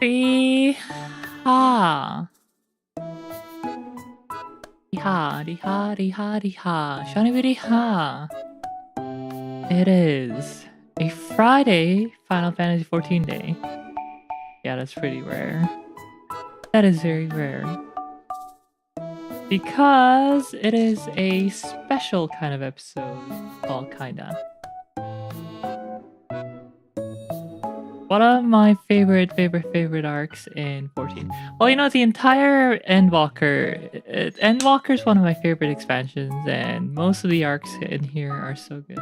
Dee ha. Dee ha, dee ha, dee ha, dee ha. Shiny bitty ha. It is a Friday Final Fantasy XIV day. Yeah, that's pretty rare. That is very rare. Because it is a special kind of episode. Well, kinda. One of my favorite arcs in 14. Well, you know, the entire Endwalker. Endwalker is one of my favorite expansions, and most of the arcs in here are so good.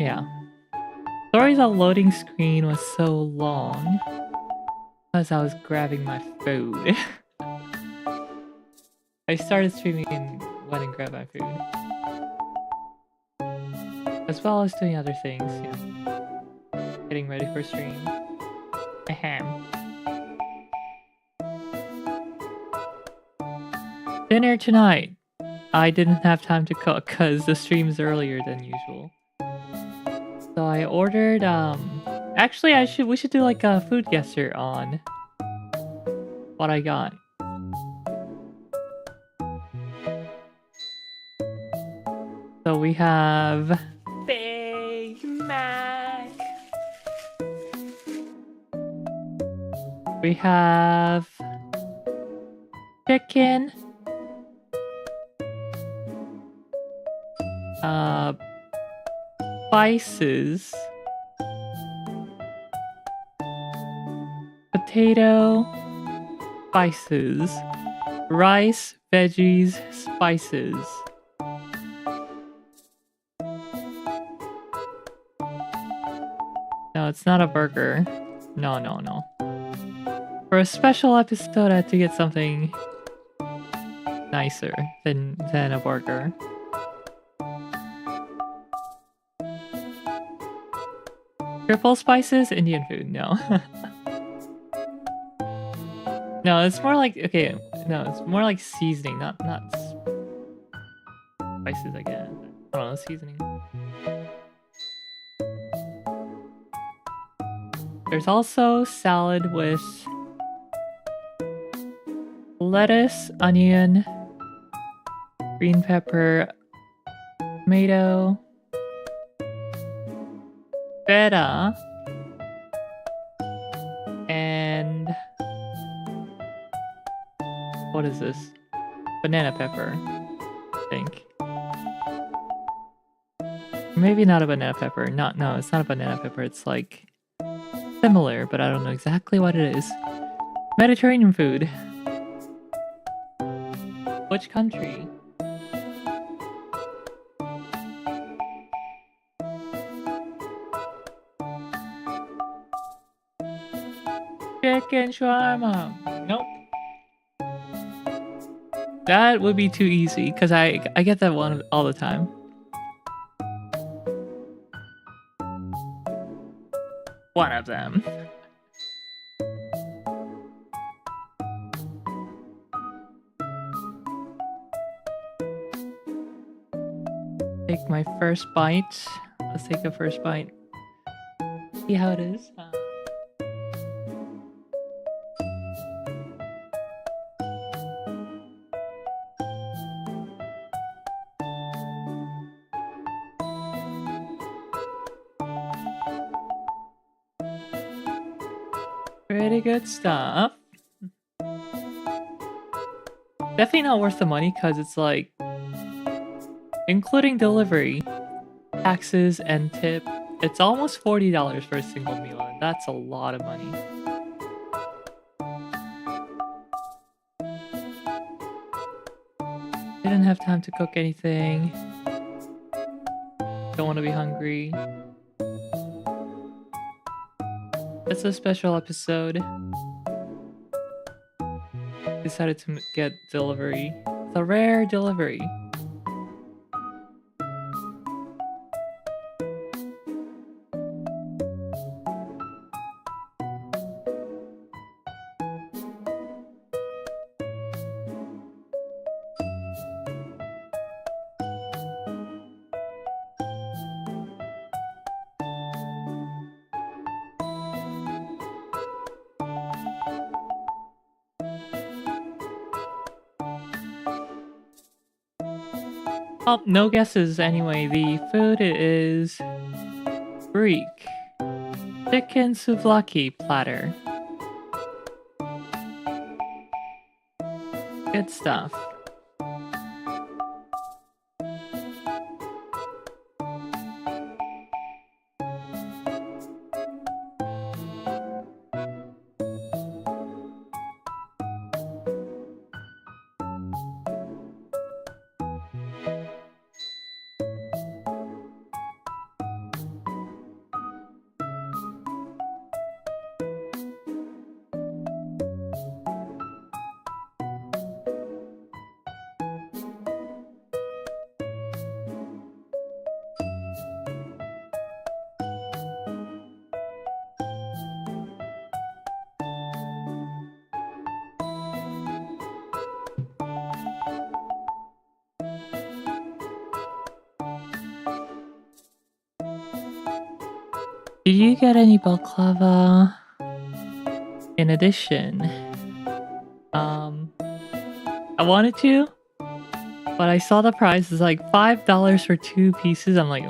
Yeah. Sorry the loading screen was so long. Because I was grabbing my food. I started streaming and went and grabbed my food. As well as doing other things, you know. Getting ready for stream. Ahem. Dinner tonight. I didn't have time to cook because the stream's earlier than usual. So I ordered, actually we should do like a food guesser on what I got. So we have Big Mac. We have chicken. Spices. Potato. Spices. Rice, veggies, spices. No, it's not a burger. No. For a special episode, I had to get something nicer than a burger. Triple spices, Indian food. No. No, it's more like okay. No, it's more like seasoning, not spices. I guess. I don't know, seasoning. There's also salad with lettuce, onion, green pepper, tomato, feta, and what is this? Banana pepper, I think. Maybe not a banana pepper. No, it's not a banana pepper. It's like similar, but I don't know exactly what it is. Mediterranean food. Which country? Chicken shawarma. Nope. That would be too easy because I get that one all the time. One of them. Take my first bite. Let's take a first bite. See how it is. Pretty good stuff. Definitely not worth the money because it's like, including delivery, taxes, and tip, it's almost $40 for a single meal, and that's a lot of money. Didn't have time to cook anything. Don't want to be hungry. It's a special episode. Decided to get delivery. It's a rare delivery. Oh, no guesses anyway. The food is Greek. Chicken souvlaki platter. Good stuff. Did you get any baklava? In addition, I wanted to, but I saw the price is like $5 for 2 pieces. I'm like,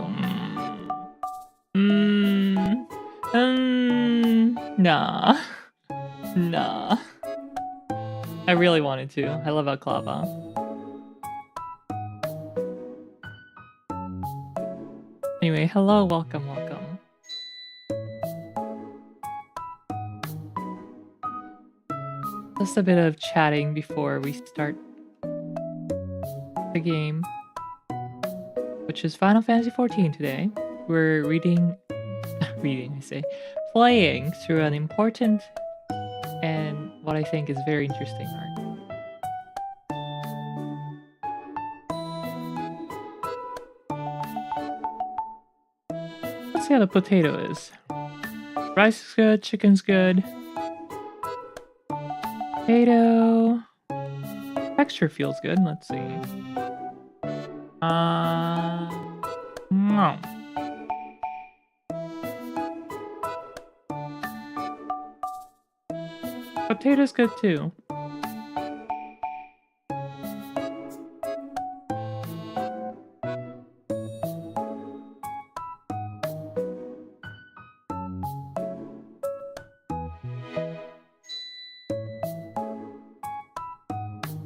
nah, nah. I really wanted to. I love baklava. Anyway, hello, welcome, welcome. Just a bit of chatting before we start the game, which is Final Fantasy XIV today. We're playing through an important and what I think is very interesting arc. Let's see how the potato is. Rice is good, chicken's good. Potato texture feels good. Let's see. No. Potato's good too.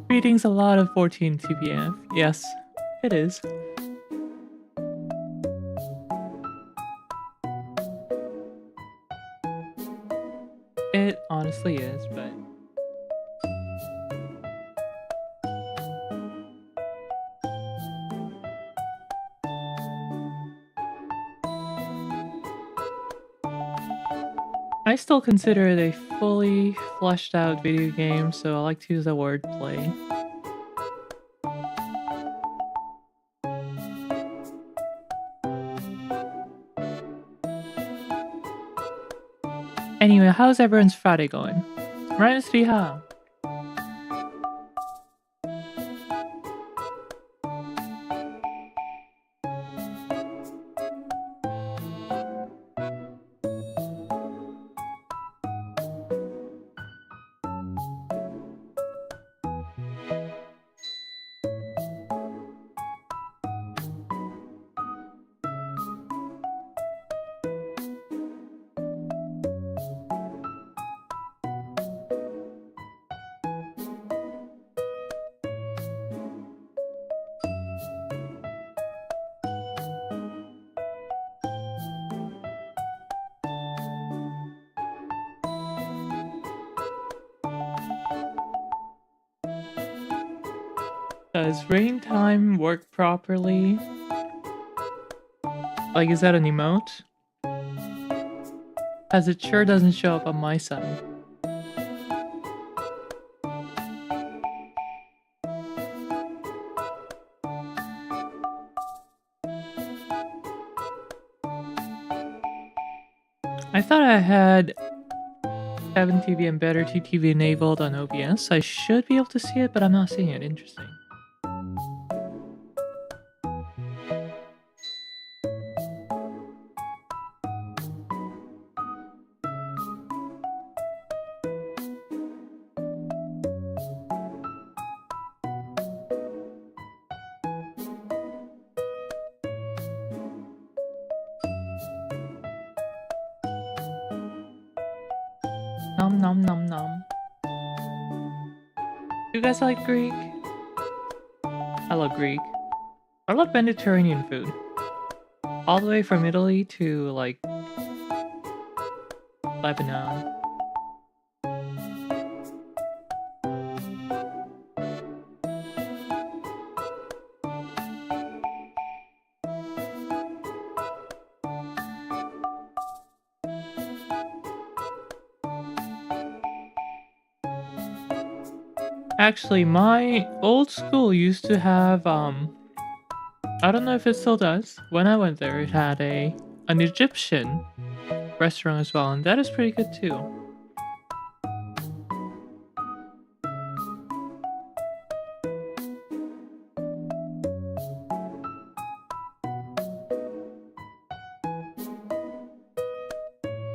Greetings, a lot of 14 TPF. Yes, it is. It honestly is, but I still consider it a fully fleshed out video game, so I like to use the word play. Anyway, how's everyone's Friday going? Right, Sriha? Does rain time work properly? Like, is that an emote? As it sure doesn't show up on my side. I thought I had 7TV and better TTV enabled on OBS. I should be able to see it, but I'm not seeing it. Interesting. Nom nom nom nom. You guys like Greek? I love Greek. I love Mediterranean food. All the way from Italy to like Lebanon. Actually, my old school used to have I don't know if it still does. When I went there, it had an Egyptian restaurant as well, and that is pretty good too.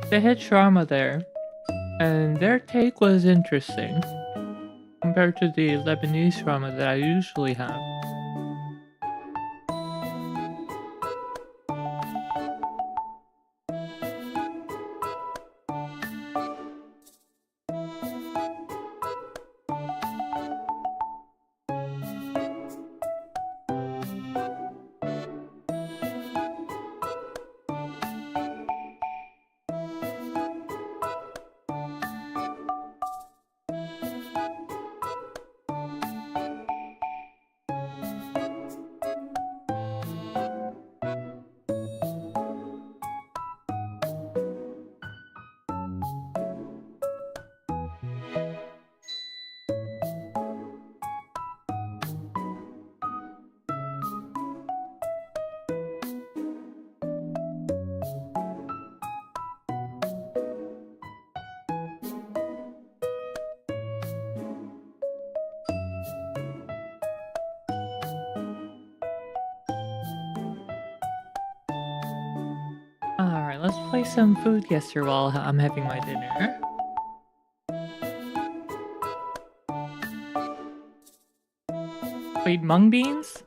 They had shawarma there, and their take was interesting compared to the Lebanese shawarma that I usually have. Alright, let's play some Food Guesser while I'm having my dinner. Wait, mung beans?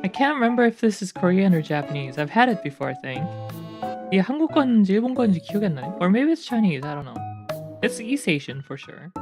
I can't remember if this is Korean or Japanese. I've had it before, I think. 이게 한국 건지 일본 건지 기억이 안 나네. Or maybe it's Chinese, I don't know. It's East Asian for sure.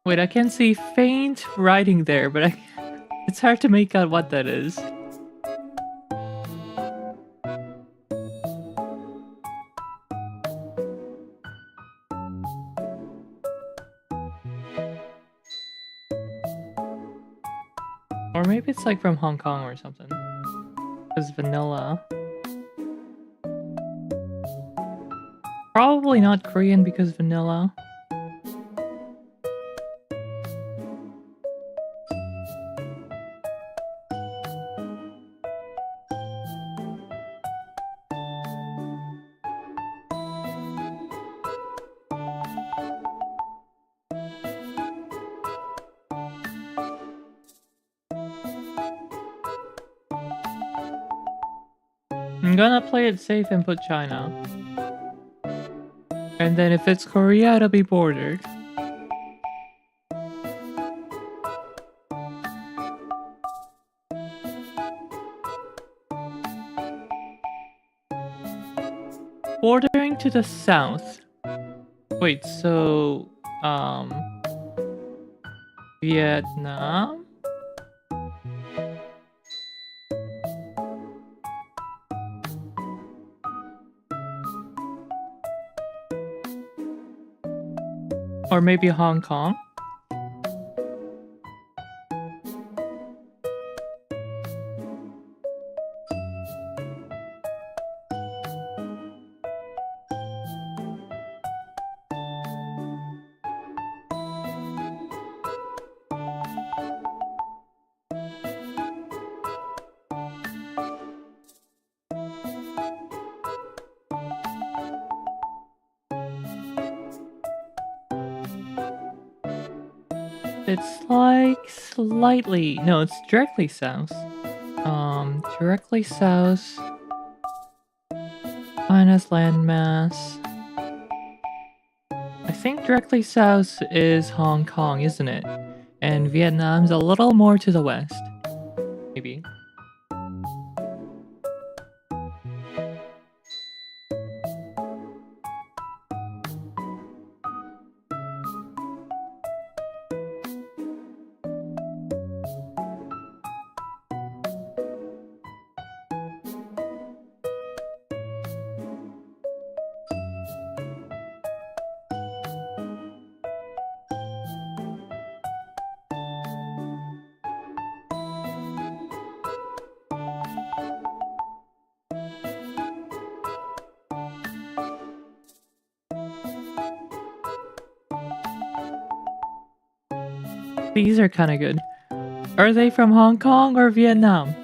Wait, I can see faint writing there, but it's hard to make out what that is. Or maybe it's like from Hong Kong or something. It's vanilla. Probably not Korean because vanilla. I'm gonna play it safe and put China. And then if it's Korea, it'll be bordered. Bordering to the south. Wait, so Vietnam? Or maybe Hong Kong? It's like slightly... No, it's directly south. Directly south... China's landmass... I think directly south is Hong Kong, isn't it? And Vietnam's a little more to the west. Maybe. These are kind of good. Are they from Hong Kong or Vietnam?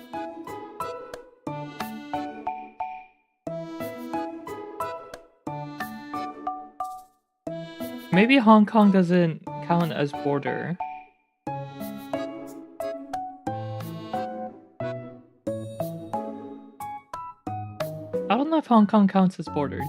Maybe Hong Kong doesn't count as border. I don't know if Hong Kong counts as bordered.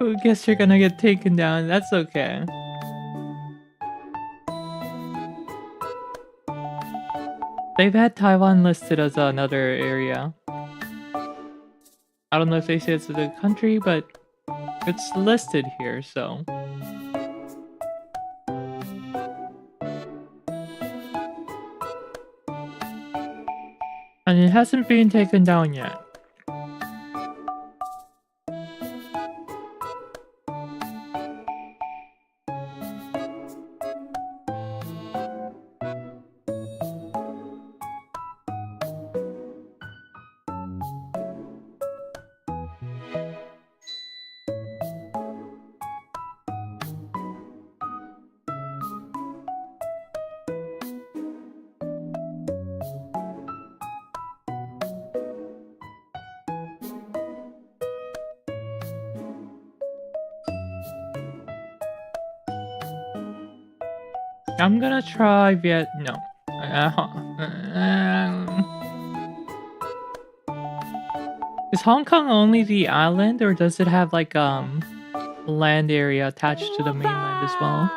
I guess you're gonna get taken down. That's okay. They've had Taiwan listed as another area. I don't know if they say it's a country, but it's listed here, so... And it hasn't been taken down yet. I'm gonna try no. Is Hong Kong only the island, or does it have like land area attached to the mainland as well?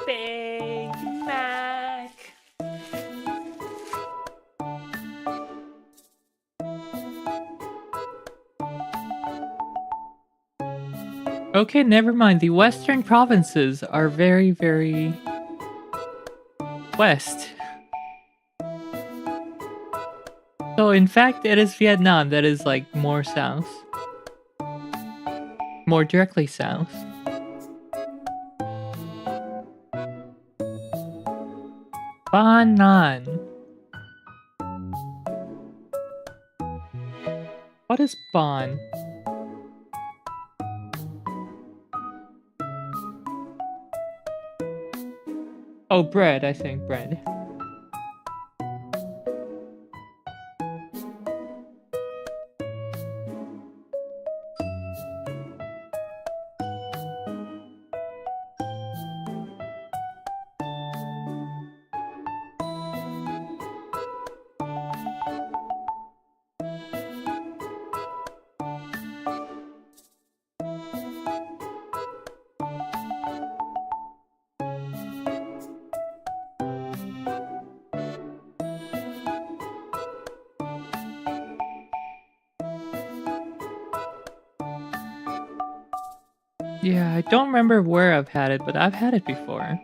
Big Mac. Okay, never mind. The western provinces are very, very west. So in fact, it is Vietnam that is like more south. More directly south. Banan. What is ban? Oh, bread, I think, bread. Yeah, I don't remember where I've had it, but I've had it before.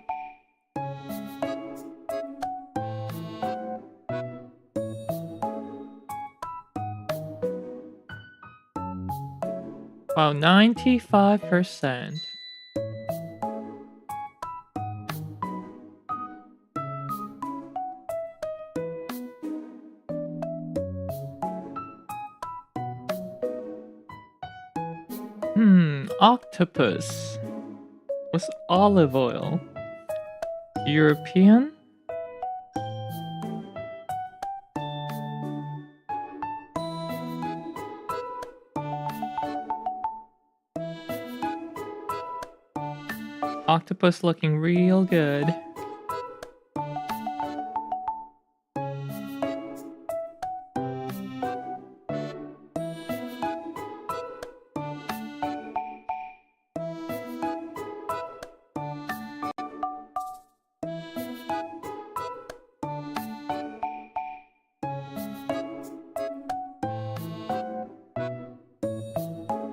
Wow, 95%. Octopus. With olive oil. European? Octopus looking real good.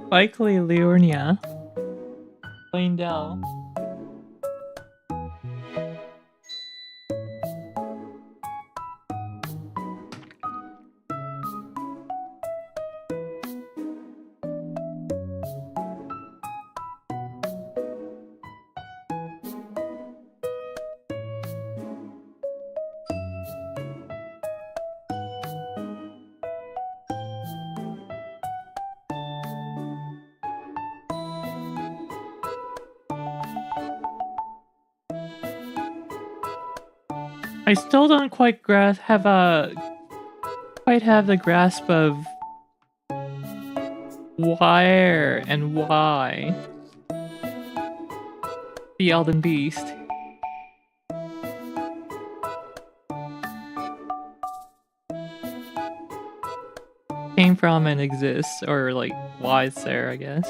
Likely Liurnia. Plain dough. I still don't quite have the grasp of where and why the Elden Beast came from and exists, or like why it's there, I guess.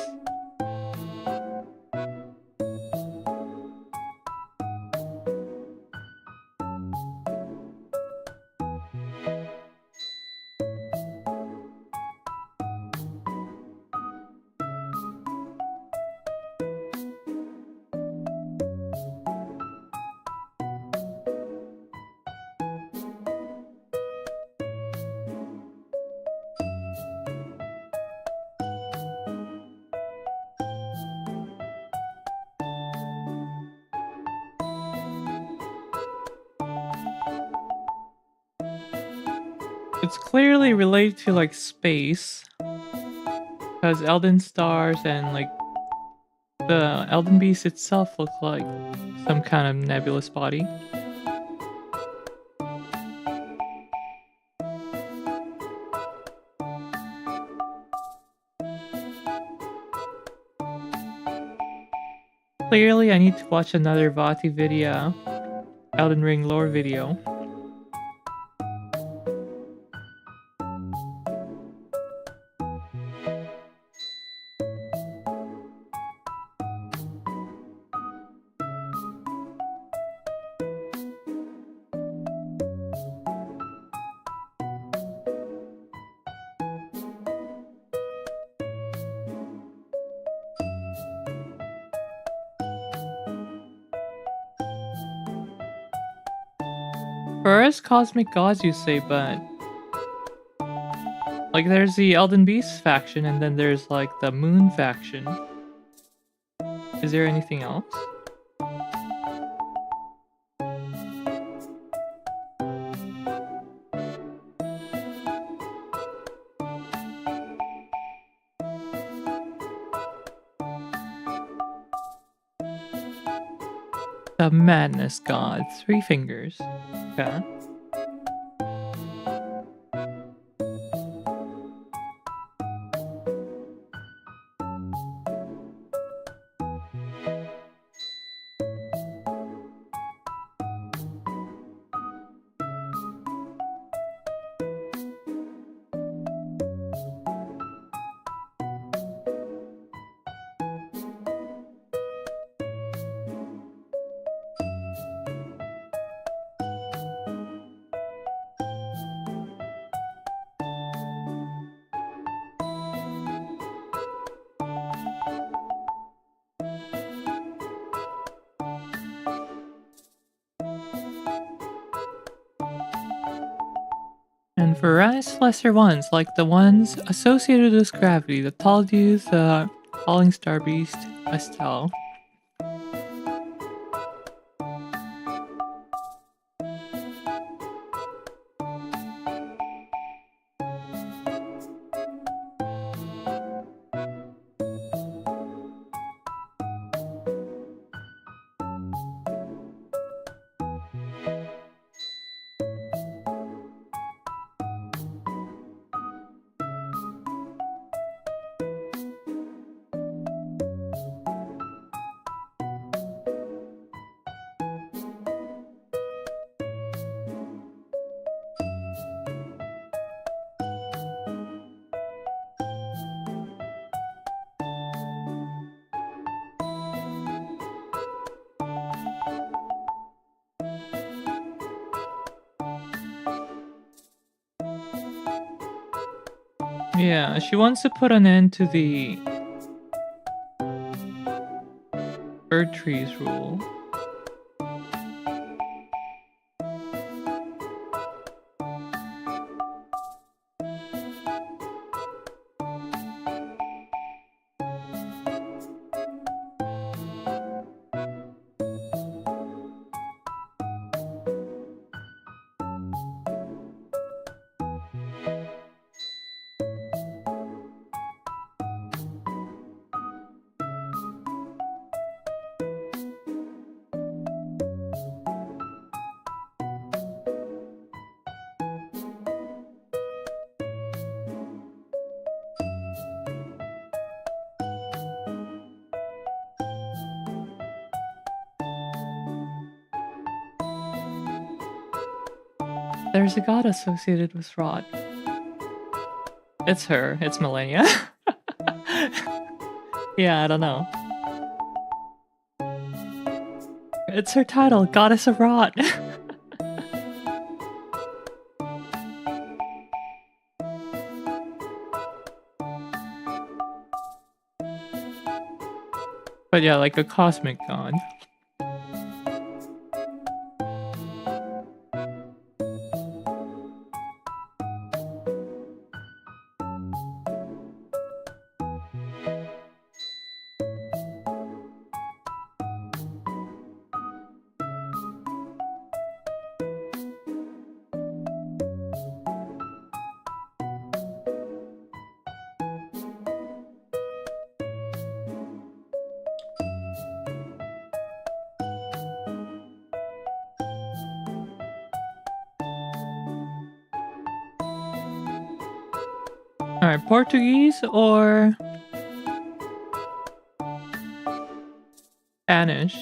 It's clearly related to like space, because Elden stars and like the Elden Beast itself look like some kind of nebulous body. Clearly, I need to watch another Vati video, Elden Ring lore video. First Cosmic Gods, you say, but like there's the Elden Beast faction, and then there's like the Moon faction. Is there anything else? The Madness God, 3 fingers. Okay. And various lesser ones, like the ones associated with gravity, the Taldew, the Falling Star Beast, Estelle. Yeah, she wants to put an end to the bird trees rule. There's a god associated with rot. It's her. It's Millennia. Yeah, I don't know. It's her title, Goddess of Rot. But yeah, like a cosmic god. Alright, Portuguese or Spanish?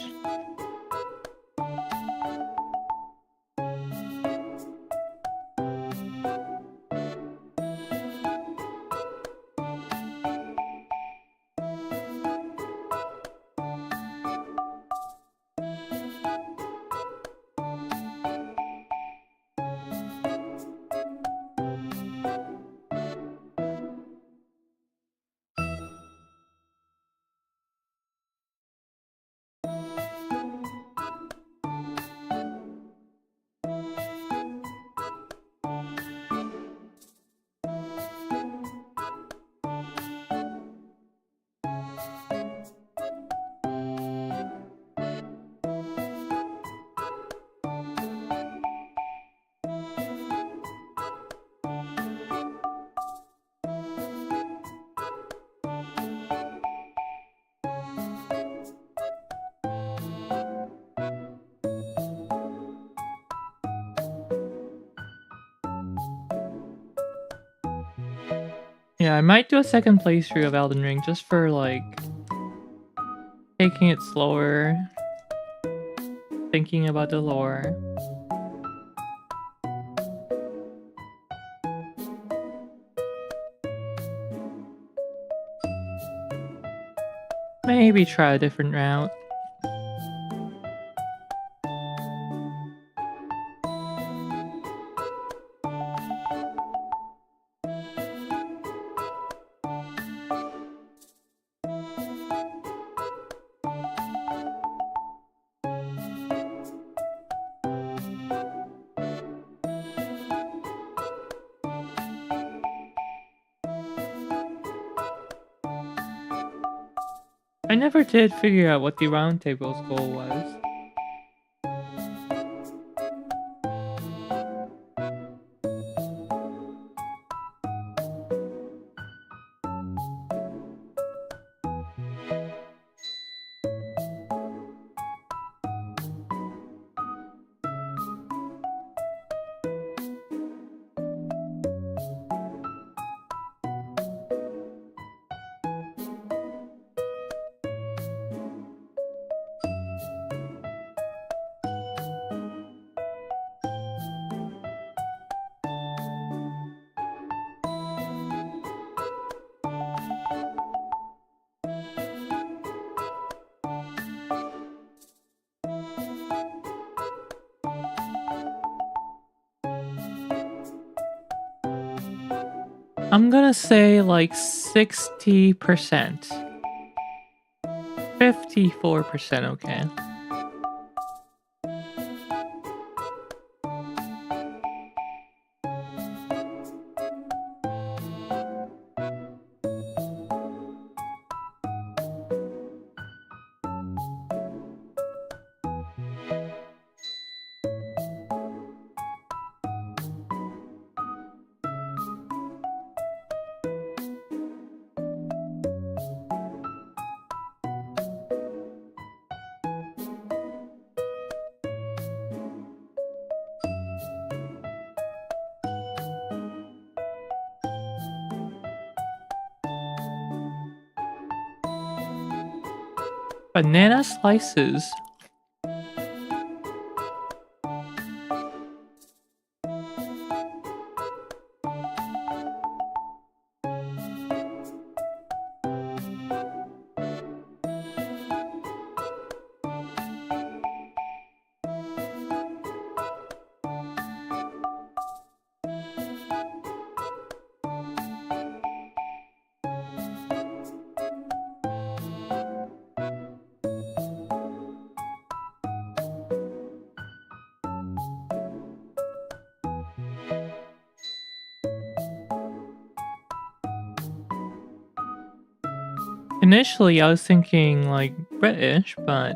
Yeah, I might do a second playthrough of Elden Ring just for like taking it slower, thinking about the lore. Maybe try a different route. I never did figure out what the round table's goal was. I'm gonna say like 60%. 54% okay. Banana slices. Initially, I was thinking like British, but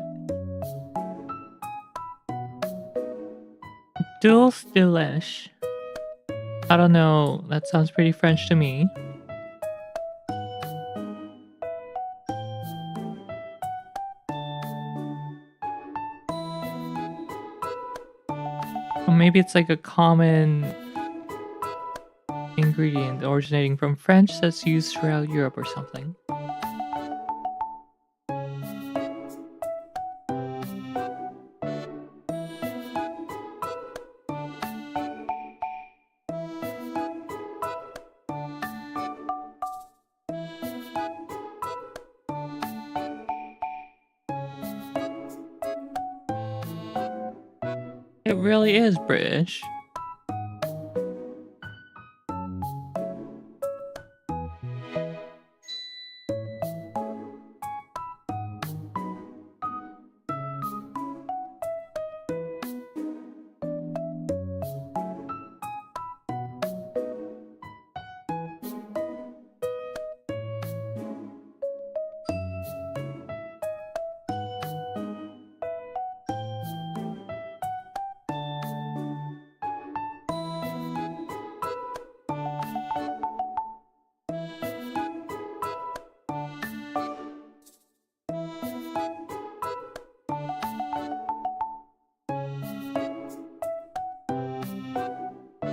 Dulce delish. I don't know, that sounds pretty French to me. Or maybe it's like a common ingredient originating from French that's used throughout Europe or something. It really is British.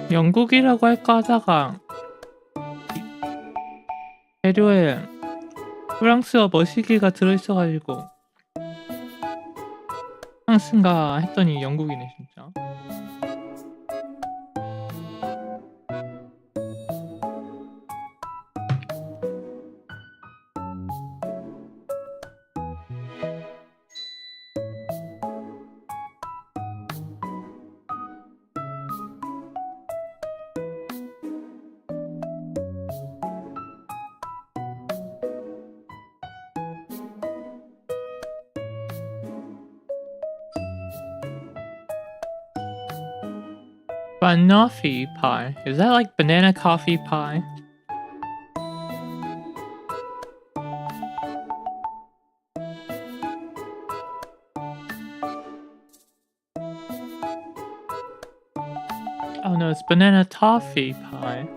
영국이라고 할까 하다가 재료에 프랑스어 머시기가 들어있어가지고 프랑스인가 했더니 영국이네 진짜. Banoffee pie. Is that like banana coffee pie? Oh no, it's banana toffee pie.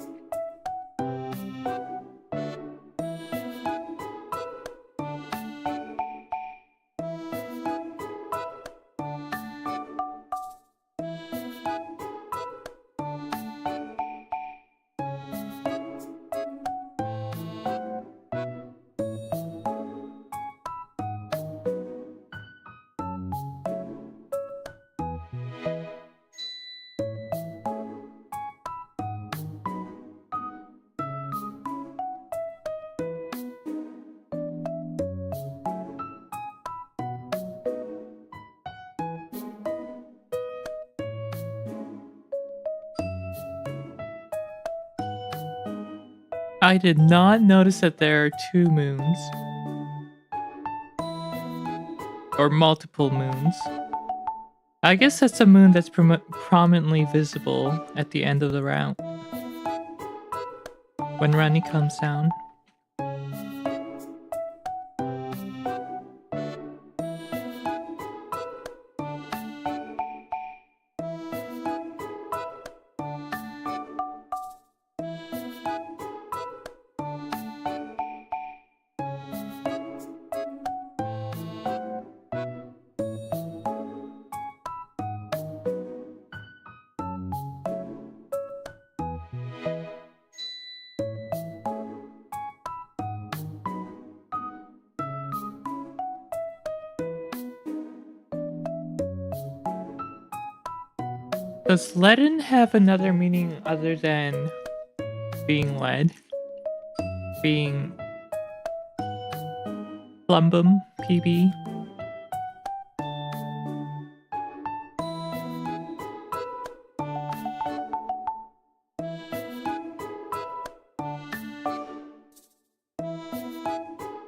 I did not notice that there are 2 moons. Or multiple moons. I guess that's a moon that's prominently visible at the end of the route. When Rani comes down. Does leaden have another meaning other than being lead? Being plumbum, PB?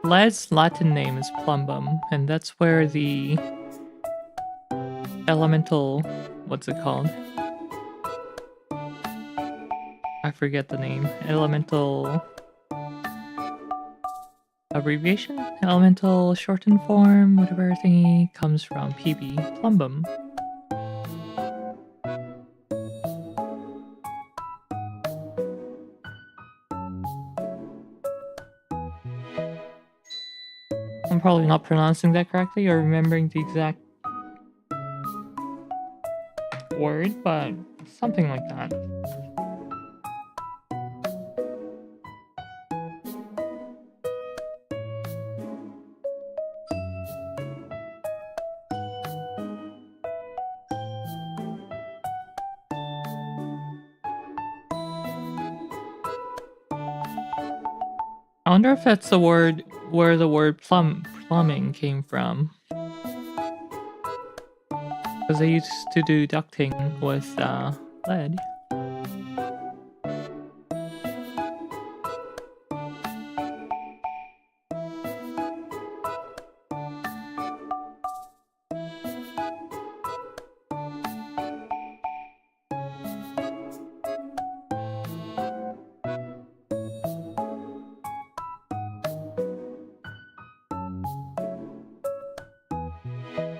Lead's Latin name is plumbum, and that's where the elemental... what's it called? I forget the name. Elemental... abbreviation? Elemental shortened form, whatever thingy, comes from PB, plumbum. I'm probably not pronouncing that correctly or remembering the exact word, but something like that. I wonder if that's the word where the word plumbing came from. Because they used to do ducting with lead.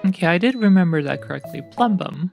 Okay, I did remember that correctly. Plumbum.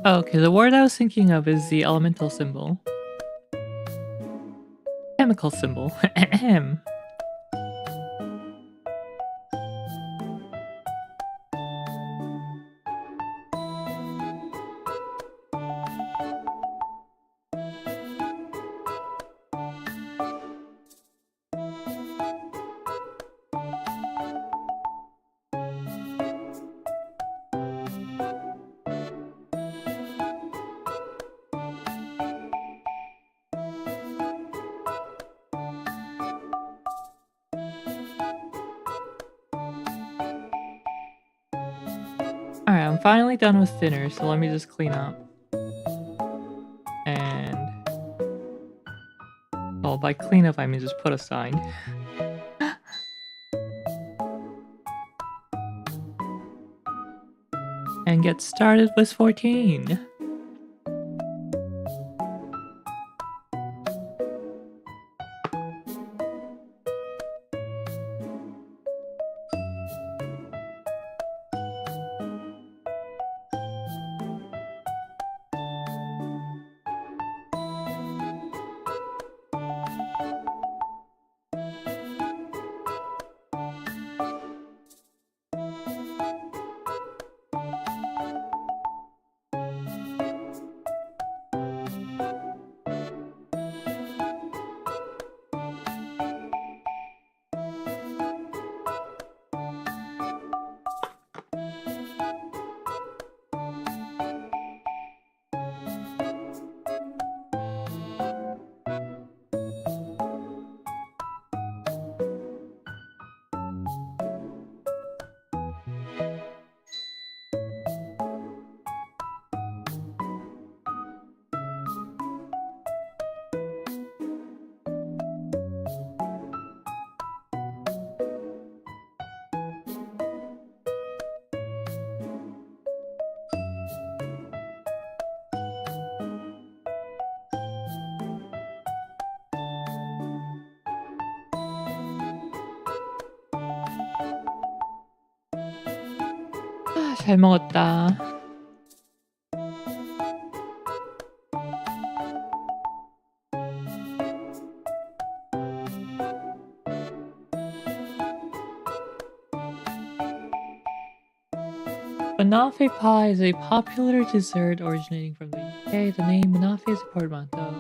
Oh, okay, the word I was thinking of is the elemental symbol. Chemical symbol. Ahem. Alright, I'm finally done with dinner, so let me just clean up. And... well, by clean up, I mean just put aside. And get started with 14. 잘 먹었다. Banoffee pie is a popular dessert originating from the UK. The name Banoffee is a portmanteau.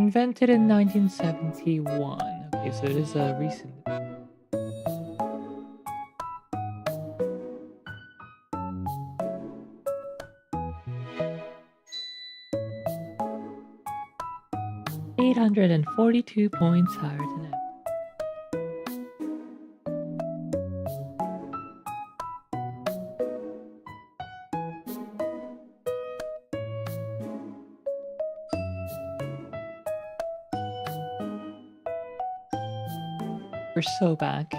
Invented in 1971. Okay, so it is a recent. $842 points higher than ever. We're so back.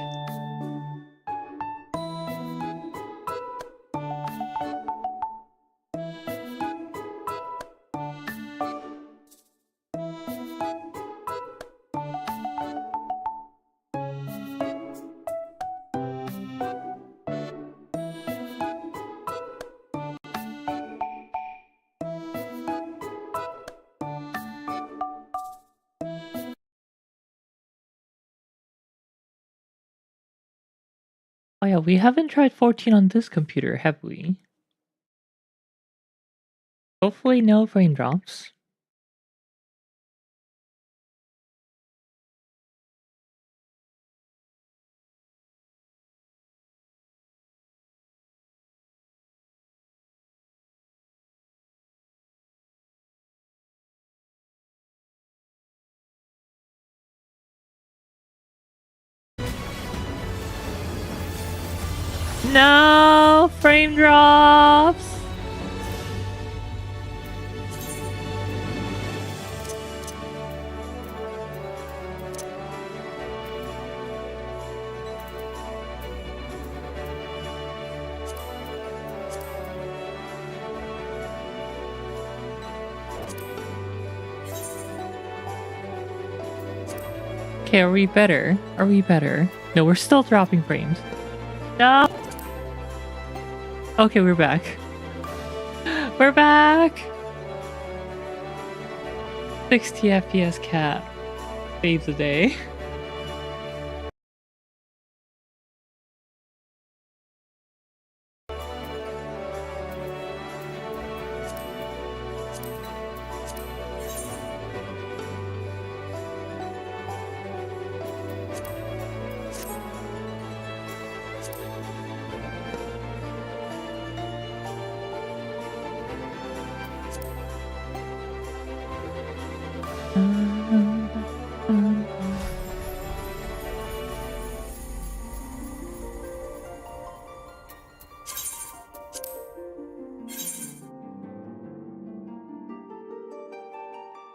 Oh yeah, we haven't tried 14 on this computer, have we? Hopefully no frame drops. No frame drops. Okay, are we better? Are we better? No, we're still dropping frames. No! Okay, we're back. We're back! 60 FPS cap. Saves the day.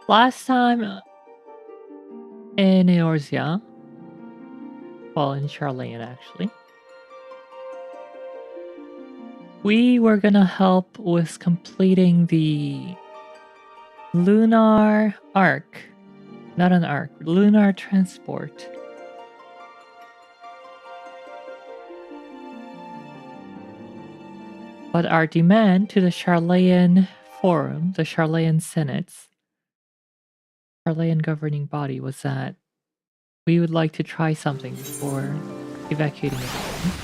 Last time in Eorzea, well, in Charlene actually, we were gonna help with completing the lunar arc. Not an arc, lunar transport. But our demand to the Charlayan Forum, the Charlayan Senates, Charlayan governing body, was that we would like to try something before evacuating everyone.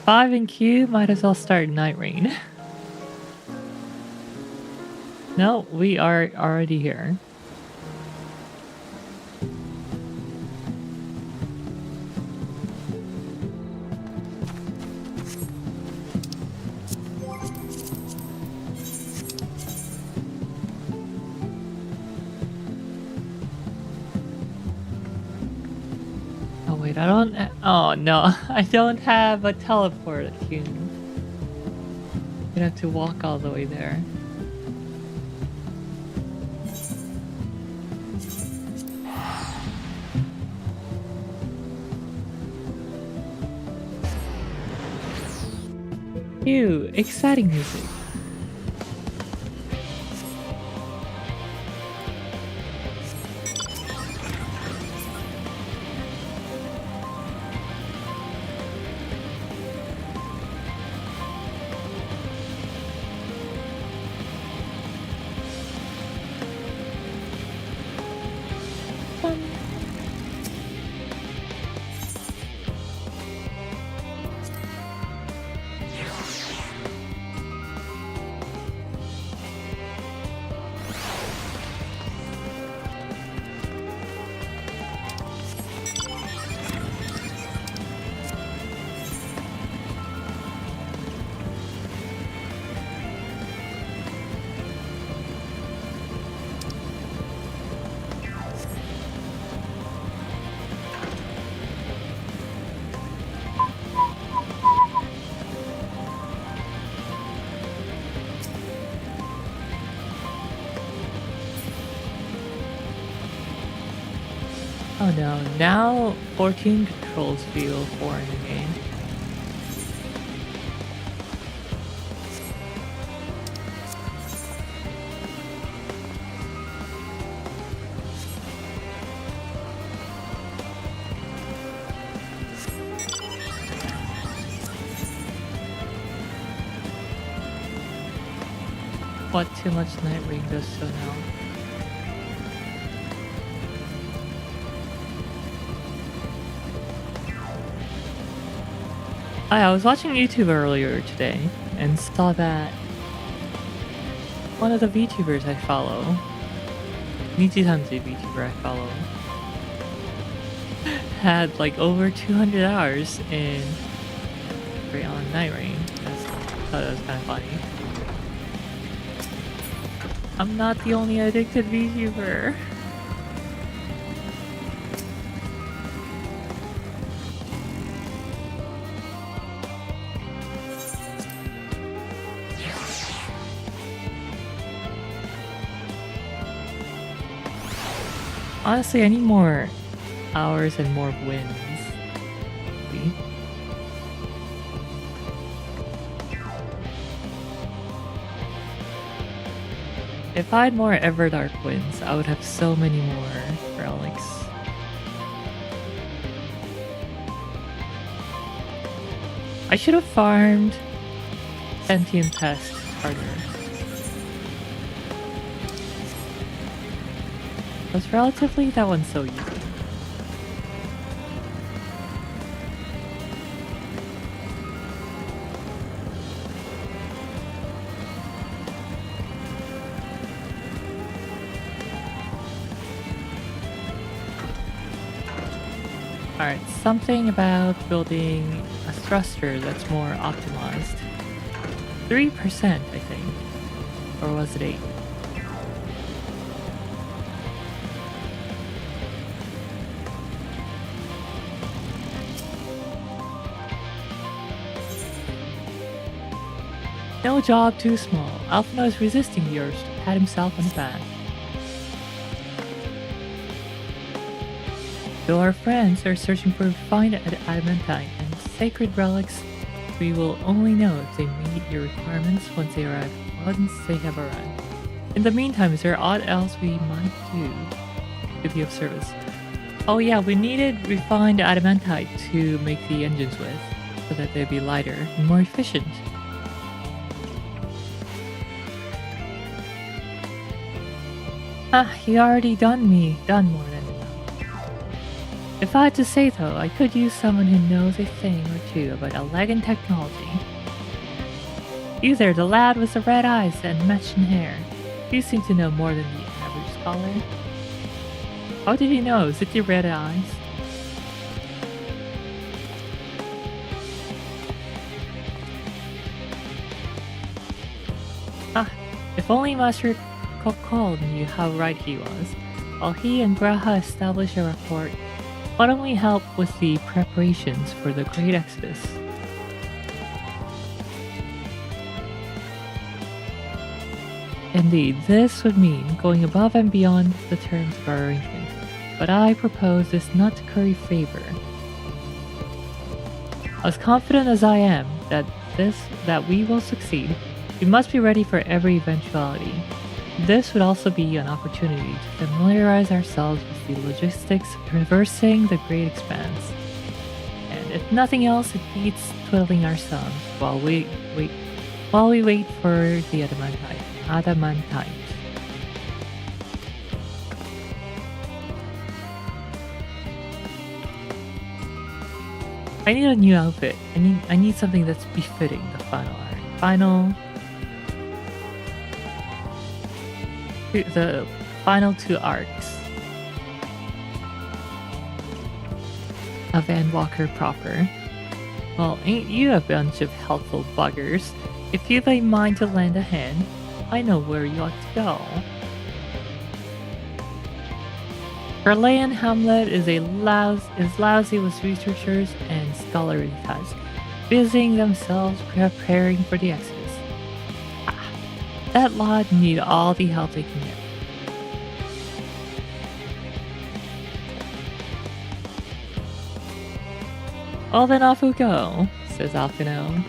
5 in queue, might as well start Night Rain. No, we are already here. Oh wait, I don't... Oh no, I don't have a teleport queue. I'm gonna have to walk all the way there. Ew, exciting music. Oh no, now 14 controls feel foreign again. What too much Night Rain does so now? I was watching YouTube earlier today and saw that one of the VTubers I follow, Nichi-san's VTuber I follow, had like over 200 hours in on Night Rain. I thought that was kind of funny. I'm not the only addicted VTuber. Honestly, I need more hours and more wins. See? If I had more Everdark wins, I would have so many more relics. I should have farmed sentient pest harder. Because relatively, that one's so easy. Alright, something about building a thruster that's more optimized. 3%, I think. Or was it 8? No job too small. Alphino is resisting the urge to pat himself on the back. Though our friends are searching for refined adamantine and sacred relics, we will only know if they meet your requirements once they have arrived. In the meantime, is there aught else we might do to be of service? Oh yeah, we needed refined adamantite to make the engines with, so that they'd be lighter and more efficient. He already done more than enough. If I had to say though, I could use someone who knows a thing or two about elegant technology. You there, the lad with the red eyes and matching hair. You seem to know more than the average scholar. How did he know? Is it the red eyes? If only Master Kokol knew how right he was. While he and Graha establish a rapport, why don't we help with the preparations for the Great Exodus? Indeed, this would mean going above and beyond the terms of our arrangement, but I propose this not to curry favor. As confident as I am that we will succeed, we must be ready for every eventuality. This would also be an opportunity to familiarize ourselves with the logistics of traversing the Great Expanse. And if nothing else, it beats twiddling our thumbs while we wait for the adamantite. I need a new outfit. I need something that's befitting the final arc. The final 2 arcs of Endwalker proper. Well, ain't you a bunch of helpful buggers? If you've a mind to lend a hand, I know where you ought to go. Berlayan Hamlet is lousy with researchers and scholarly tasks, busying themselves preparing for the Exodus. That lot need all the help they can get. Well then off we go, says Alphino.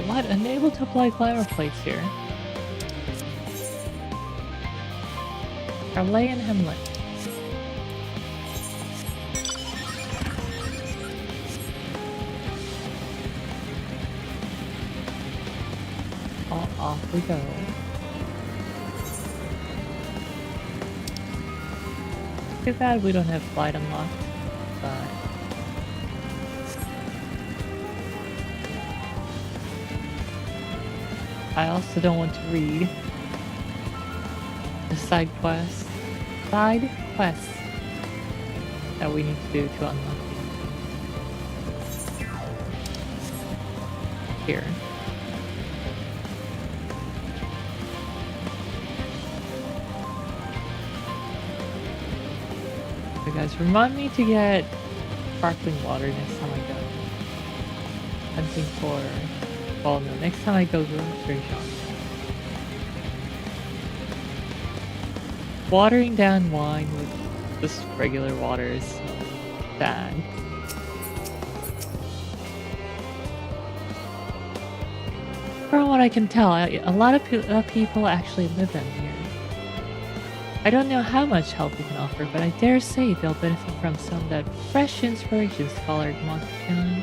What? Unable to apply glamour plates here. Berlayan Hamlet. Off we go. Too bad we don't have flight unlocked, but I also don't want to read the side quests that we need to do to unlock it. Here. So guys, remind me to get sparkling water next time I go hunting for Well, no, next time I go grocery shopping. Watering down wine with just regular water is so bad. From what I can tell, a lot of people actually live down here. I don't know how much help we can offer, but I dare say they'll benefit from some of that fresh inspiration scholard Montague.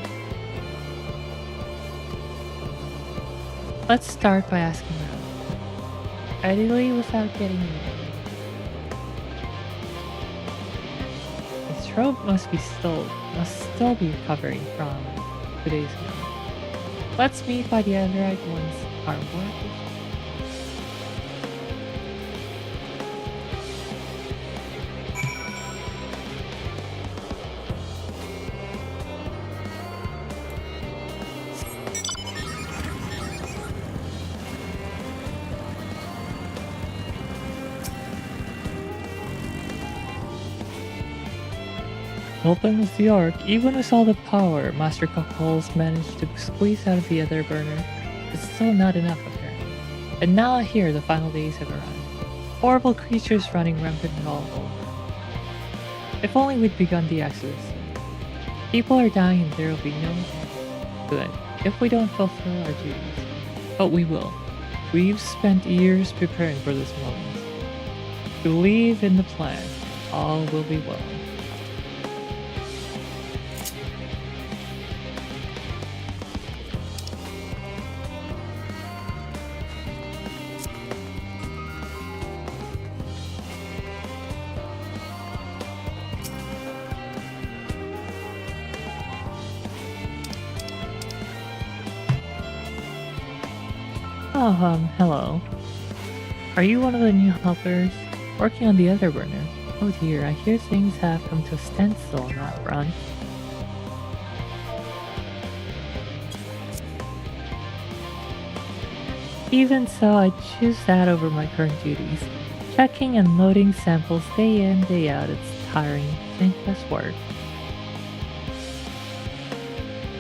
Let's start by asking around, ideally without getting in the way. His throat must still be recovering from 2 days ago. Let's meet by the Android once our work is. Open with the arc, even with all the power Master Cockles managed to squeeze out of the other burner, it's still not enough apparently. And now here the final days have arrived. Horrible creatures running rampant all over. If only we'd begun the exodus. People are dying and there will be no end to it if we don't fulfill our duties. But we will. We've spent years preparing for this moment. Believe in the plan, all will be well. Hello. Are you one of the new helpers working on the other burner? Oh dear, I hear things have come to a standstill on that front. Even so, I choose that over my current duties. Checking and loading samples day in, day out, it's tiring, thankless work.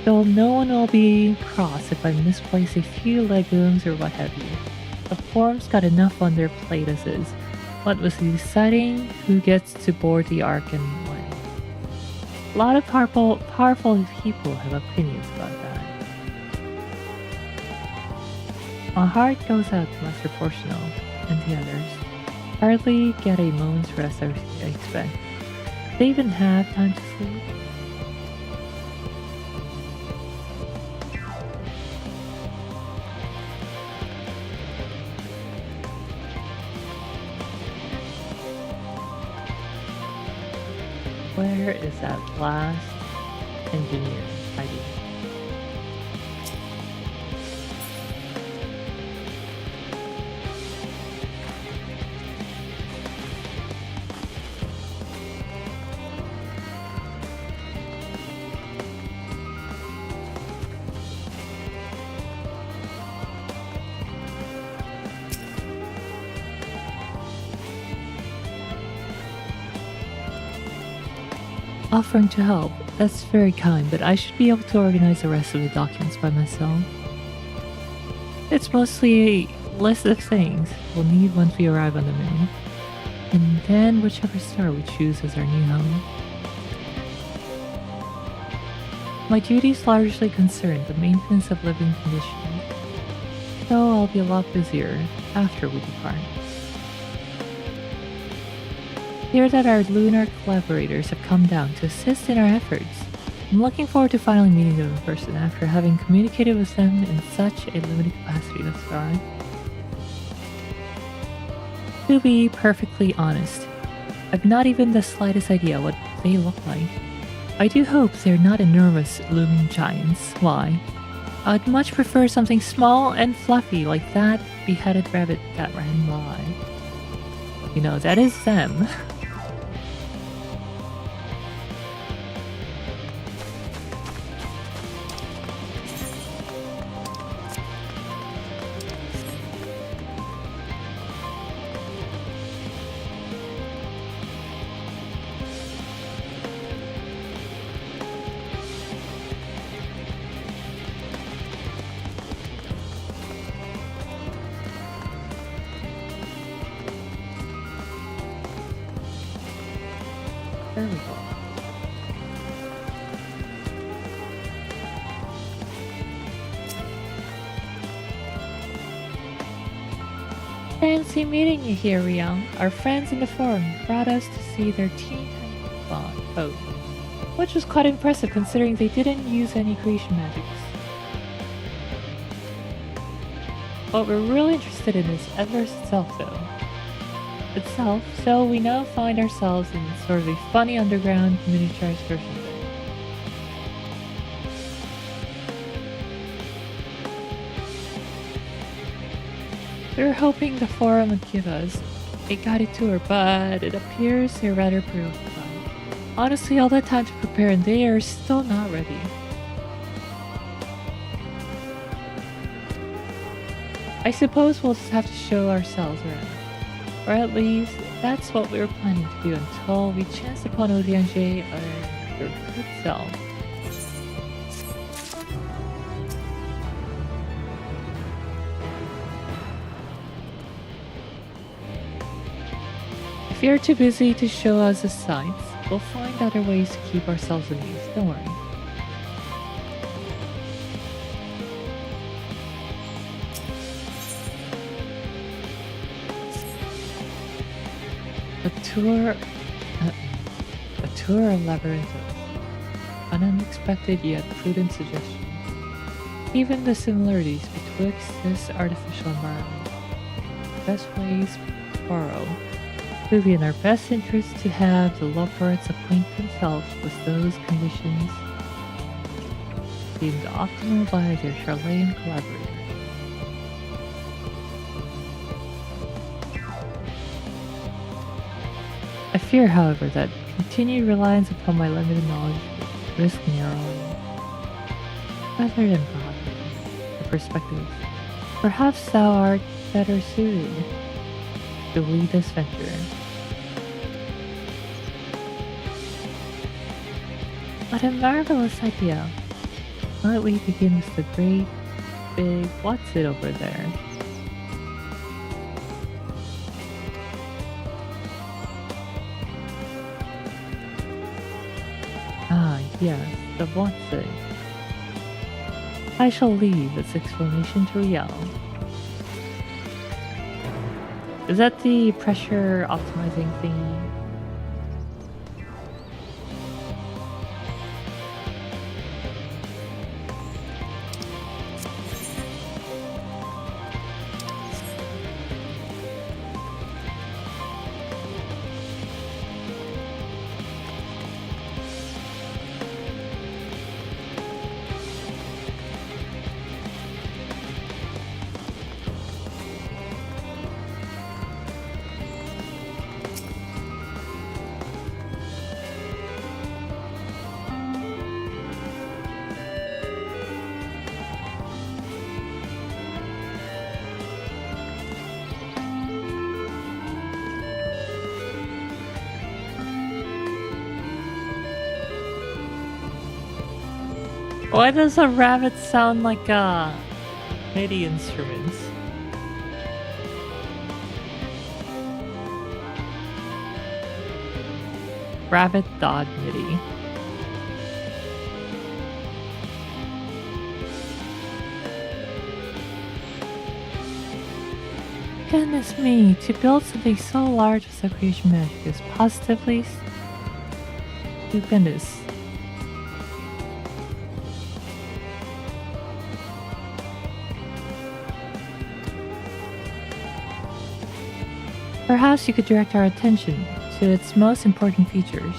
Though no one will be cross if I misplace a few legumes or what have you. The form's got enough on their plate as is. What was deciding who gets to board the ark and when? A lot of powerful people have opinions about that. My heart goes out to Master Portional and the others. Hardly get a moment's rest I expect. Do they even have time to sleep? Where is that last engineer hiding? Offering to help, that's very kind, but I should be able to organize the rest of the documents by myself. It's mostly a list of things we'll need once we arrive on the moon, and then whichever star we choose as our new home. My duties largely concern the maintenance of living conditions, so I'll be a lot busier after we depart. Hear that our lunar collaborators have come down to assist in our efforts. I'm looking forward to finally meeting them in person after having communicated with them in such a limited capacity thus far. To be perfectly honest, I've not even the slightest idea what they look like. I do hope they're not enormous looming giants. Why? I'd much prefer something small and fluffy like that beheaded rabbit that ran by. You know, that is them. There we go. Fancy meeting you here, Ryung. Our friends in the forum brought us to see their teeny tiny boat, which was quite impressive considering they didn't use any creation magics. What we're really interested in is Everest itself, so we now find ourselves in sort of a funny underground miniaturized version of it. We were hoping the forum would give us a guided tour, but it appears they're rather preoccupied. Honestly, all that time to prepare and they are still not ready. I suppose we'll just have to show ourselves around. Or at least, that's what we were planning to do until we chanced upon Eorzea and your good self. If you're too busy to show us the sights, we'll find other ways to keep ourselves amused, don't worry. A tour of Labyrinth. An unexpected yet prudent suggestion. Even the similarities betwixt this artificial environment, best ways borrow. It would be in our best interest to have the lovebirds acquaint themselves with those conditions deemed optimal by their Charlean collaborators. I fear, however, that continued reliance upon my limited knowledge would risk narrowing, rather than broadening, the perspectives. Perhaps thou art better suited to lead this venture. What a marvelous idea! Why don't we begin with the great, big, what's it over there? Ah, yes, the what's it. I shall leave its explanation to Ryung. Is that the pressure optimizing thingy? Why does a rabbit sound like a MIDI instrument? Rabbit.MIDI. Goodness me, to build something so large as the creation magic is positively stupendous. Perhaps you could direct our attention to its most important features.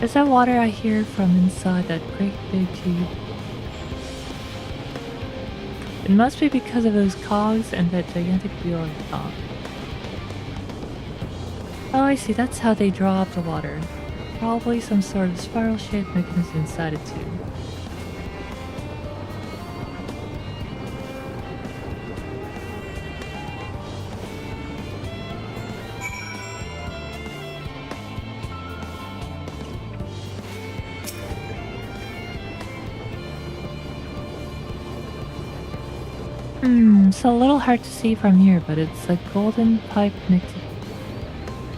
Is that water I hear from inside that great big tube? It must be because of those cogs and that gigantic wheel on the top. Oh, I see, that's how they draw up the water. Probably some sort of spiral-shaped mechanism inside it too. It's a little hard to see from here, but it's a golden pipe connected.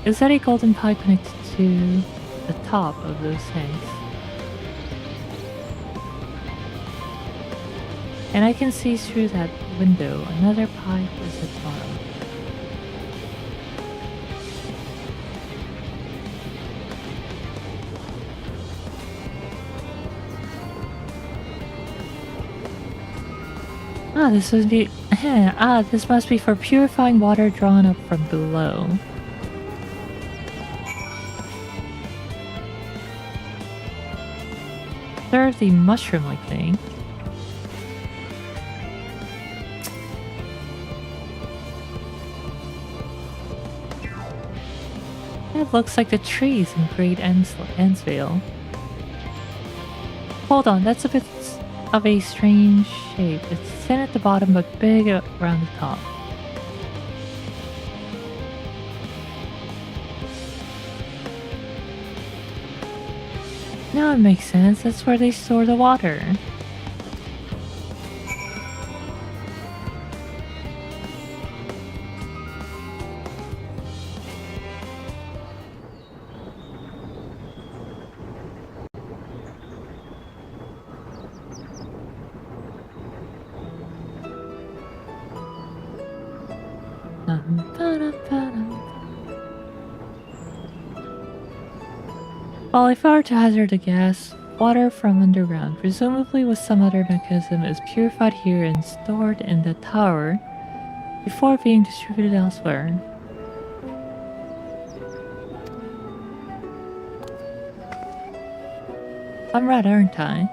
Is that a golden pipe connected to the top of those tanks? And I can see through that window another pipe is at the bottom. Ah, this would be. This must be for purifying water drawn up from below. Serve the mushroom-like thing. It looks like the trees in Great Ansvale. Hold on, that's a bit of a strange shape. It's thin at the bottom but big around the top. Now it makes sense. That's where they store the water. Well, if I were to hazard a guess, water from underground, presumably with some other mechanism, is purified here and stored in the tower before being distributed elsewhere. I'm right, aren't I?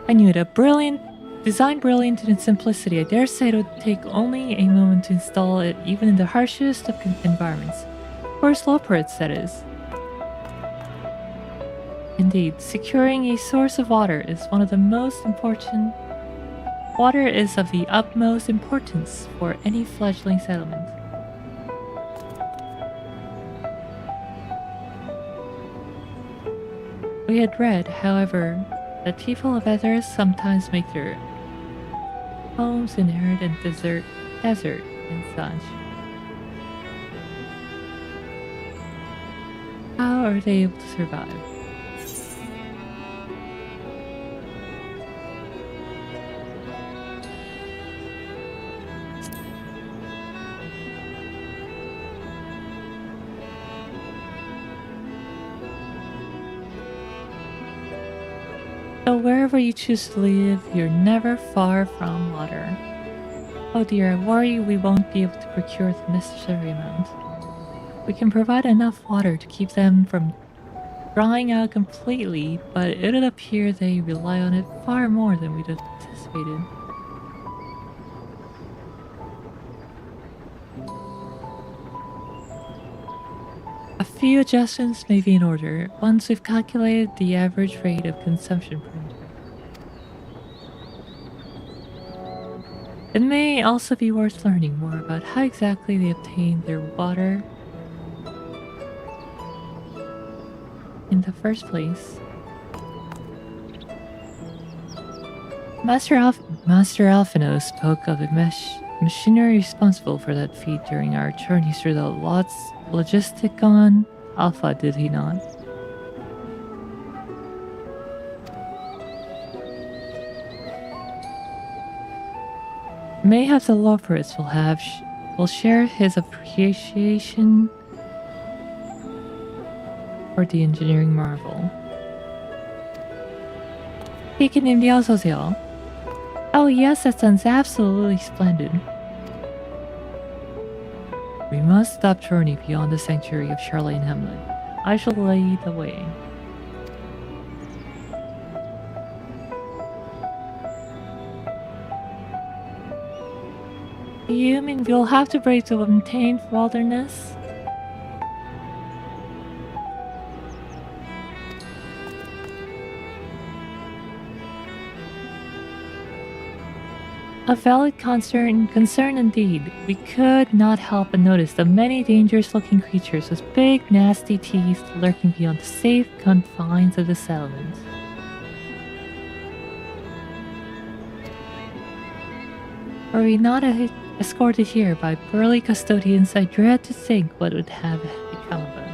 I knew it. Design brilliant in its simplicity. I dare say it would take only a moment to install it, even in the harshest of environments. For slow perits, that is. Indeed, securing a source of water is one of the most important. Water is of the utmost importance for any fledgling settlement. We had read, however, that people of Ethers sometimes make their homes in arid and desert and such. How are they able to survive? So wherever you choose to live, you're never far from water. Oh dear, I worry we won't be able to procure the necessary amount. We can provide enough water to keep them from drying out completely, but it would appear they rely on it far more than we'd anticipated. A few adjustments may be in order once we've calculated the average rate of consumption per year. It may also be worth learning more about how exactly they obtain their water in the first place. Master Alphino spoke of the machinery responsible for that feat during our journey through the Logisticon Alpha, did he not? Mayhap the Loperits will share his appreciation for the engineering marvel. Speaking Eorzea. Oh yes, that sounds absolutely splendid. We must stop journey beyond the sanctuary of Charlene Hamlet. I shall lead the way. You mean we'll have to break the untamed wilderness? A valid concern indeed. We could not help but notice the many dangerous-looking creatures with big, nasty teeth lurking beyond the safe confines of the settlement. Were we not escorted here by burly custodians, I dread to think what would have become of us.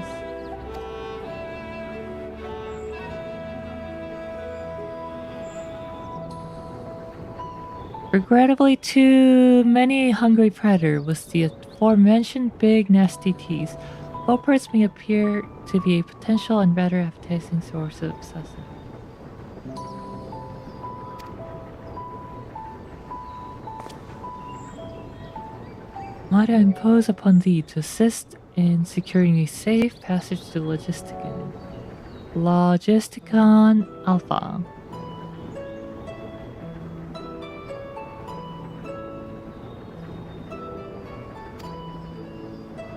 Regrettably, too many a hungry predator with the aforementioned big nasty teeth. Leopards may appear to be a potential and rather appetizing source of sustenance. Might I impose upon thee to assist in securing a safe passage to Logisticon Alpha.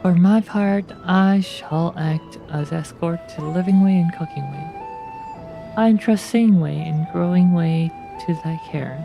For my part, I shall act as escort to Living Way and Cooking Way. I entrust Singing Way and Growing Way to thy care.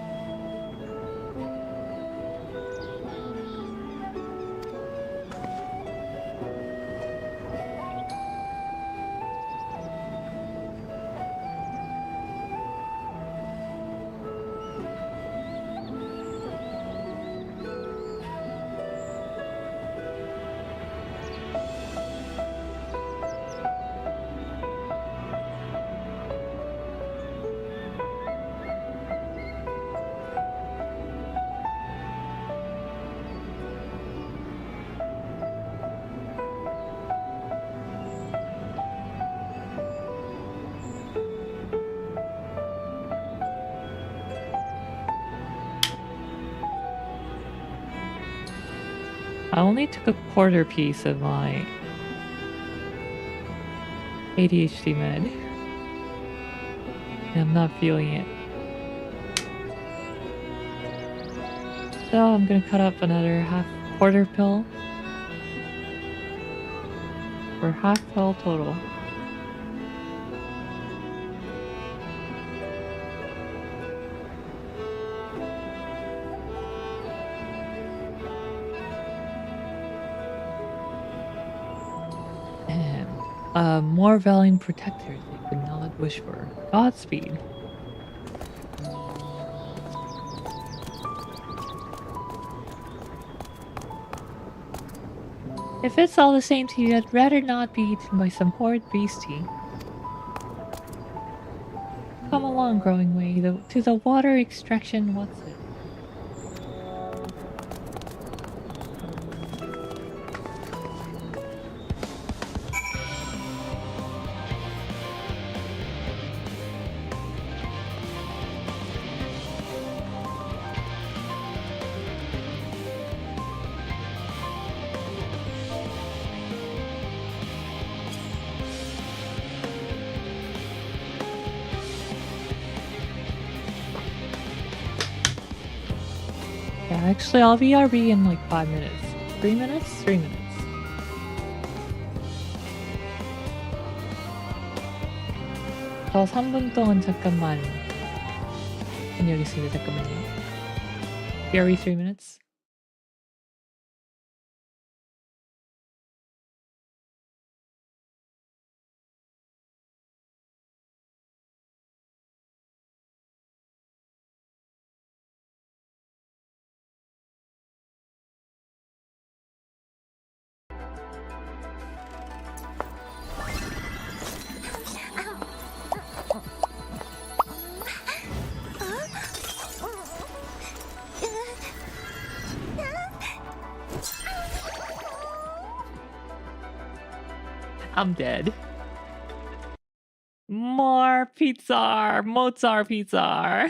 I only took a quarter piece of my ADHD med. And I'm not feeling it. So I'm gonna cut up another quarter pill. For half pill total. More valiant protectors they could not wish for. Godspeed. If it's all the same to you, I'd rather not be eaten by some horrid beastie. Come along, Growing Way, to the water extraction, what's it? Actually, I'll BRB in like 5 minutes. 3 minutes? 3 minutes. 저 3분 동안 잠깐만 여기 있습니다. 잠깐만요. BRB 3 minutes. I'm dead. More pizza! Mozart pizza!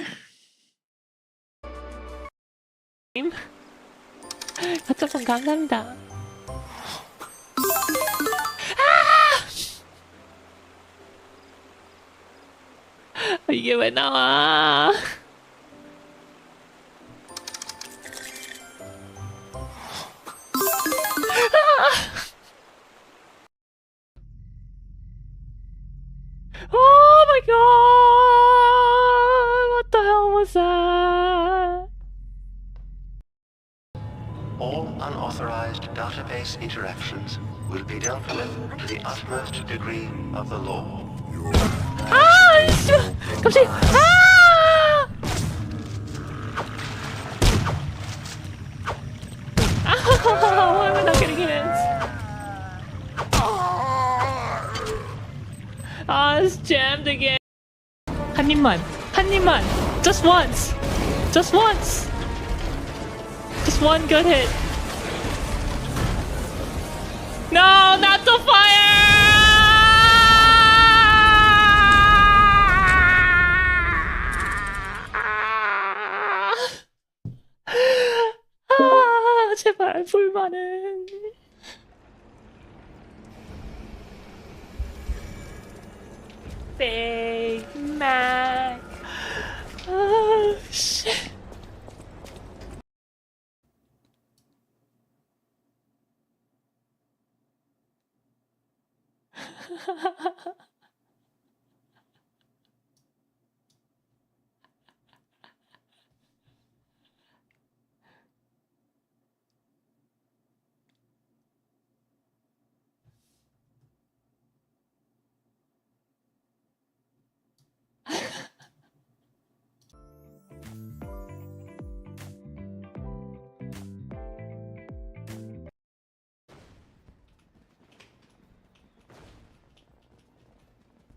가짜폰 감사합니다. 이게 왜 나와? Oh my god! What the hell was that? unauthorized database interactions will be dealt with to the utmost degree of the law. 갑자기 Why am I not getting hits? It's jammed again. 한 입만, just once, just one good hit. No, not the fire! 제발 불만은. Big Mac. Oh shit.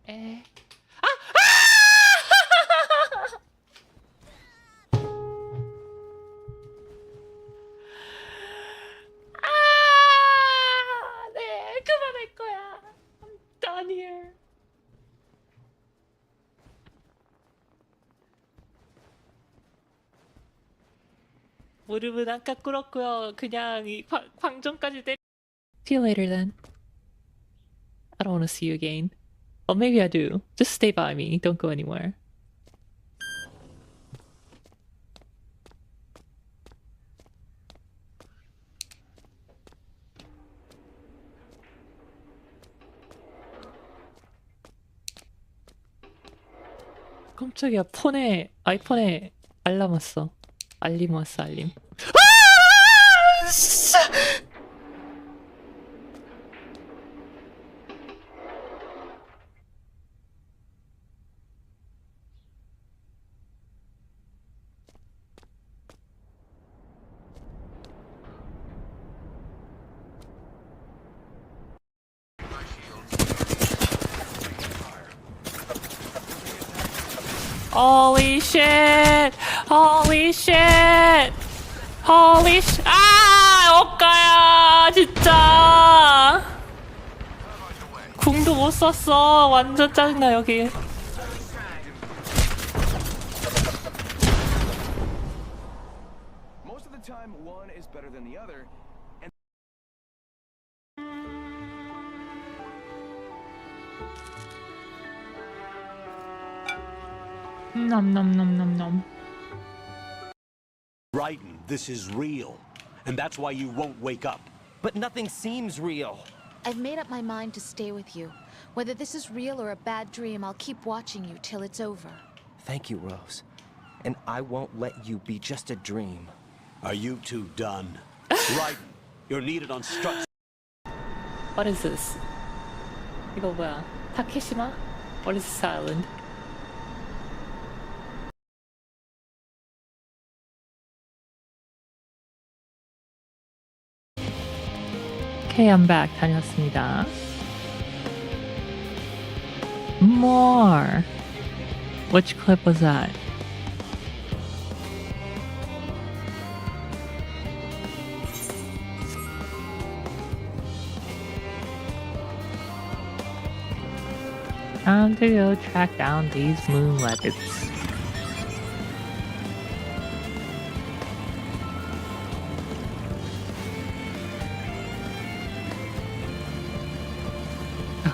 에. 네, 그만할 거야. I'm done here. 무릎은 안 깎으렀고요. 그냥 이 광전까지 때려. See you later then. I don't want to see you again. Well, maybe I do. Just stay by me. Don't go anywhere. 깜짝이야. 아이폰에 알람 왔어. 알림 왔어, 알림. Holy shit! Holy shit! Holy sh... 억가야! 진짜! 궁도 못 썼어. 완전 짜증나, 여기. Most of the time, one is better than the other. Nom nom nom nom nom. Raiden, this is real. And that's why you won't wake up. But nothing seems real. I've made up my mind to stay with you. Whether this is real or a bad dream, I'll keep watching you till it's over. Thank you, Rose. And I won't let you be just a dream. Are you two done? Raiden, you're needed on struts. What is this? 이거 뭐야? 타케시마? What is this island? Okay, I'm back. 다녀왔습니다. More. Which clip was that? Time to go track down these moon rabbits.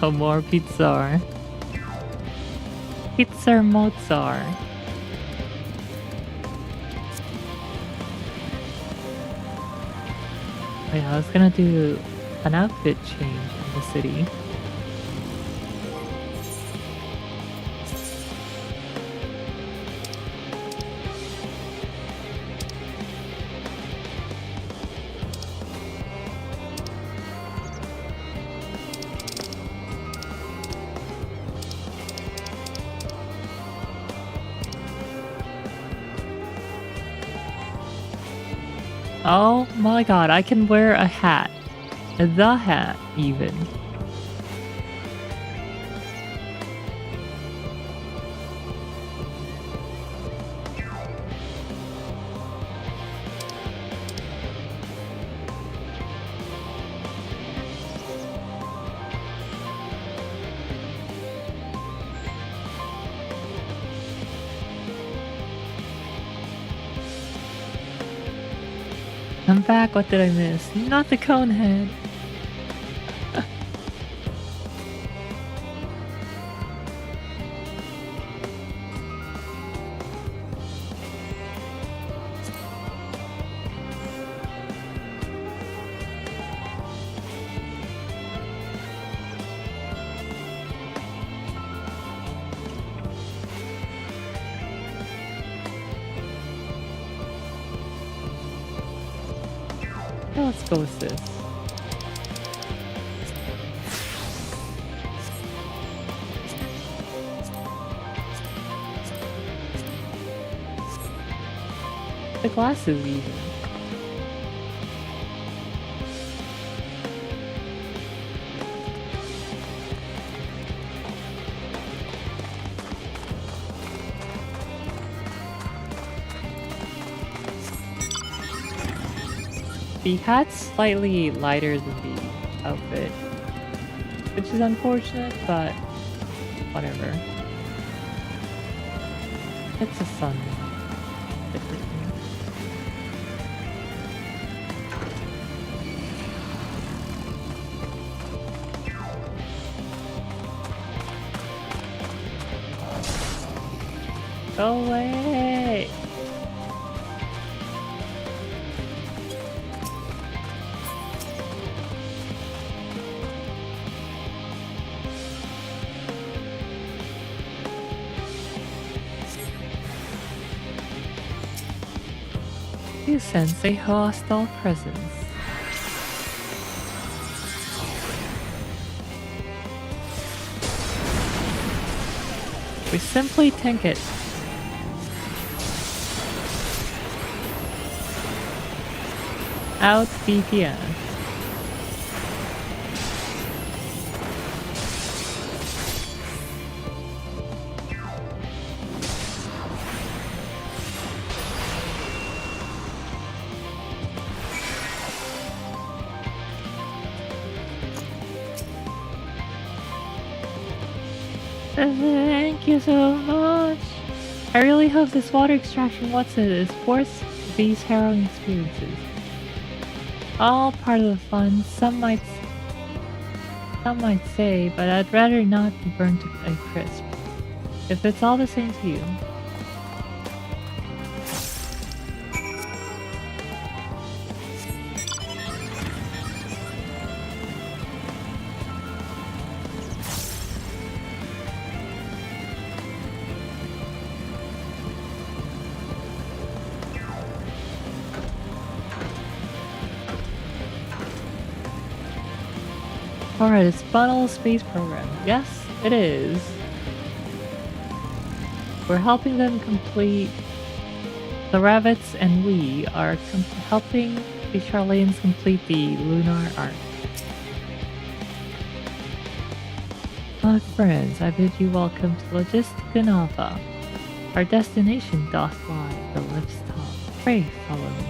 Oh, more pizza. Pizza Mozart. Oh yeah, I was gonna do an outfit change in the city. Oh my god, I can wear a hat. The hat, even. I'm back, what did I miss? Not the cone head. Oh, let's go with this. The glasses even. The hat's slightly lighter than the outfit, which is unfortunate, but whatever. It's a sun. Go away! You sense a hostile presence. We simply tank it. Out VPN. Thank you so much. I really hope this water extraction is worth these harrowing experiences. All part of the fun, some might say, but I'd rather not be burnt to a crisp. If it's all the same to you. Alright, it's Funnel Space Program. Yes, it is. We're helping them complete... The rabbits and we are helping the Charlayans complete the lunar arc. My friends, I bid you welcome to Logistica Nova. Our destination doth lie at the lift's top. Pray follow me.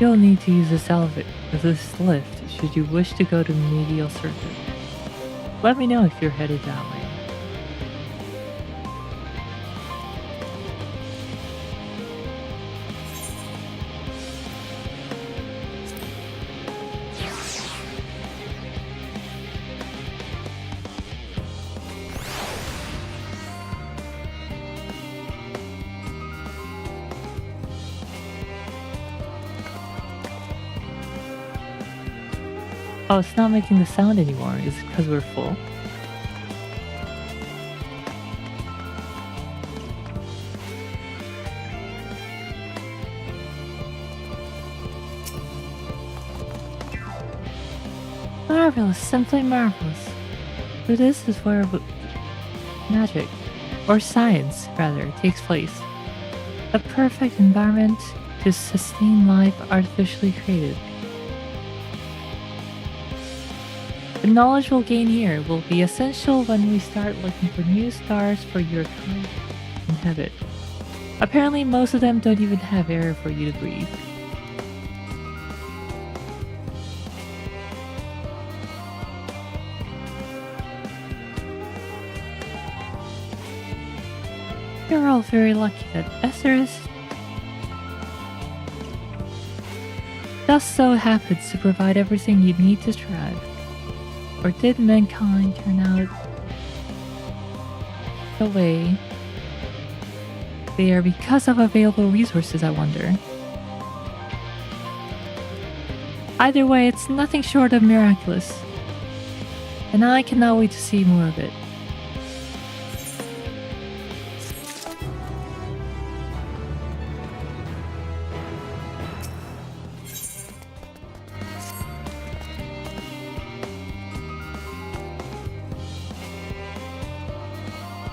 You'll need to use this lift should you wish to go to the medial circuit. Let me know if you're headed that way. Oh, it's not making the sound anymore. Is it because we're full? Marvelous, simply marvelous. So this is where magic, or science rather, takes place. A perfect environment to sustain life artificially created. The knowledge we'll gain here will be essential when we start looking for new stars for your kind to inhabit. Apparently most of them don't even have air for you to breathe. You're all very lucky that Eorzea just so happens to provide everything you need to thrive. Or did mankind turn out the way they are because of available resources, I wonder? Either way, it's nothing short of miraculous. And I cannot wait to see more of it.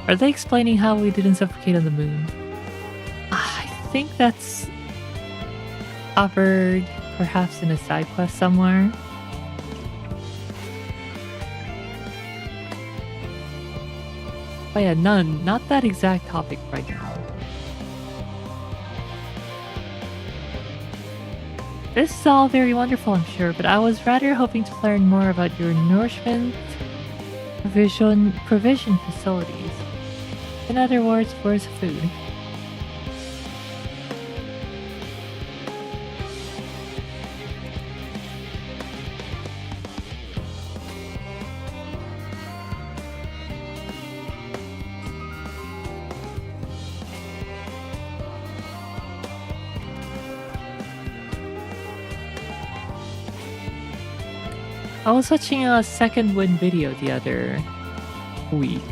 Are they explaining how we didn't suffocate on the moon? I think that's covered perhaps in a side quest somewhere. But yeah, not that exact topic right now. This is all very wonderful, I'm sure, but I was rather hoping to learn more about your nourishment provision facilities. In other words, where's the food? I was watching a Second Wind video the other week.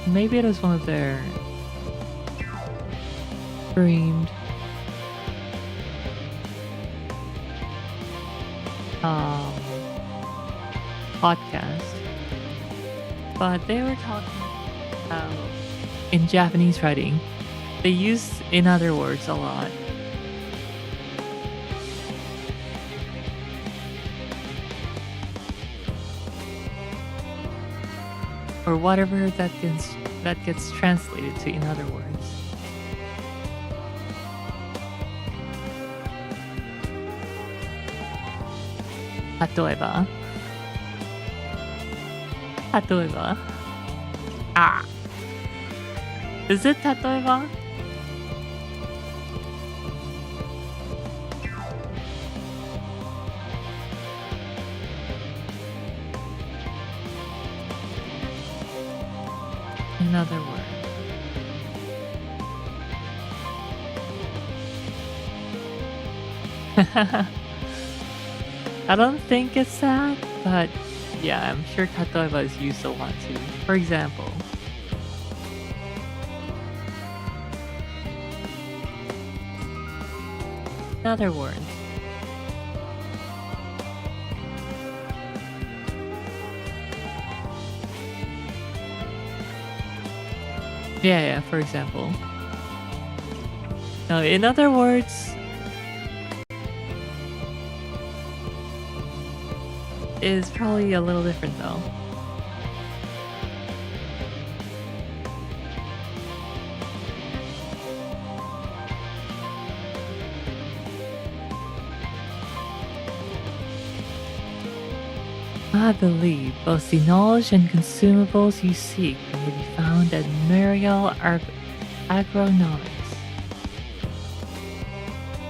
Maybe it was one of their streamed podcast, but they were talking about in Japanese writing, they use in other words a lot. Or whatever that gets translated to in other words. Tatoeba. Ah. Is it tatoeba? Another word. I don't think it's that, but yeah, I'm sure tatoeba is used a lot too. For example, another word. Yeah, for example. Now, in other words, is probably a little different though. I believe both the knowledge and consumables you seek may be found at Mariel Agronomics.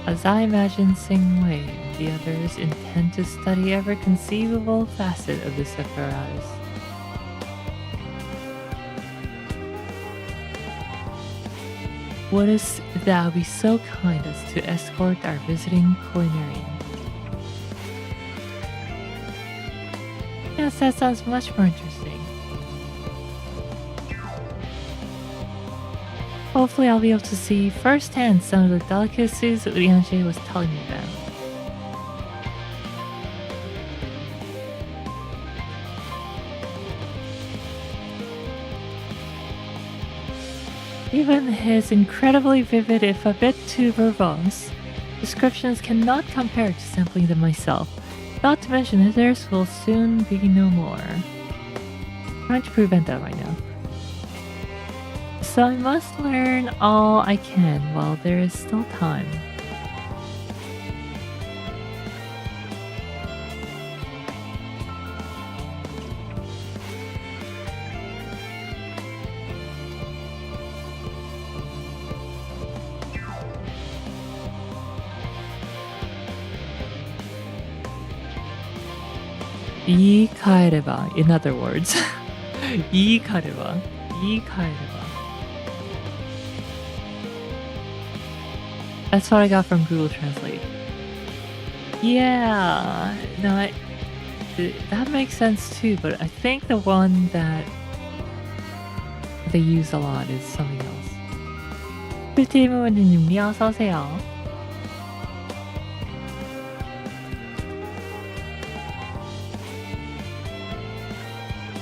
As I imagine Sing Wei and the others intend to study every conceivable facet of this apparatus. Wouldst thou be so kind as to escort our visiting culinarian? Yes, that sounds much more interesting. Hopefully I'll be able to see firsthand some of the delicacies that Eorzea was telling me about. Even his incredibly vivid, if a bit too verbose, descriptions cannot compare to sampling them myself. Not to mention his heirs will soon be no more. Trying to prevent that right now. So I must learn all I can while there is still time. 이카에레바, in other words. 이카에레바. That's what I got from Google Translate. Yeah, no, that makes sense too, but I think the one that they use a lot is something else. 풀티무님 어서 오세요.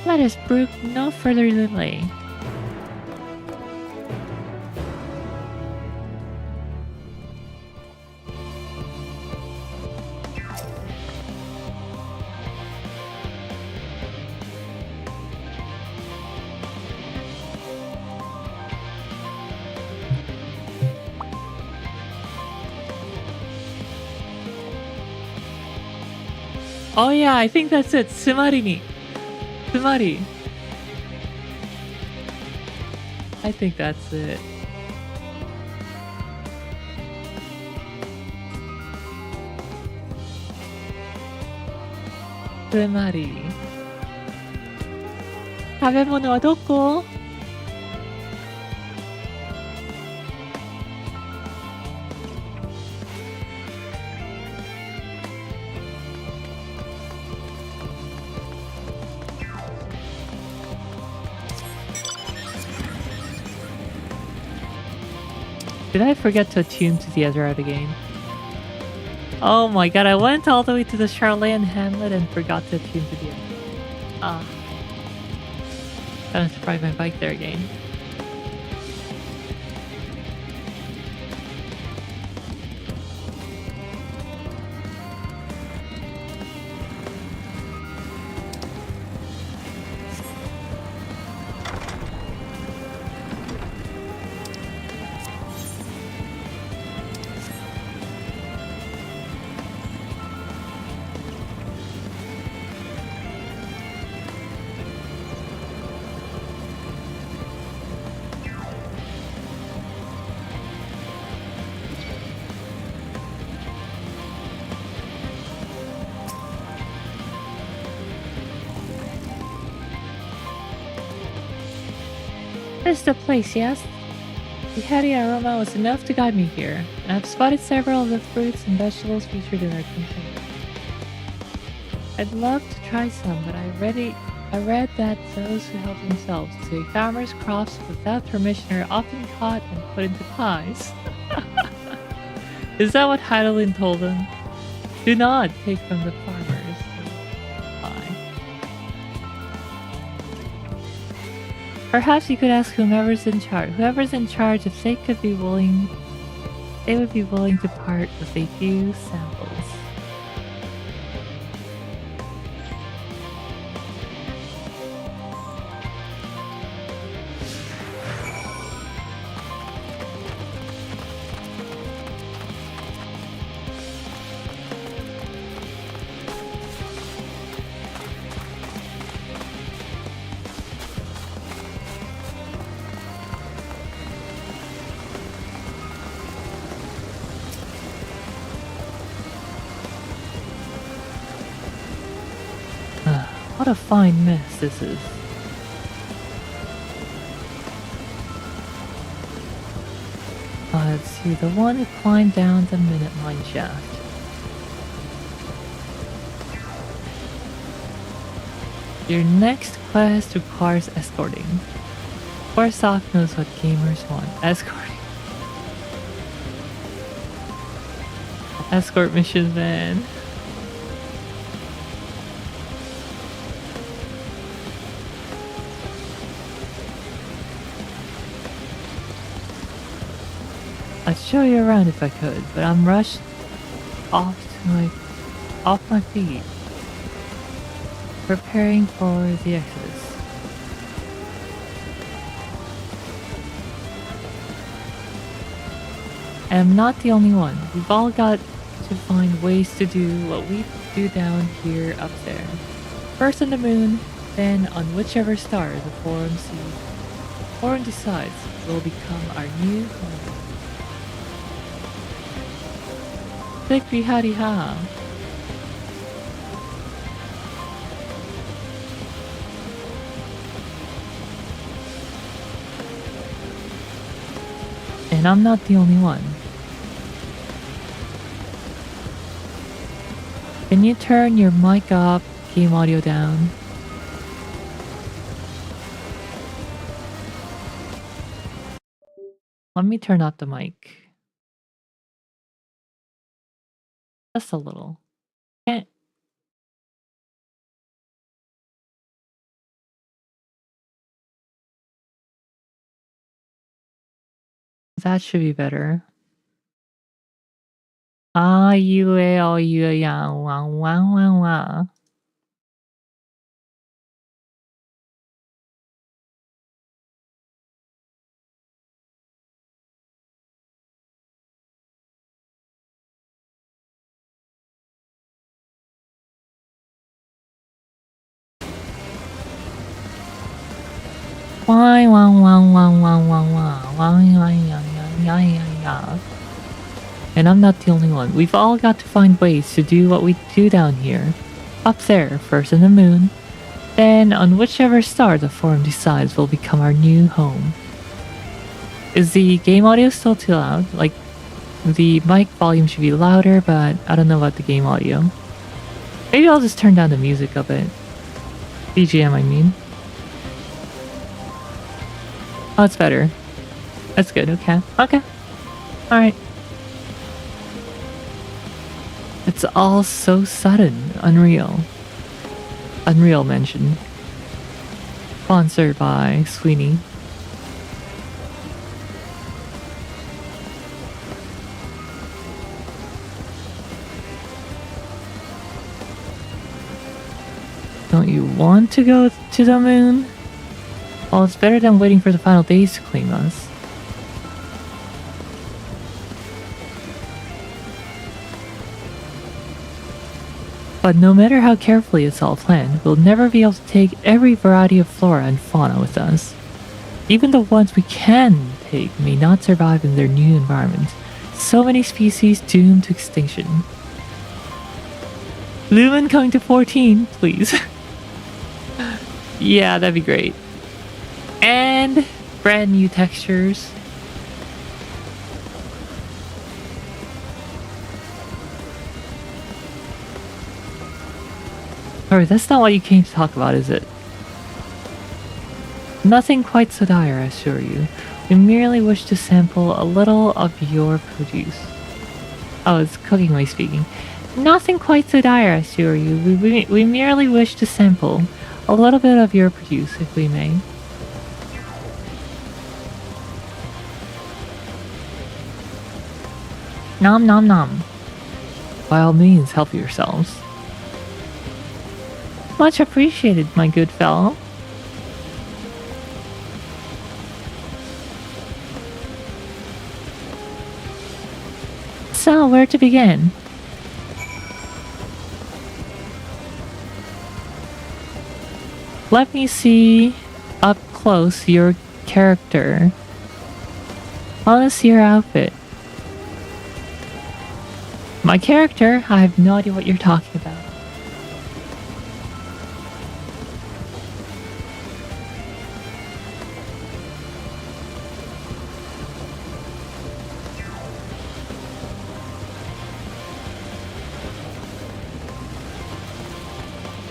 Let us brook no further delay. Oh yeah, I think that's it. Tsumarini. Tsumari. I think that's it. Tsumari. 食べ物はどこ? Did I forget to attune to the Eorzea again? Oh my god, I went all the way to the Charlene Hamlet and forgot to attune to the Eorzea. Ah. Gotta ride my bike there again. This is the place, yes? The heady aroma was enough to guide me here, and I've spotted several of the fruits and vegetables featured in our campaign. I'd love to try some, but I read that those who help themselves to a farmer's crops without permission are often caught and put into pies. Is that what Heidelin told them? Do not take from the farmers. Pie. Perhaps you could ask whoever's in charge if they would be willing to part with a few samples. What a fine mess this is. Let's see, the one who climbed down the minute mine shaft. Your next quest requires escorting. Warsock knows what gamers want. Escorting. Escort missions, man. show you around if I could, but I'm rushed off my feet, preparing for the exodus. And I'm not the only one. We've all got to find ways to do what we do down here up there. First on the moon, then on whichever star the forum decides will become our new home. Victory howdy ha. And I'm not the only one. Can you turn your mic up, game audio down? Let me turn up the mic. Just a little. Can't. That should be better. Ah, you, oh, you, yeah, wow, wow, wow, wow. Why, wow, wow, wow, wow, wow, wow, wow, yeah, yeah, yeah, yeah, yeah. And I'm not the only one. We've all got to find ways to do what we do down here. Up there, first on the moon, then on whichever star the forum decides will become our new home. Is the game audio still too loud? Like, the mic volume should be louder, but I don't know about the game audio. Maybe I'll just turn down the music a bit. BGM, I mean. Oh, it's better. That's good, okay. Okay. Alright. It's all so sudden. Unreal. Unreal mentioned. Sponsored by Sweeney. Don't you want to go to the moon? Well, it's better than waiting for the final days to claim us. But no matter how carefully it's all planned, we'll never be able to take every variety of flora and fauna with us. Even the ones we can take may not survive in their new environment. So many species doomed to extinction. Lumen coming to 14, please. Yeah, that'd be great. And brand new textures. Alright, that's not what you came to talk about, is it? Nothing quite so dire, I assure you. We merely wish to sample a little of your produce. Oh, it's Cooking Way speaking. Nothing quite so dire, I assure you. We merely wish to sample a little bit of your produce, if we may. Nom nom nom. By all means, help yourselves. Much appreciated, my good fellow. So, where to begin? Let me see up close your character. I want to see your outfit. My character? I have no idea what you're talking about.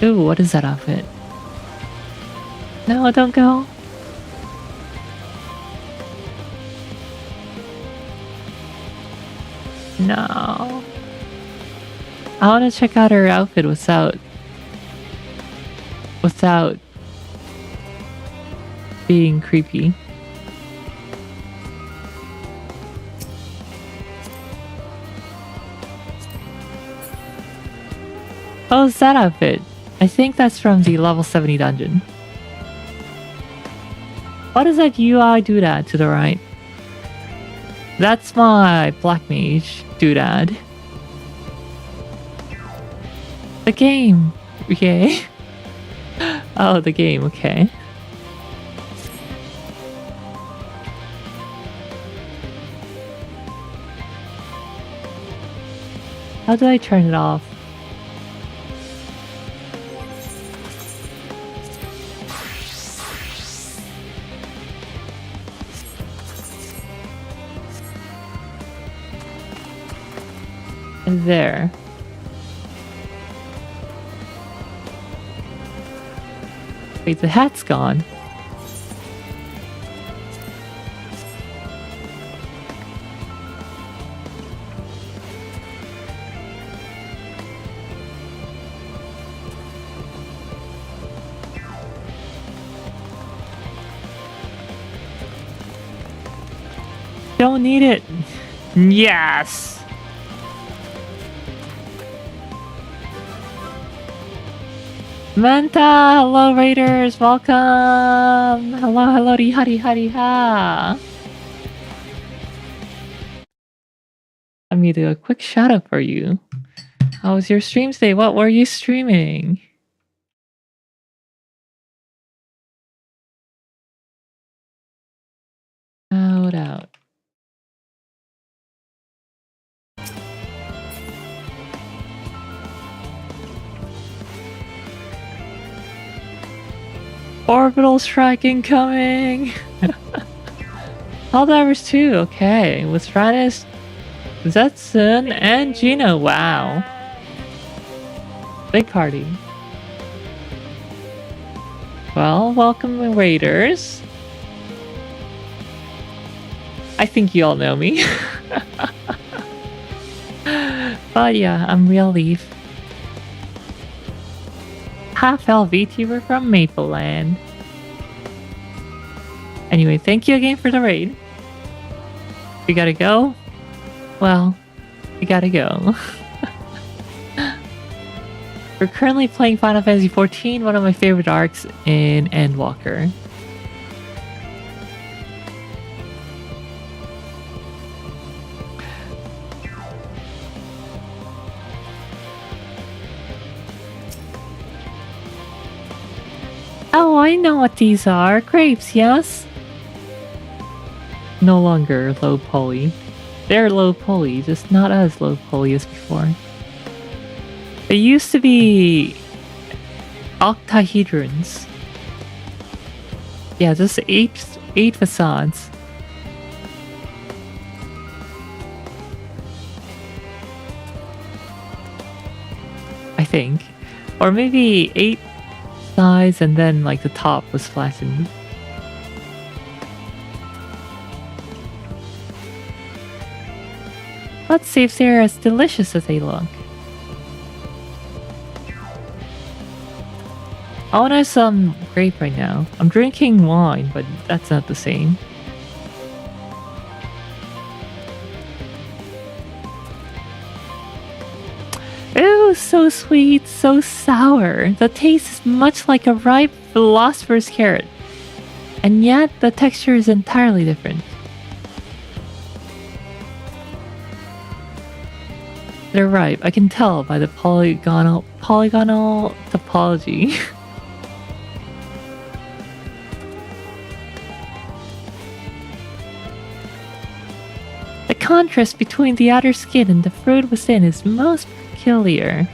Ooh, what is that outfit? No, don't go. No. I want to check out her outfit without being creepy. Oh, it's that outfit. I think that's from the level 70 dungeon. What is that UI doodad to the right? That's my Black Mage doodad. The game! Okay. Oh, the game, okay. How do I turn it off? There. Wait, the hat's gone. Don't need it. Yes. Manta, hello Raiders, welcome. Hello, hari ha. Let me do a quick shout out for you. How was your stream today? What were you streaming? Shout out. Orbital strike incoming! Helldivers 2, okay. With Stratus, Zetsun, and Gino, wow. Big party. Well, welcome Raiders. I think you all know me. But yeah, I'm Real Leaf. Half L VTuber from Mapleland. Anyway, thank you again for the raid. We gotta go? Well, we gotta go. We're currently playing Final Fantasy XIV, one of my favorite arcs in Endwalker. Oh, I know what these are. Grapes, yes? No longer low poly. They're low poly, just not as low poly as before. They used to be octahedrons. Yeah, just eight facades. I think. Or maybe 8 sides and then like the top was flattened. Let's see if they're as delicious as they look. I want to have some grape right now. I'm drinking wine, but that's not the same. Ooh, so sweet, so sour. The taste is much like a ripe philosopher's carrot. And yet, the texture is entirely different. They're ripe. I can tell by the polygonal topology. The contrast between the outer skin and the fruit within is most peculiar.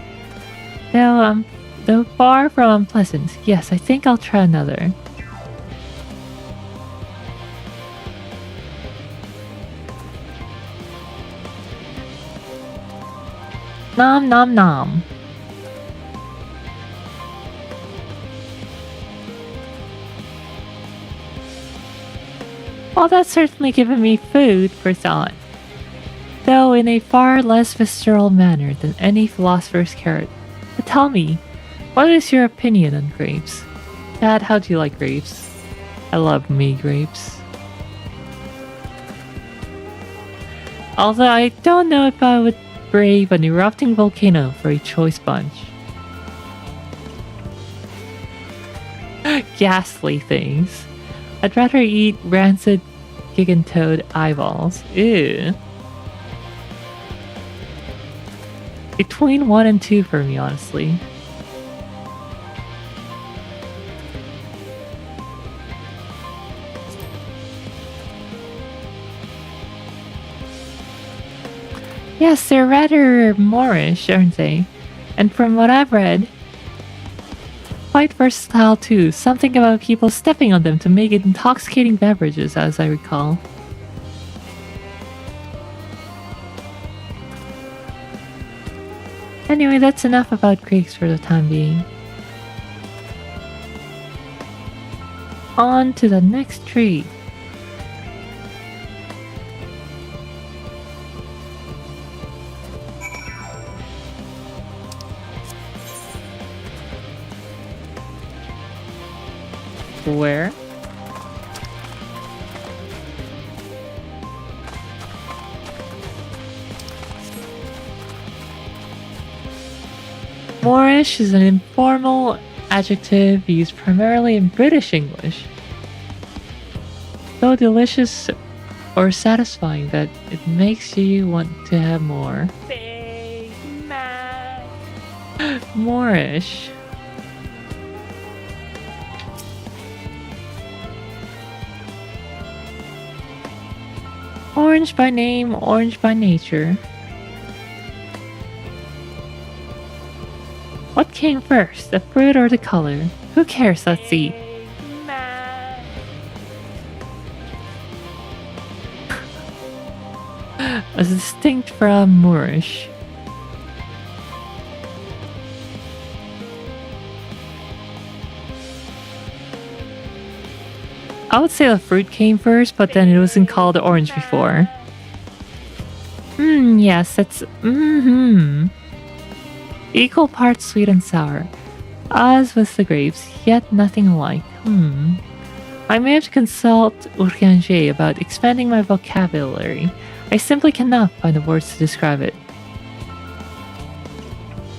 Though far from unpleasant. Yes, I think I'll try another. Nom nom nom. Well, that's certainly given me food for thought. Though in a far less visceral manner than any philosopher's carrot. But tell me, what is your opinion on grapes? Dad, how do you like grapes? I love me grapes. Although I don't know if I would brave an erupting volcano for a choice bunch. Ghastly things. I'd rather eat rancid gigantoad eyeballs. Ew. Between 1 and 2 for me, honestly. Yes, they're rather Moorish, aren't they? And from what I've read, quite versatile too. Something about people stepping on them to make it intoxicating beverages, as I recall. Anyway, that's enough about Greeks for the time being. On to the next tree. Where? Moorish is an informal adjective used primarily in British English. So delicious or satisfying that it makes you want to have more. Big Mac. Moorish. Orange by name, orange by nature. What came first, the fruit or the color? Who cares? Let's eat. As distinct from Moorish. I would say the fruit came first, but then it wasn't called orange before. Yes, it's equal parts sweet and sour. As with the grapes, yet nothing alike. I may have to consult Eorzea about expanding my vocabulary. I simply cannot find the words to describe it.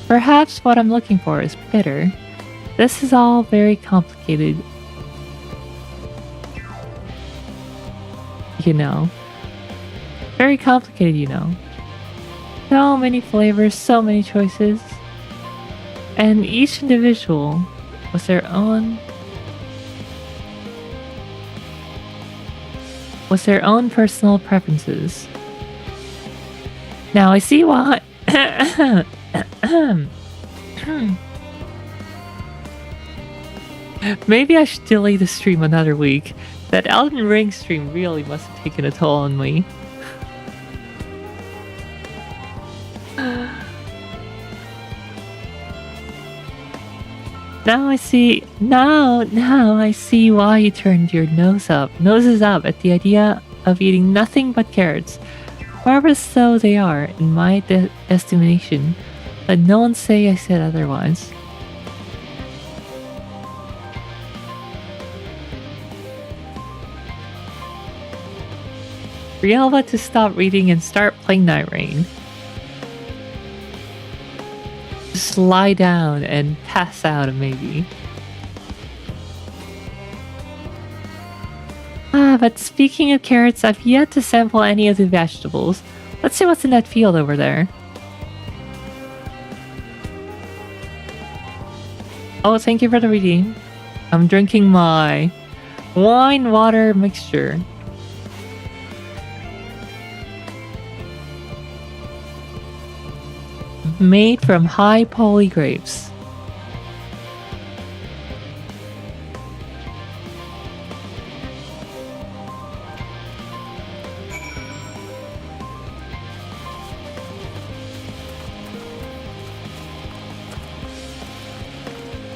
Perhaps what I'm looking for is bitter. This is all very complicated. You know. Very complicated, you know. So many flavors, so many choices. And each individual was their own personal preferences. Now I see why maybe I should delay the stream another week. That Elden Ring stream really must have taken a toll on me. Now I see why you turned your noses up at the idea of eating nothing but carrots. Marvelous though they are, in my estimation, let no one say I said otherwise. Rielva to stop reading and start playing Night Rain. Just lie down and pass out maybe. But speaking of carrots, I've yet to sample any of the vegetables. Let's see what's in that field over there. Oh, thank you for the reading. I'm drinking my wine-water mixture. Made from high poly grapes.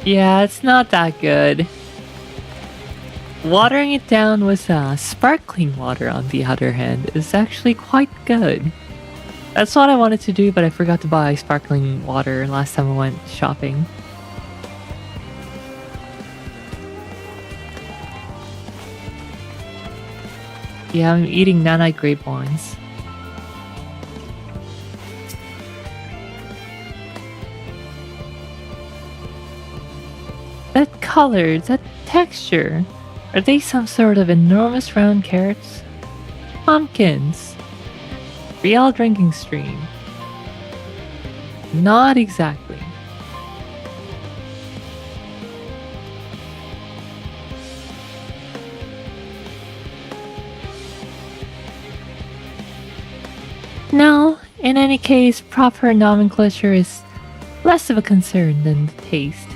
Yeah, it's not that good. Watering it down with sparkling water, on the other hand, is actually quite good. That's what I wanted to do, but I forgot to buy sparkling water last time I went shopping. Yeah, I'm eating nanite grape wines. That color, that texture. Are they some sort of enormous round carrots? Pumpkins. Real drinking stream. Not exactly. No, in any case, proper nomenclature is less of a concern than the taste.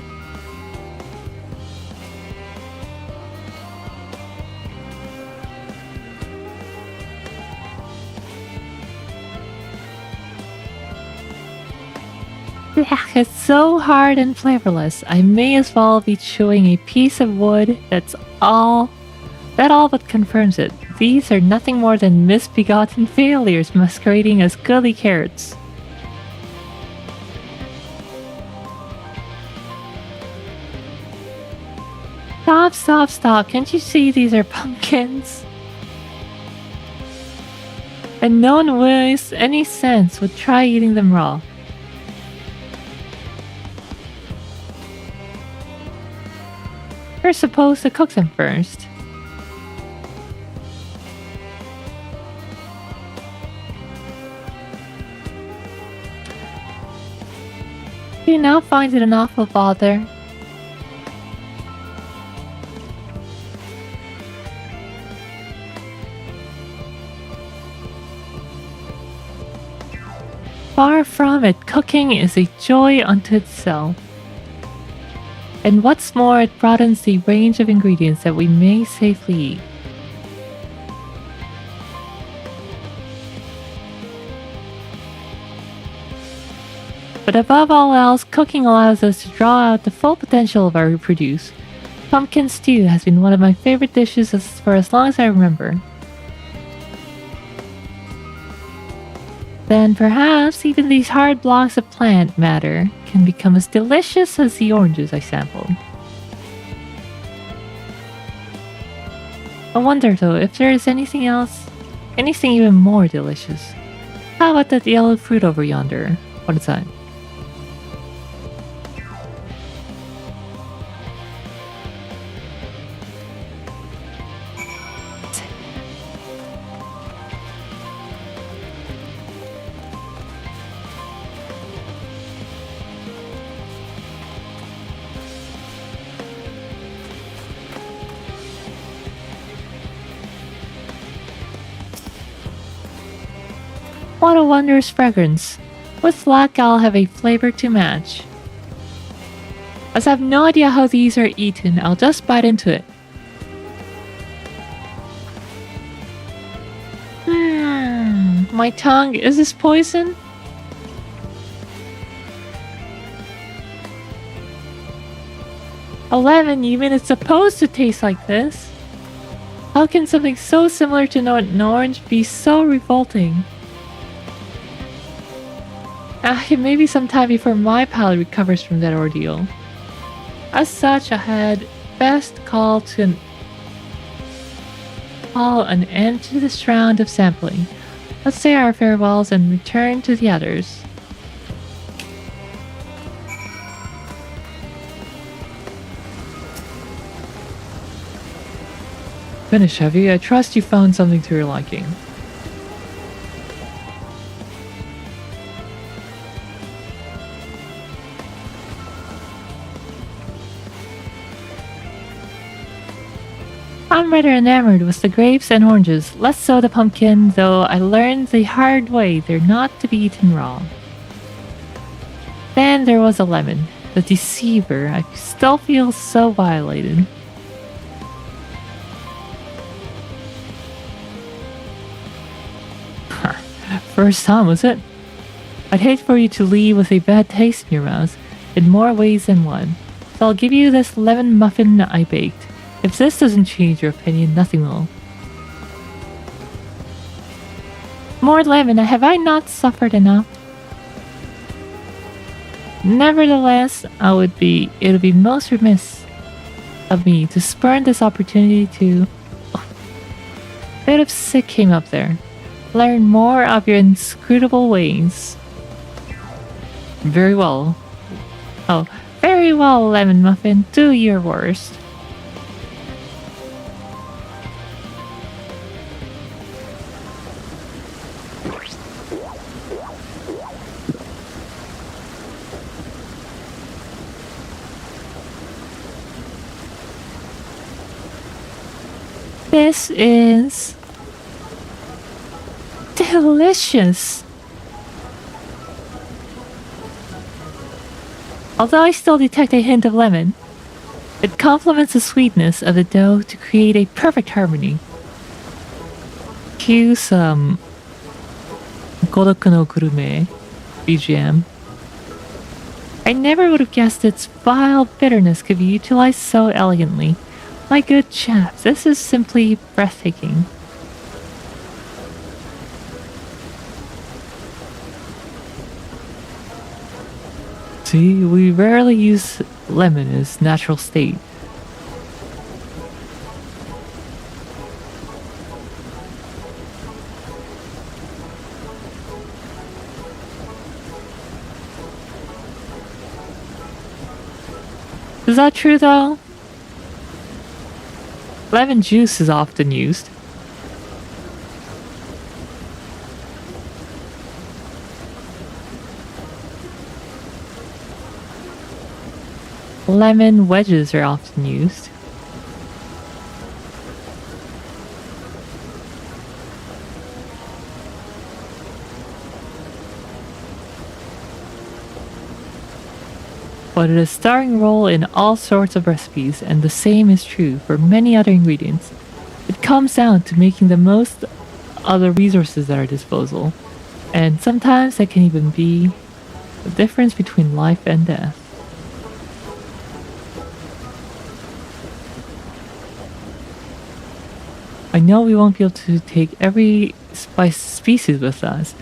Blech, it's so hard and flavorless. I may as well be chewing a piece of wood. That all but confirms it. These are nothing more than misbegotten failures masquerading as goody carrots. Stop. Can't you see these are pumpkins? And no one with any sense would try eating them raw. We're supposed to cook them first. Do you now find it an awful bother? Far from it, cooking is a joy unto itself. And what's more, it broadens the range of ingredients that we may safely eat. But above all else, cooking allows us to draw out the full potential of our produce. Pumpkin stew has been one of my favorite dishes for as long as I remember. Then perhaps even these hard blocks of plant matter can become as delicious as the oranges I sampled. I wonder though if there is anything else, anything even more delicious. How about that yellow fruit over yonder? What is that? What a wondrous fragrance. With luck, I'll have a flavor to match. As I have no idea how these are eaten, I'll just bite into it. My tongue, is this poison? A lemon, you mean it's supposed to taste like this? How can something so similar to an orange be so revolting? It may be some time before my palate recovers from that ordeal. As such, I had best call an end to this round of sampling. Let's say our farewells and return to the others. Finish, have you? I trust you found something to your liking. I'm rather enamored with the grapes and oranges, less so the pumpkin, though I learned the hard way they're not to be eaten raw. Then there was a lemon, the deceiver. I still feel so violated. First time, was it? I'd hate for you to leave with a bad taste in your mouth, in more ways than one, so I'll give you this lemon muffin I baked. If this doesn't change your opinion, nothing will. More lemon, have I not suffered enough? Nevertheless, it would be most remiss of me to spurn this opportunity to... Oh, a bit of sick came up there. Learn more of your inscrutable ways. Very well. Oh, very well, Lemon Muffin. Do your worst. This is delicious. Although I still detect a hint of lemon, it complements the sweetness of the dough to create a perfect harmony. Cue some Godoku no Gurume BGM. I never would have guessed its vile bitterness could be utilized so elegantly. My good chaps, this is simply breathtaking. See, we rarely use lemon in its natural state. Is that true though? Lemon juice is often used. Lemon wedges are often used. But it has a starring role in all sorts of recipes, and the same is true for many other ingredients. It comes down to making the most of the resources at our disposal, and sometimes that can even be the difference between life and death. I know we won't be able to take every spice species with us.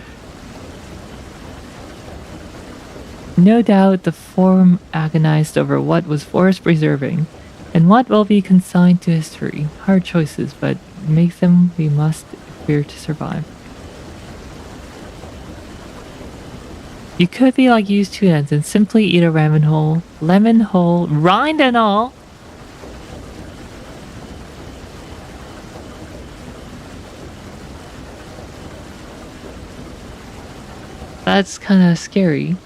No doubt the forum agonized over what was worth preserving, and what will be consigned to history. Hard choices, but make them we must if we're to survive. You could be like use two ends and simply eat a lemon whole, rind and all. That's kind of scary.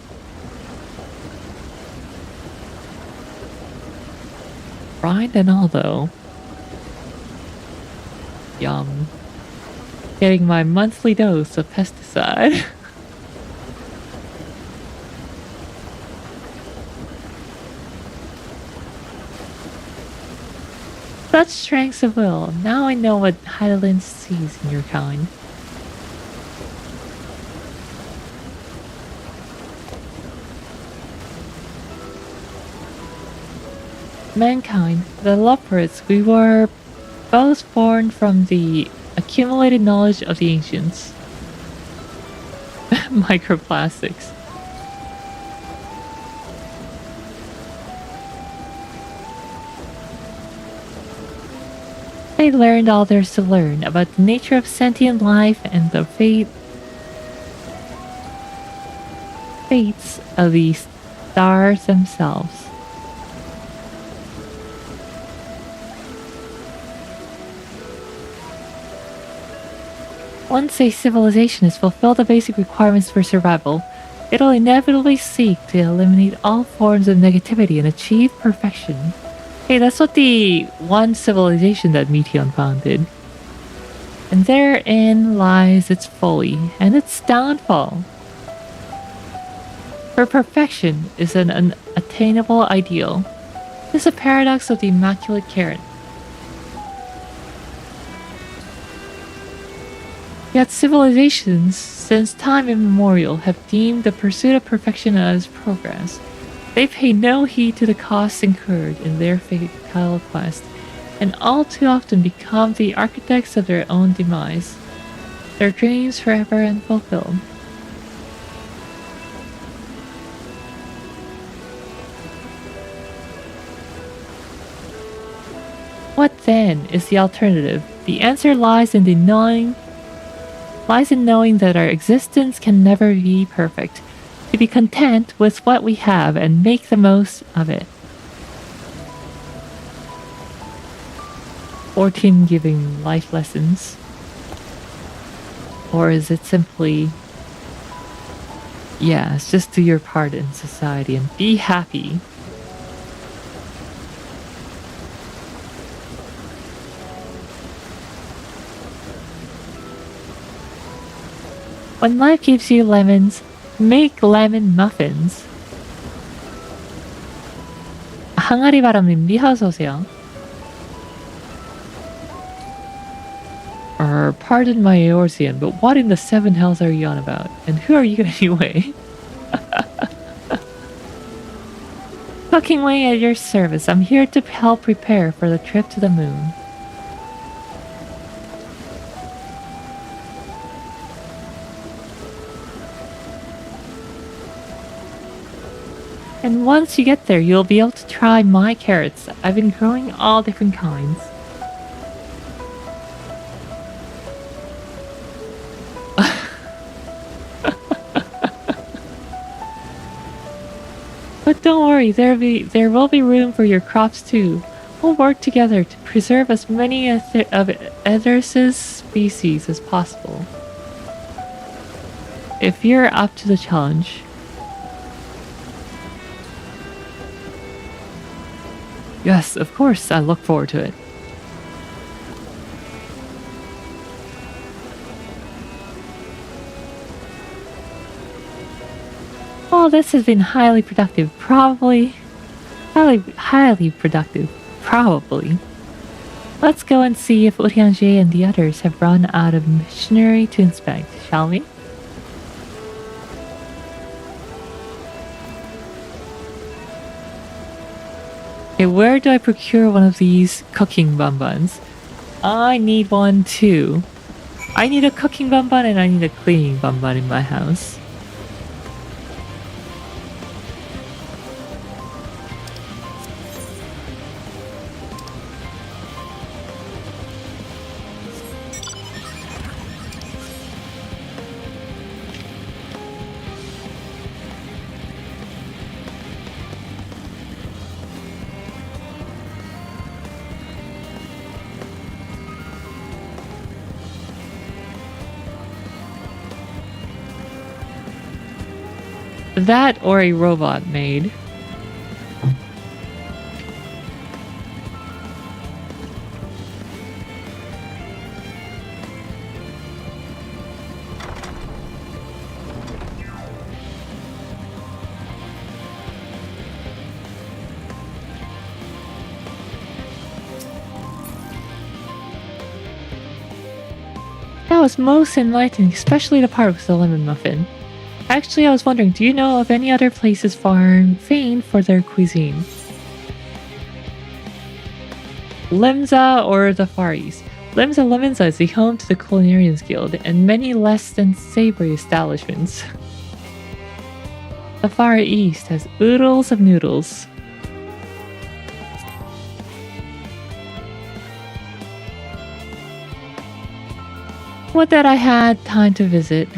Rind and all though. Yum. Getting my monthly dose of pesticide. Such strengths of will. Now I know what Hydaelyn sees in your kind. Mankind, the lovebirds, we were both born from the accumulated knowledge of the ancients. Microplastics. They learned all there is to learn about the nature of sentient life and the fates of the stars themselves. Once a civilization has fulfilled the basic requirements for survival, it'll inevitably seek to eliminate all forms of negativity and achieve perfection. Hey, that's what the one civilization that Meteion founded. And therein lies its folly and its downfall. For perfection is an unattainable ideal. It is a paradox of the immaculate carrot. Yet civilizations, since time immemorial, have deemed the pursuit of perfection as progress. They pay no heed to the costs incurred in their fatal quest, and all too often become the architects of their own demise, their dreams forever unfulfilled. What then is the alternative? The answer lies in knowing that our existence can never be perfect, to be content with what we have and make the most of it. 14 giving life lessons? Or is it simply, yes, just do your part in society and be happy? When life gives you lemons, make lemon muffins. 항아리바람님이 어서오세요. Pardon my Eorzean, but what in the seven hells are you on about? And who are you anyway? Cooking way at your service. I'm here to help prepare for the trip to the moon. And once you get there, you'll be able to try my carrots. I've been growing all different kinds. But don't worry, there will be room for your crops too. We'll work together to preserve as many of Eorzea species as possible. If you're up to the challenge. Yes, of course, I look forward to it. Well, this has been highly productive, probably. Highly productive, probably. Let's go and see if Eorzea and the others have run out of machinery to inspect, shall we? Okay, where do I procure one of these cooking bonbons? I need one too. I need a cooking bonbon and I need a cleaning bonbon in my house. That or a robot maid. That was most enlightening, especially the part with the lemon muffin. Actually, I was wondering, do you know of any other places famed for their cuisine? Lemza or the Far East? Lemza is the home to the Culinarians Guild and many less than savory establishments. The Far East has oodles of noodles. Would that I had time to visit.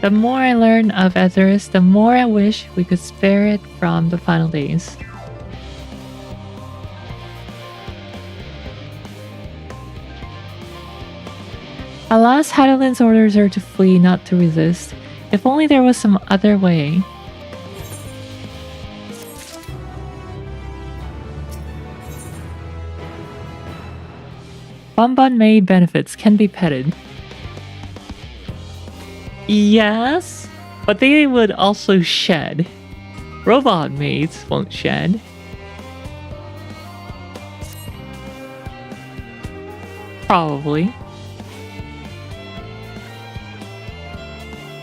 The more I learn of Eorzea, the more I wish we could spare it from the final days. Alas, Hadelin's orders are to flee, not to resist. If only there was some other way. Bonbon maid benefits can be petted. Yes, but they would also shed. Robot maids won't shed. Probably.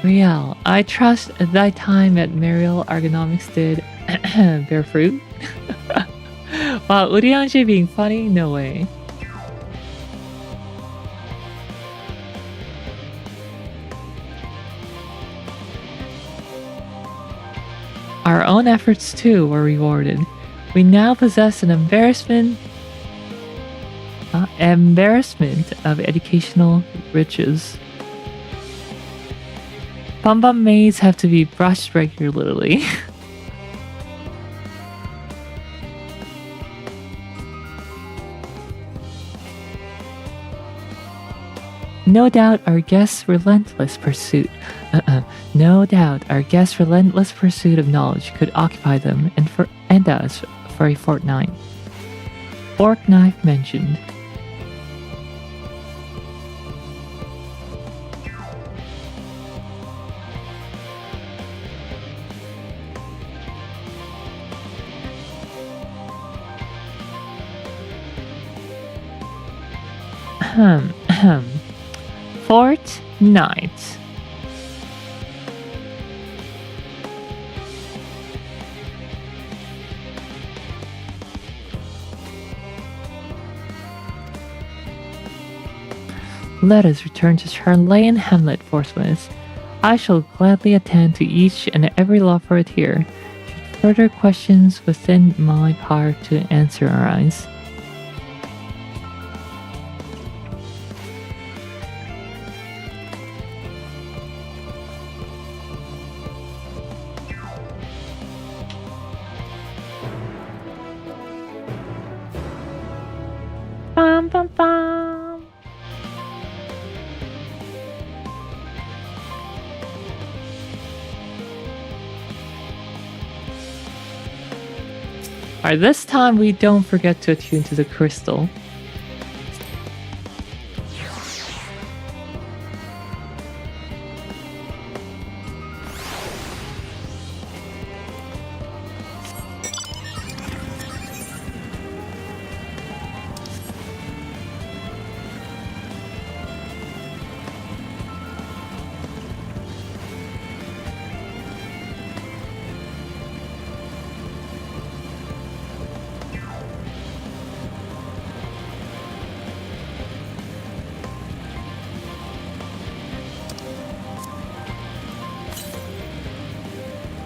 Riel, I trust thy time at Mariel Ergonomics did bear fruit. Wow, Urianji being funny? No way. Our own efforts too were rewarded. We now possess an embarrassment of educational riches. Bonbon maids have to be brushed regularly. No doubt our guest's relentless pursuit of knowledge could occupy them and us for a fortnight. Fork knife mentioned. Fortnite. Let us return to Charlayan Hamlet forthwith. I shall gladly attend to each and every lover here. Should further questions within my power to answer arise. Bum bum bum. Alright, this time we don't forget to attune to the crystal.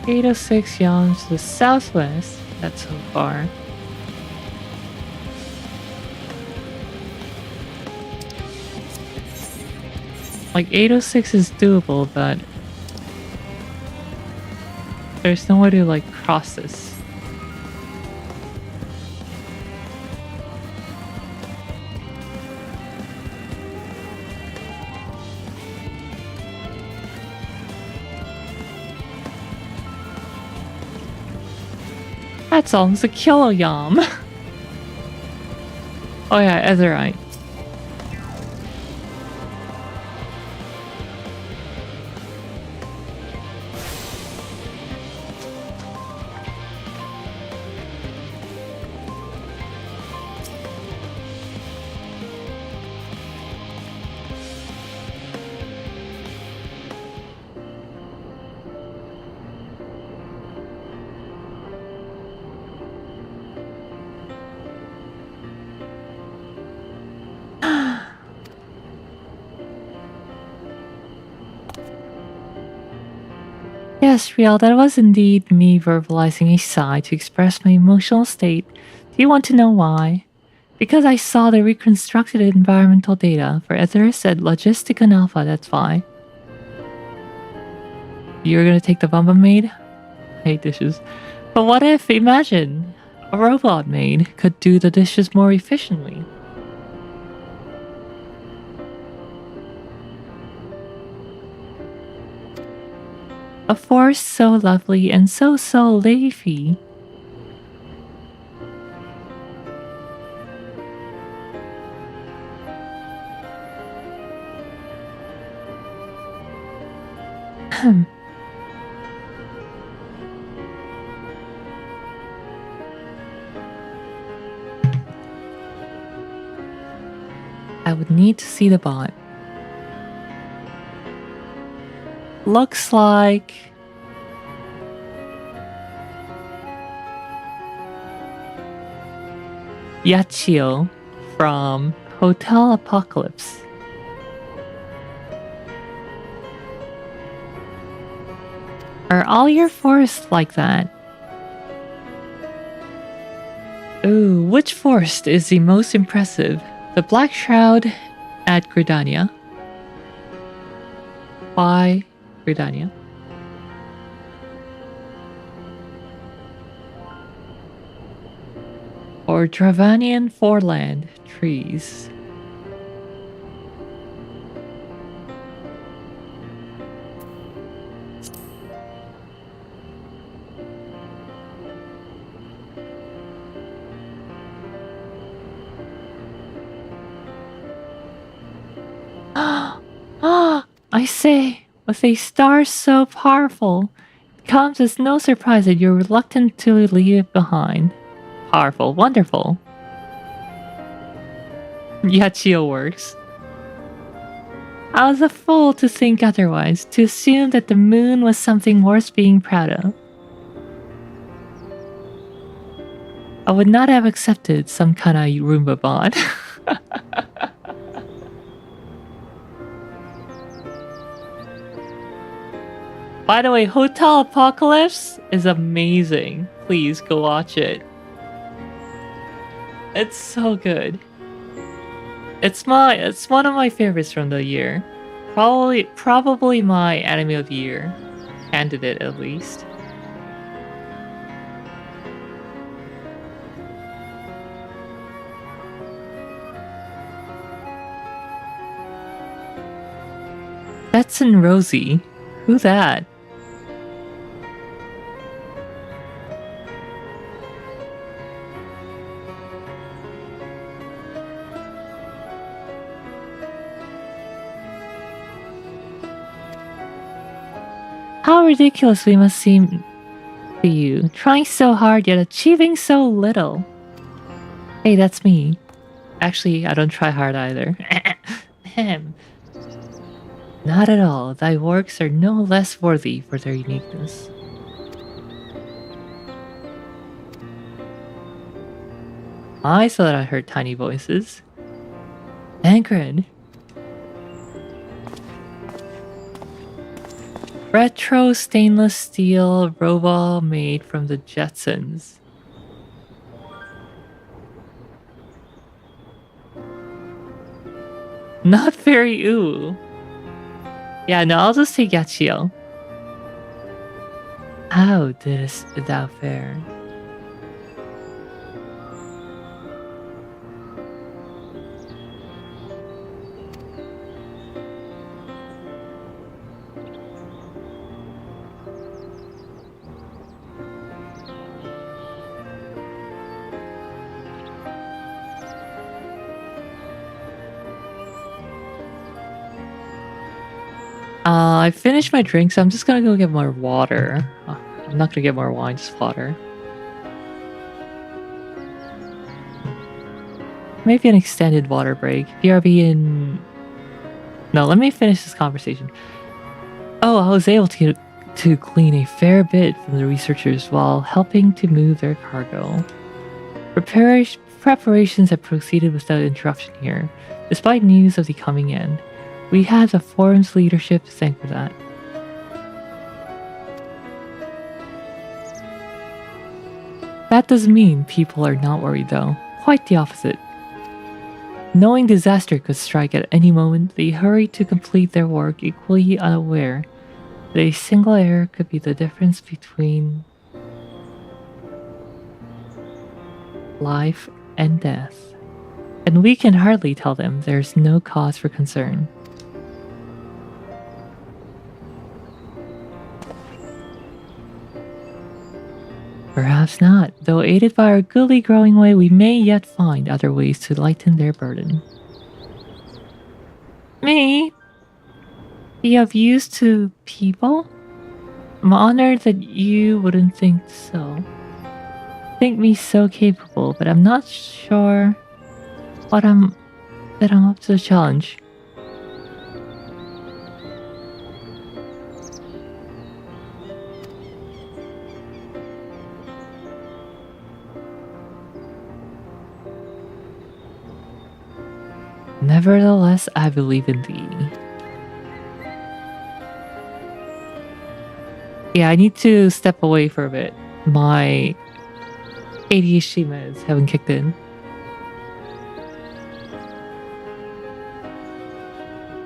.806 yawns to the southwest. That's so far. Like 806 is doable, but there's no way to like cross this. That's almost a kilogram. Oh yeah, Etherite. Yes, Riel, that was indeed me verbalizing a sigh to express my emotional state. Do you want to know why? Because I saw the reconstructed environmental data for Etheris at Logisticon Alpha, that's why. You're gonna take the Bumba maid? I hate dishes. But what if, imagine, a robot maid could do the dishes more efficiently? A forest so lovely and so leafy. I would need to see the bot. Looks like Yachio from Hotel Apocalypse. Are all your forests like that? Ooh, which forest is the most impressive? The Black Shroud at Gridania. Why Gridania? Or Dravanian foreland trees. I say, with a star so powerful, it comes as no surprise that you're reluctant to leave it behind. Powerful, wonderful. Yachio works. I was a fool to think otherwise, to assume that the moon was something worth being proud of. I would not have accepted some kind of Roomba bond. By the way, Hotel Apocalypse is amazing. Please go watch it. It's so good. It's one of my favorites from the year. Probably my anime of the year. Candidate at least. Betson Rosie. Who that? How ridiculous we must seem to you, trying so hard yet achieving so little. Hey, that's me. Actually, I don't try hard either. Ahem. Not at all. Thy works are no less worthy for their uniqueness. I saw that I heard tiny voices. Angrid. Retro stainless steel robot made from the Jetsons. Not very ooh. Yeah, no, I'll just take Yachio. How didst thou fare? I finished my drink, so I'm just gonna go get more water. I'm not gonna get more wine, just water. Maybe an extended water break. BRB in... No, let me finish this conversation. Oh, I was able to glean a fair bit from the researchers while helping to move their cargo. Preparations have proceeded without interruption here, despite news of the coming end. We have the forum's leadership to thank for that. That doesn't mean people are not worried though. Quite the opposite. Knowing disaster could strike at any moment, they hurried to complete their work equally unaware that a single error could be the difference between life and death. And we can hardly tell them there's no cause for concern. Perhaps not, though aided by our goodly growing way, we may yet find other ways to lighten their burden. Me? Be of use to people? I'm honored that you wouldn't think so. Think me so capable, but I'm not sure that I'm up to the challenge. Nevertheless, I believe in thee. Yeah, I need to step away for a bit. My ADHD meds haven't kicked in.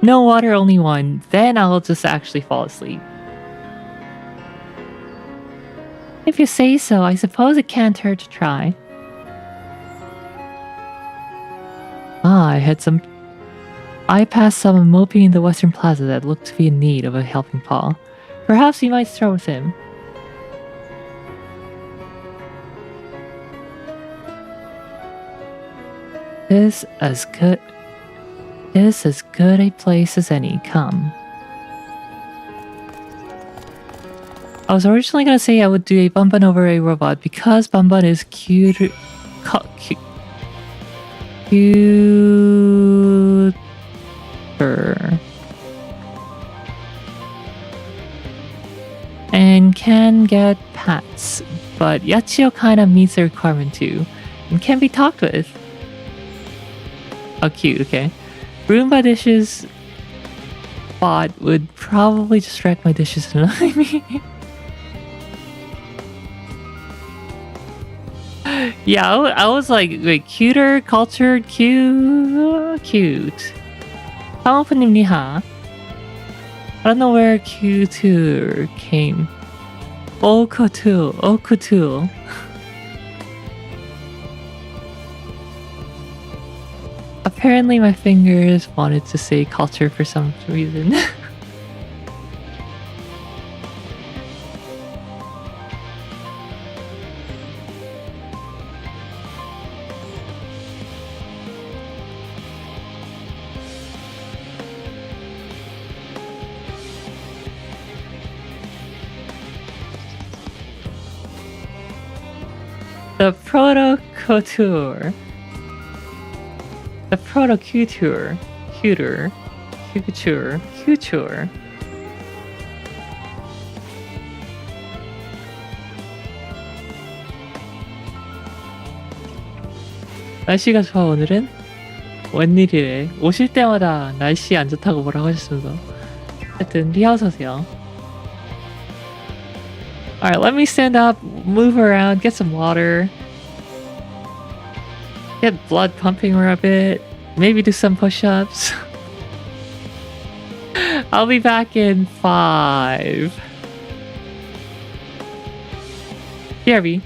No water, only one. Then I'll just actually fall asleep. If you say so, I suppose it can't hurt to try. I passed someone moping in the Western Plaza that looked to be in need of a helping paw. Perhaps you might start with him. This as good a place as any. Come. I was originally gonna say I would do a Bunbun over a robot because Bunbun is cuter. can get pets, but Yachio kind of meets the requirement too, and can be talked with. Oh, cute, okay. Roomba dishes bot would probably just wreck my dishes and annoy me. Yeah, I was like, wait, cuter, cultured, cute. Pang오프님 니하. I don't know where cuter came. Okutu. Apparently my fingers wanted to say culture for some reason. The proto-couture. The proto-couture. Couture. 날씨가 좋아 오늘은? 웬일이래. 오실 때마다 날씨 안 좋다고 뭐라고 하셨으면서. 하여튼 리하우스세요. Alright, let me stand up, move around, get some water. Get blood pumping a bit. Maybe do some push-ups. I'll be back in 5. BRB.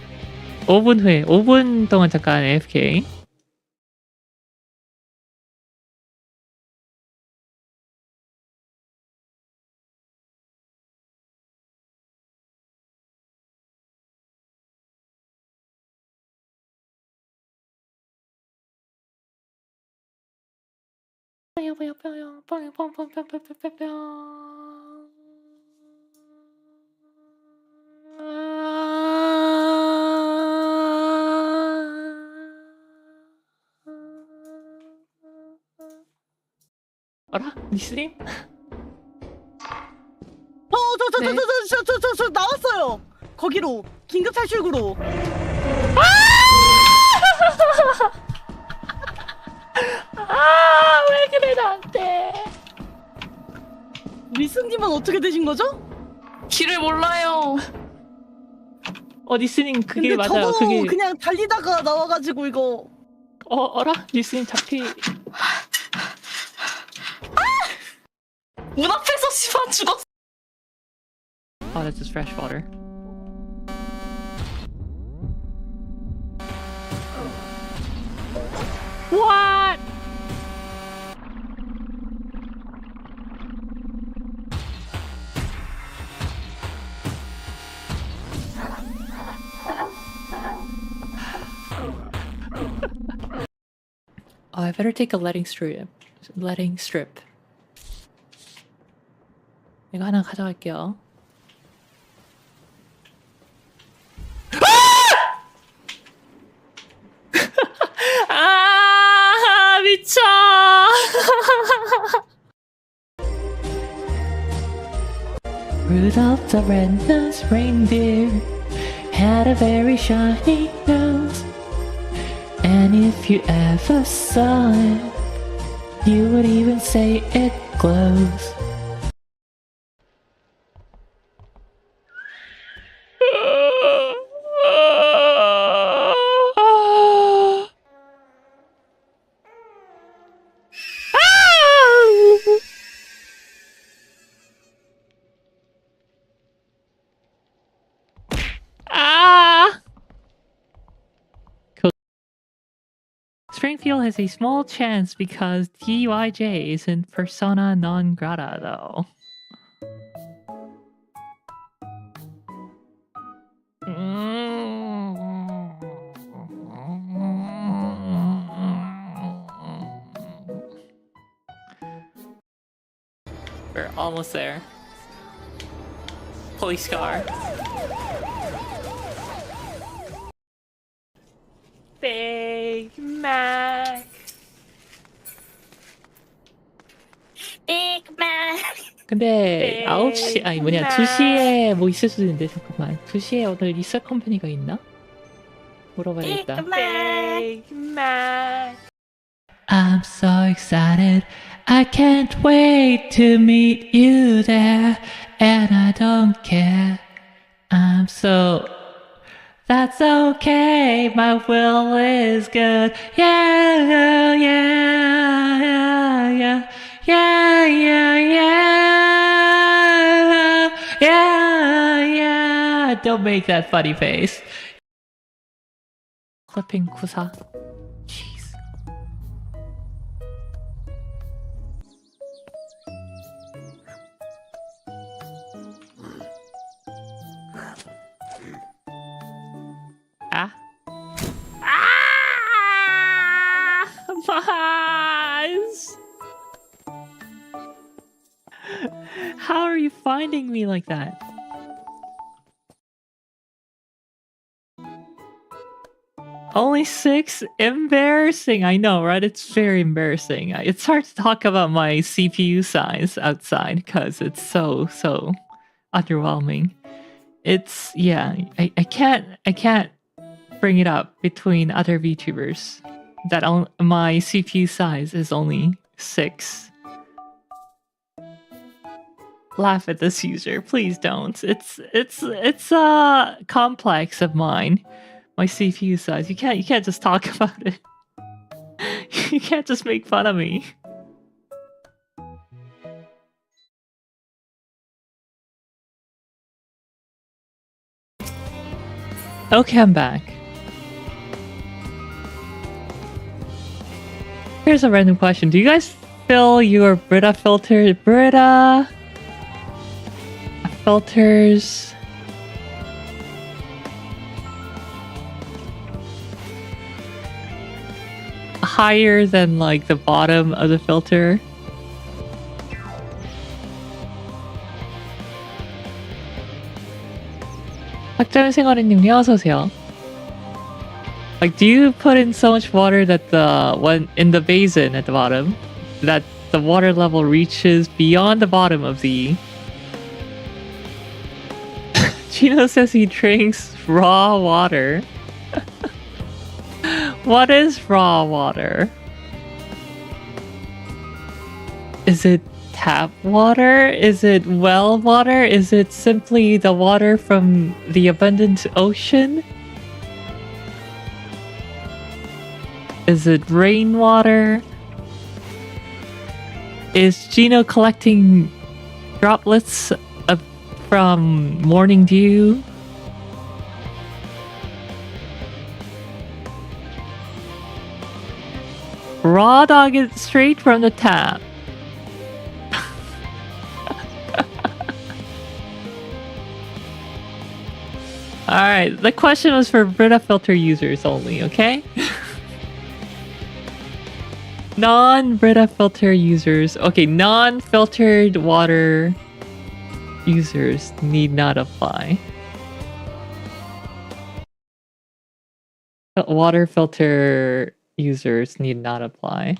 5분 후에, 5분 동안 잠깐 AFK. 어라? 니스님? 저 나왔어요. 거기로 긴급 탈출구로. 아, 왜 그래 나한테? 리스님은 어떻게 되신 거죠? 길을 몰라요. 니스님 그게 근데 맞아요. 저도 그게 그냥 달리다가 나와가지고 이거. 어라? 니스님 잡히. 문 앞에서 씨발 죽었어. Oh, that's just fresh water. What? Oh, I better take a letting strip. 이거 하나 가져갈게요. 아, 미쳐. Rudolph the red-nosed reindeer had a very shiny nose, and if you ever saw it, you would even say it glows. Springfield has a small chance because DYJ isn't persona non grata though. We're almost there. Police car. Big Mac. Big Mac. 근데 9시 아니 뭐냐 2시에 뭐 있을 수도 있는데 잠깐만 2시에 오늘 리셋 컴퍼니가 있나? 물어봐야겠다. I'm so excited. I can't wait to meet you there. And I don't care. I'm so... That's okay. My will is good. Yeah, yeah, yeah, yeah, yeah, yeah, yeah, yeah, yeah. Don't make that funny face. Clipping kusa. Jeez. Ah. Ah! My eyes! How are you finding me like that? Only 6? Embarrassing. I know, right? It's very embarrassing. It's hard to talk about my CPU size outside because it's so underwhelming. It's yeah. I can't bring it up between other VTubers that my CPU size is only 6. Laugh at this user, please don't. It's a complex of mine. My CPU size. You can't just talk about it. You can't just make fun of me. Okay, I'm back. Here's a random question. Do you guys fill your Brita filters higher than like the bottom of the filter? 박자연 생활이님 어서오세요. Like, do you put in so much water that when in the basin at the bottom, that the water level reaches beyond the bottom of the... Gino says he drinks raw water. What is raw water? Is it tap water? Is it well water? Is it simply the water from the abundant ocean? Is it rainwater? Is Gino collecting droplets from morning dew? Raw dog is straight from the tap. Alright, the question was for Brita filter users only, okay? Non-Brita filter users. Okay, non-filtered water users need not apply. Water filter users need not apply.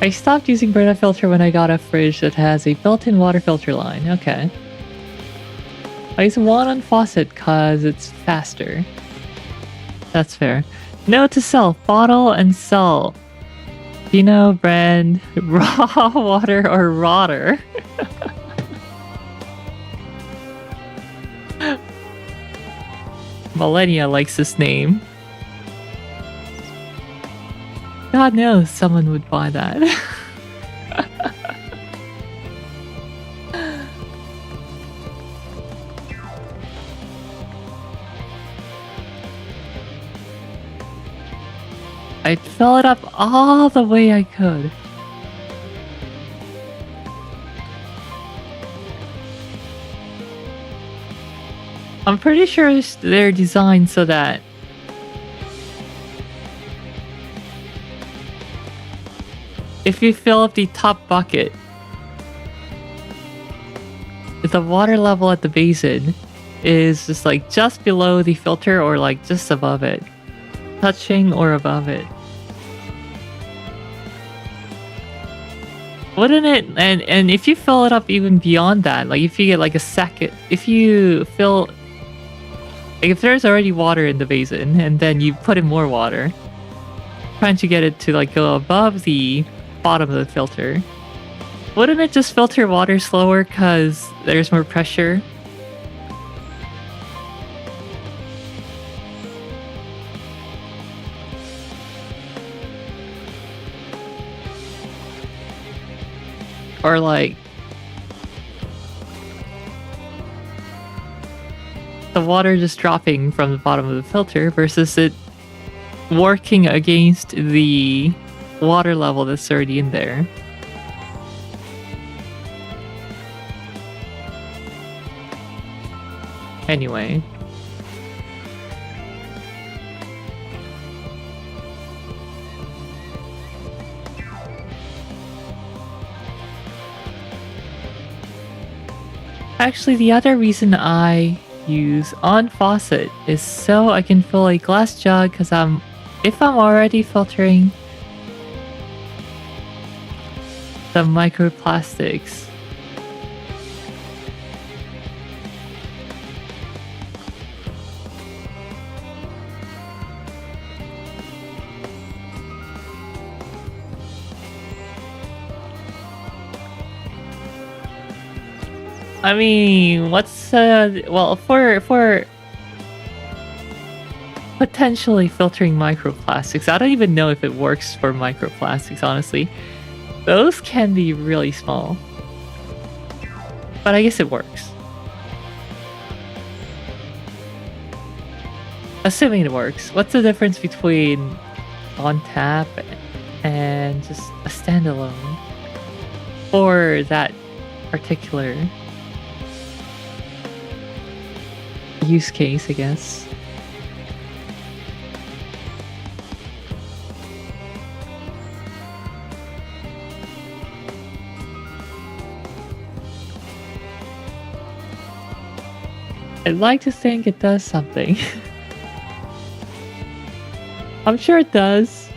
I stopped using Brita filter when I got a fridge that has a built-in water filter line. Okay. I use one on faucet cause it's faster. That's fair. Note to self, bottle and sell. Gino brand raw water or rotter. Millennia likes this name. God knows someone would buy that. I'd fill it up all the way I could. I'm pretty sure they're designed so that if you fill up the top bucket, the water level at the basin is just like just below the filter or like just above it. Touching or above it. Wouldn't it, and if you fill it up even beyond that, like if you get like a second, if you fill, like if there's already water in the basin and then you put in more water, trying to get it to like go above the bottom of the filter, wouldn't it just filter water slower because there's more pressure? Or like the water just dropping from the bottom of the filter versus it working against the water level that's already in there. Anyway. Actually, the other reason I use on faucet is so I can fill a glass jug because if I'm already filtering the microplastics, I mean, what's well for potentially filtering microplastics. I don't even know if it works for microplastics, honestly. Those can be really small. But I guess it works. Assuming it works. What's the difference between on tap and just a standalone for that particular use case, I guess? I'd like to think it does something. I'm sure it does.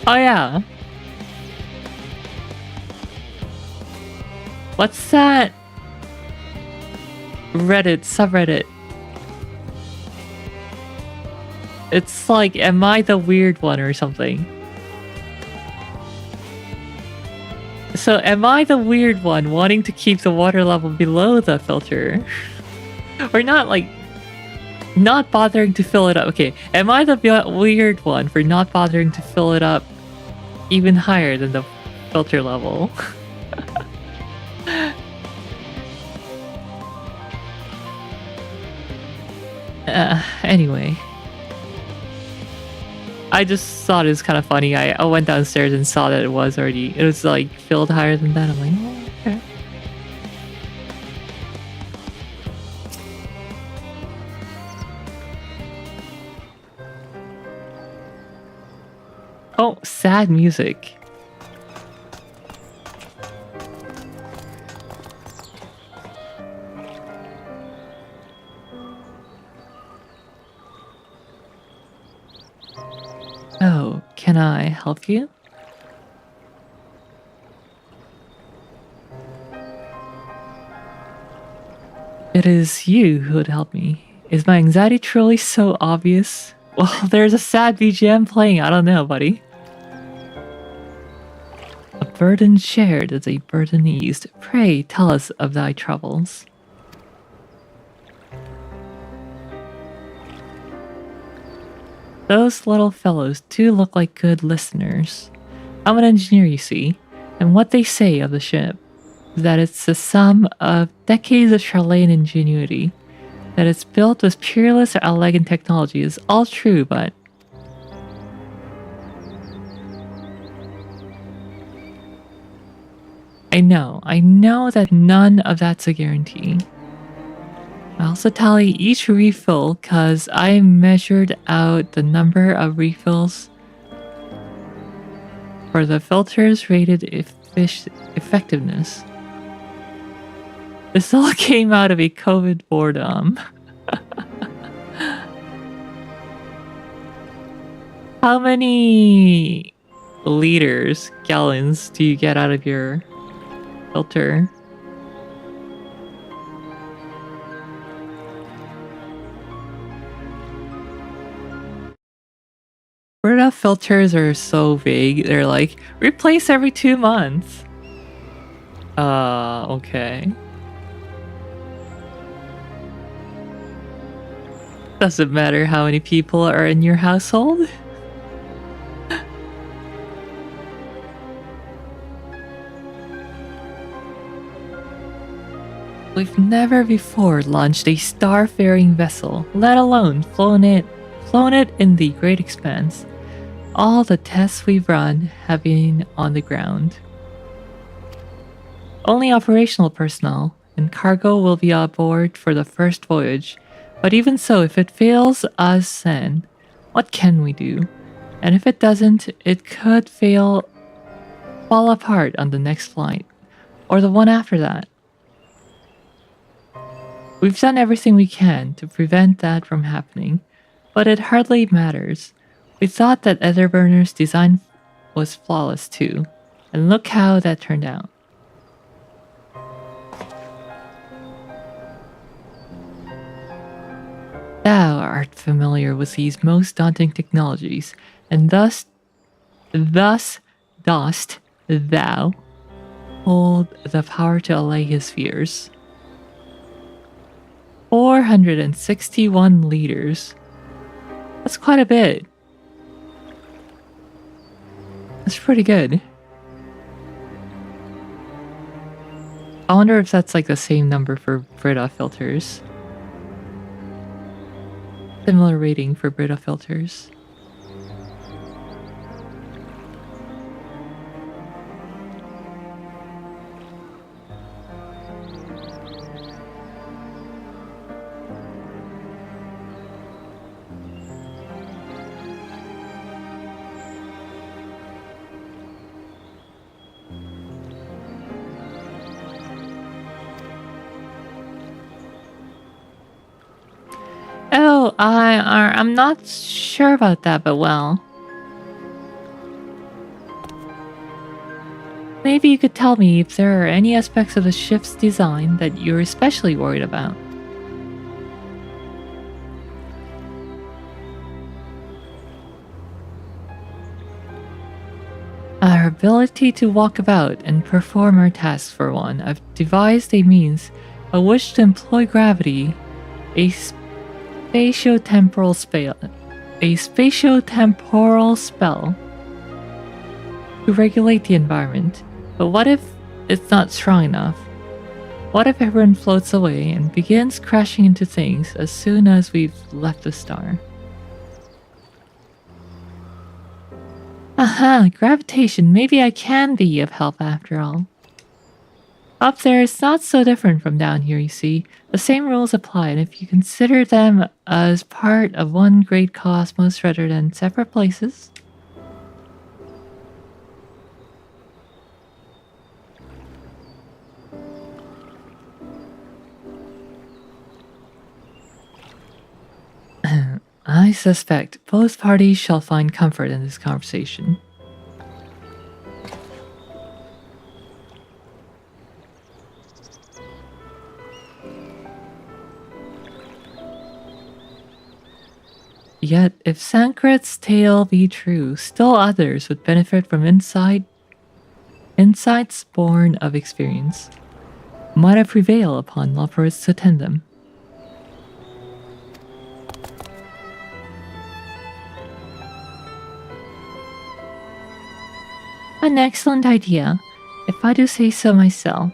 Oh yeah. What's that Reddit subreddit? It's like, am I the weird one or something? So am I the weird one wanting to keep the water level below the filter? Or not, like, not bothering to fill it up? Okay, am I the weird one for not bothering to fill it up even higher than the filter level? Anyway. I just thought it was kind of funny. I went downstairs and saw that it was like filled higher than that. I'm like, oh, okay. Oh, sad music. Oh, can I help you? It is you who would help me. Is my anxiety truly so obvious? Well, there's a sad BGM playing. I don't know, buddy. A burden shared is a burden eased. Pray tell us of thy troubles. Those little fellows do look like good listeners. I'm an engineer, you see. And what they say of the ship is that it's the sum of decades of Charlene ingenuity, that it's built with peerless or elegant technology is all true, but I know that none of that's a guarantee. I also tally each refill because I measured out the number of refills for the filters rated effectiveness. This all came out of a COVID boredom. How many liters, gallons do you get out of your filter? Brita filters are so vague. They're like, replace every 2 months. Okay. Doesn't matter how many people are in your household. We've never before launched a star-faring vessel, let alone flown it in the great expanse. All the tests we've run have been on the ground. Only operational personnel and cargo will be aboard for the first voyage, but even so, if it fails us then, what can we do? And if it doesn't, it could fall apart on the next flight, or the one after that. We've done everything we can to prevent that from happening, but it hardly matters. We thought that Etherburner's design was flawless too, and look how that turned out. Thou art familiar with these most daunting technologies, and thus dost thou hold the power to allay his fears. 461 liters. That's quite a bit. That's pretty good. I wonder if that's like the same number for Brita filters. Similar rating for Brita filters. Oh, I'm not sure about that, but well. Maybe you could tell me if there are any aspects of the ship's design that you're especially worried about. Our ability to walk about and perform our tasks, for one. I've devised a means by which to employ gravity, a spatio-temporal spell to regulate the environment. But what if it's not strong enough? What if everyone floats away and begins crashing into things as soon as we've left the star? Aha, gravitation. Maybe I can be of help after all. Up there, it's not so different from down here, you see. The same rules apply, and if you consider them as part of one great cosmos rather than separate places... I suspect both parties shall find comfort in this conversation. Yet, if Sankret's tale be true, still others would benefit from insights born of experience. Might I prevail upon lovers to attend them? An excellent idea. if I do say so myself.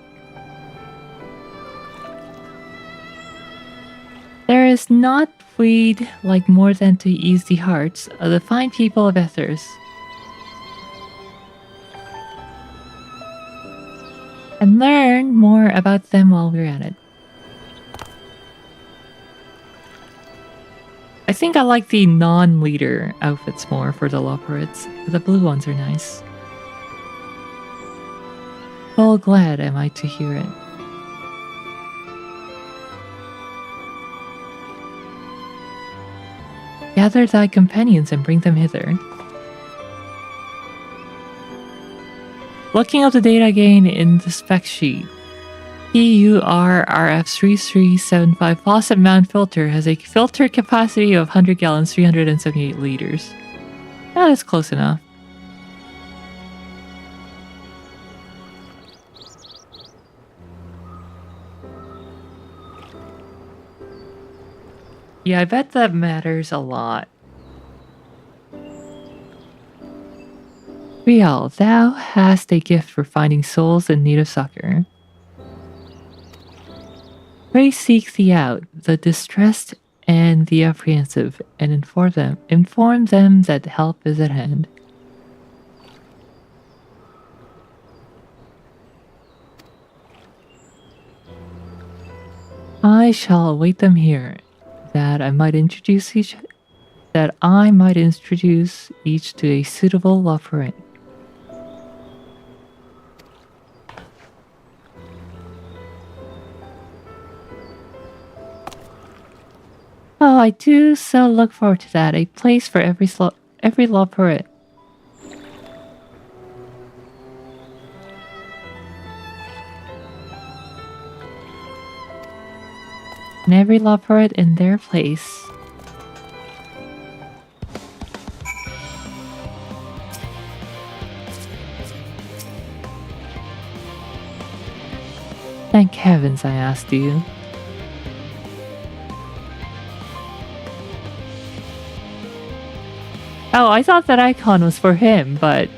There is not weed like more than to ease the hearts of the fine people of Ethers. And learn more about them while we're at it. I think I like the non-leader outfits more for the Loperids. The blue ones are nice. Well, glad am I to hear it. Gather thy companions and bring them hither. Looking up the data gain in the spec sheet. PURRF3375 faucet mount filter has a filter capacity of 100 gallons, 378 liters. That is close enough. Yeah, I bet that matters a lot. Riel, thou hast a gift for finding souls in need of succor. Pray seek thee out, the distressed and the apprehensive, and inform them that help is at hand. I shall await them here, that I might introduce each to a suitable Loperite. Oh, I do so look forward to that. A place for every Loperite. And every Loperite in their place. Thank heavens I asked you. Oh, I thought that icon was for him, but...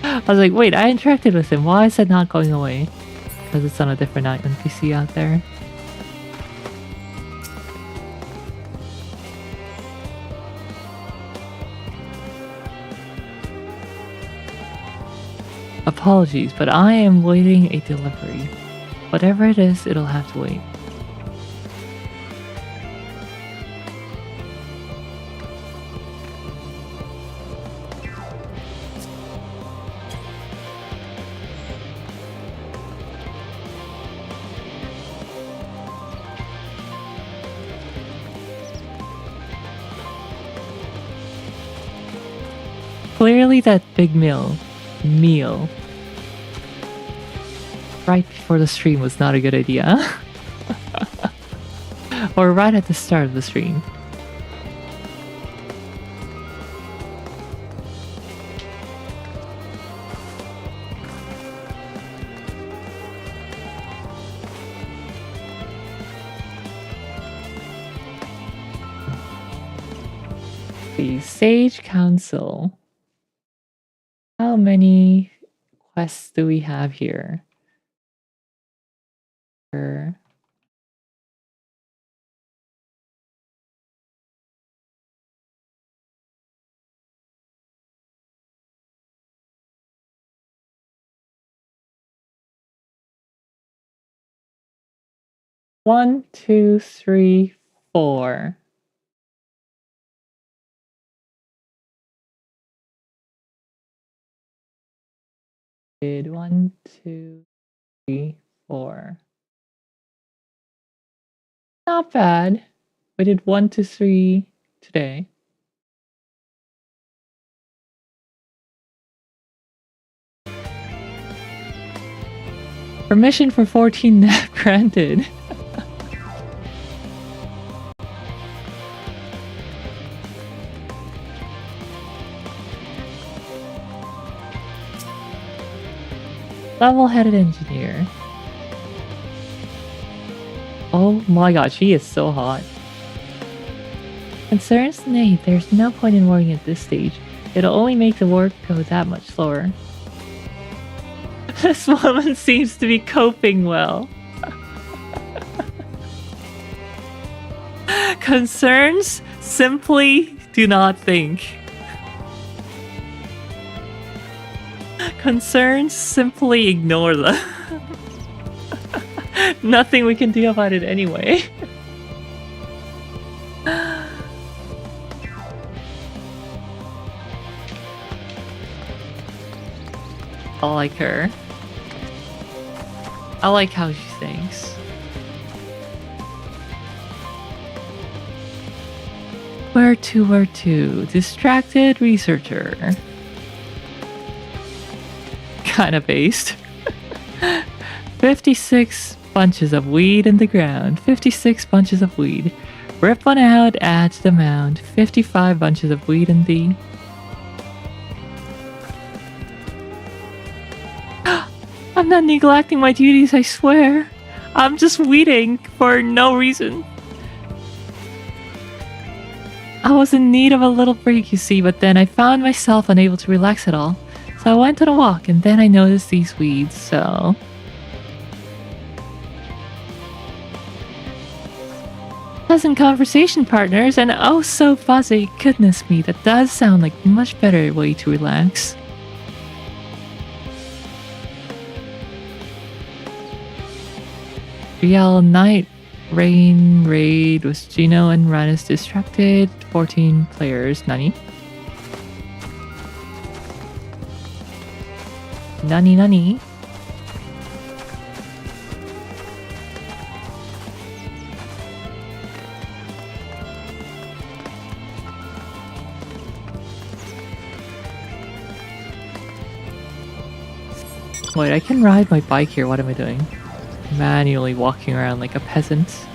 I was like, wait, I interacted with him. Why is it not going away? Because it's on a different NPC out there. Apologies, but I am waiting a delivery. Whatever it is, it'll have to wait. Clearly that big meal right before the stream was not a good idea. Or right at the start of the stream. The Sage Council. How many quests do we have here? 1, 2, 3, 4. Did 1, 2, 3, 4. Not bad. We did 1 to 3 today. Permission for 14 net granted. Level-headed engineer. Oh my god, she is so hot. Concerns? Nay, there's no point in worrying at this stage. It'll only make the work go that much slower. This woman seems to be coping well. Concerns? Simply do not think. Concerns? Simply ignore them. Nothing we can do about it anyway. I like her. I like how she thinks. Where to? Distracted researcher. Kinda based. 56 bunches of weed in the ground. 56 bunches of weed. Rip one out, add to the mound. 55 bunches of weed in the... I'm not neglecting my duties, I swear. I'm just weeding for no reason. I was in need of a little break, you see, but then I found myself unable to relax at all. So I went on a walk, and then I noticed these weeds, so... Pleasant conversation partners, and oh so fuzzy. Goodness me, that does sound like a much better way to relax. Real night rain raid was Gino and Ranus distracted. 14 players. Nani? Nani? Wait, I can ride my bike here. What am I doing? Manually walking around like a peasant.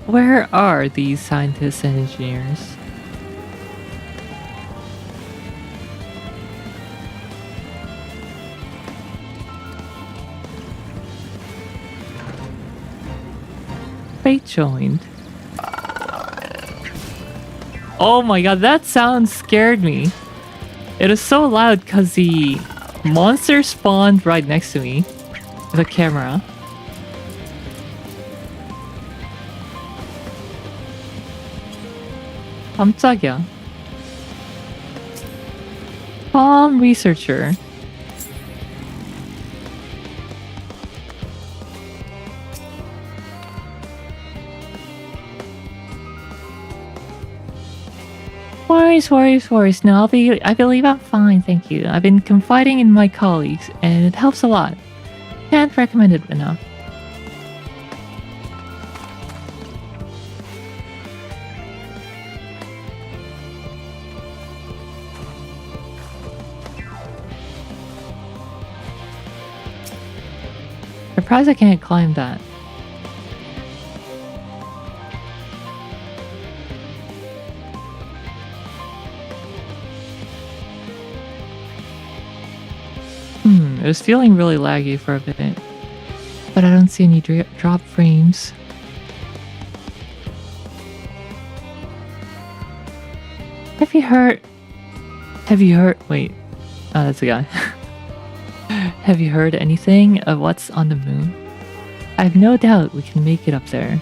Where are these scientists and engineers? Fate joined. Oh my god, that sound scared me. It was so loud because the monster spawned right next to me with a camera. 깜짝이야. Palm researcher. Worries. No, I believe I'm fine, thank you. I've been confiding in my colleagues, and it helps a lot. Can't recommend it enough. Surprised I can't climb that. It was feeling really laggy for a bit, but I don't see any drop frames. Have you heard? Wait. Oh, that's a guy. Have you heard anything of what's on the moon? I have no doubt we can make it up there,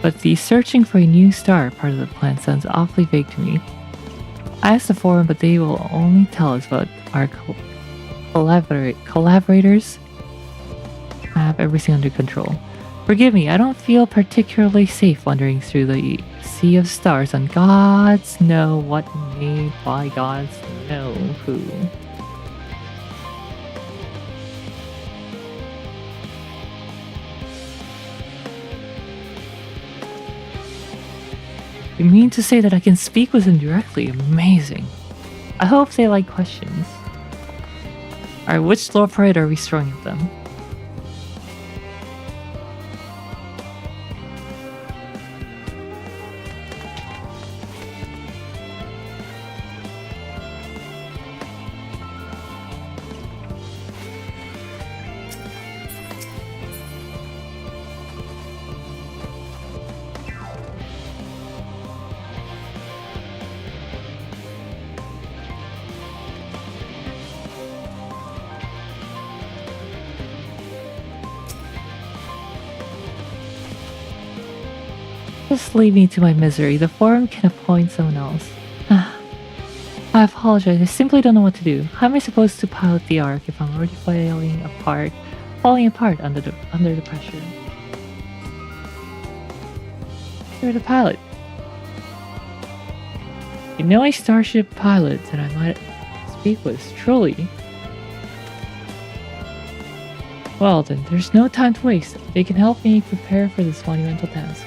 but the searching for a new star part of the plan sounds awfully vague to me. I asked the forum, but they will only tell us about our collaborators. I have everything under control. Forgive me, I don't feel particularly safe wandering through the sea of stars on gods know what made by gods know who. You mean to say that I can speak with them directly? Amazing. I hope they like questions. Alright, which lore parade are we throwing at them? Just leave me to my misery. The forum can appoint someone else. I apologize. I simply don't know what to do. How am I supposed to pilot the Ark if I'm already falling apart under the pressure? You're the pilot. You know a starship pilot that I might speak with, truly. Well then, there's no time to waste. They can help me prepare for this monumental task.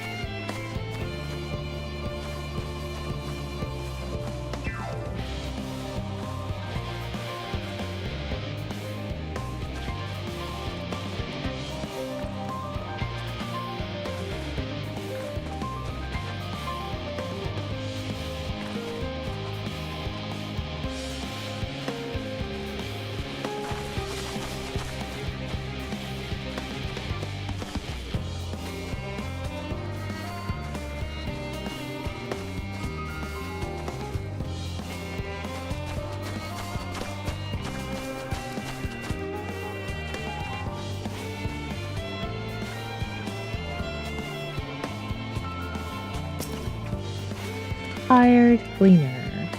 Hired cleaner.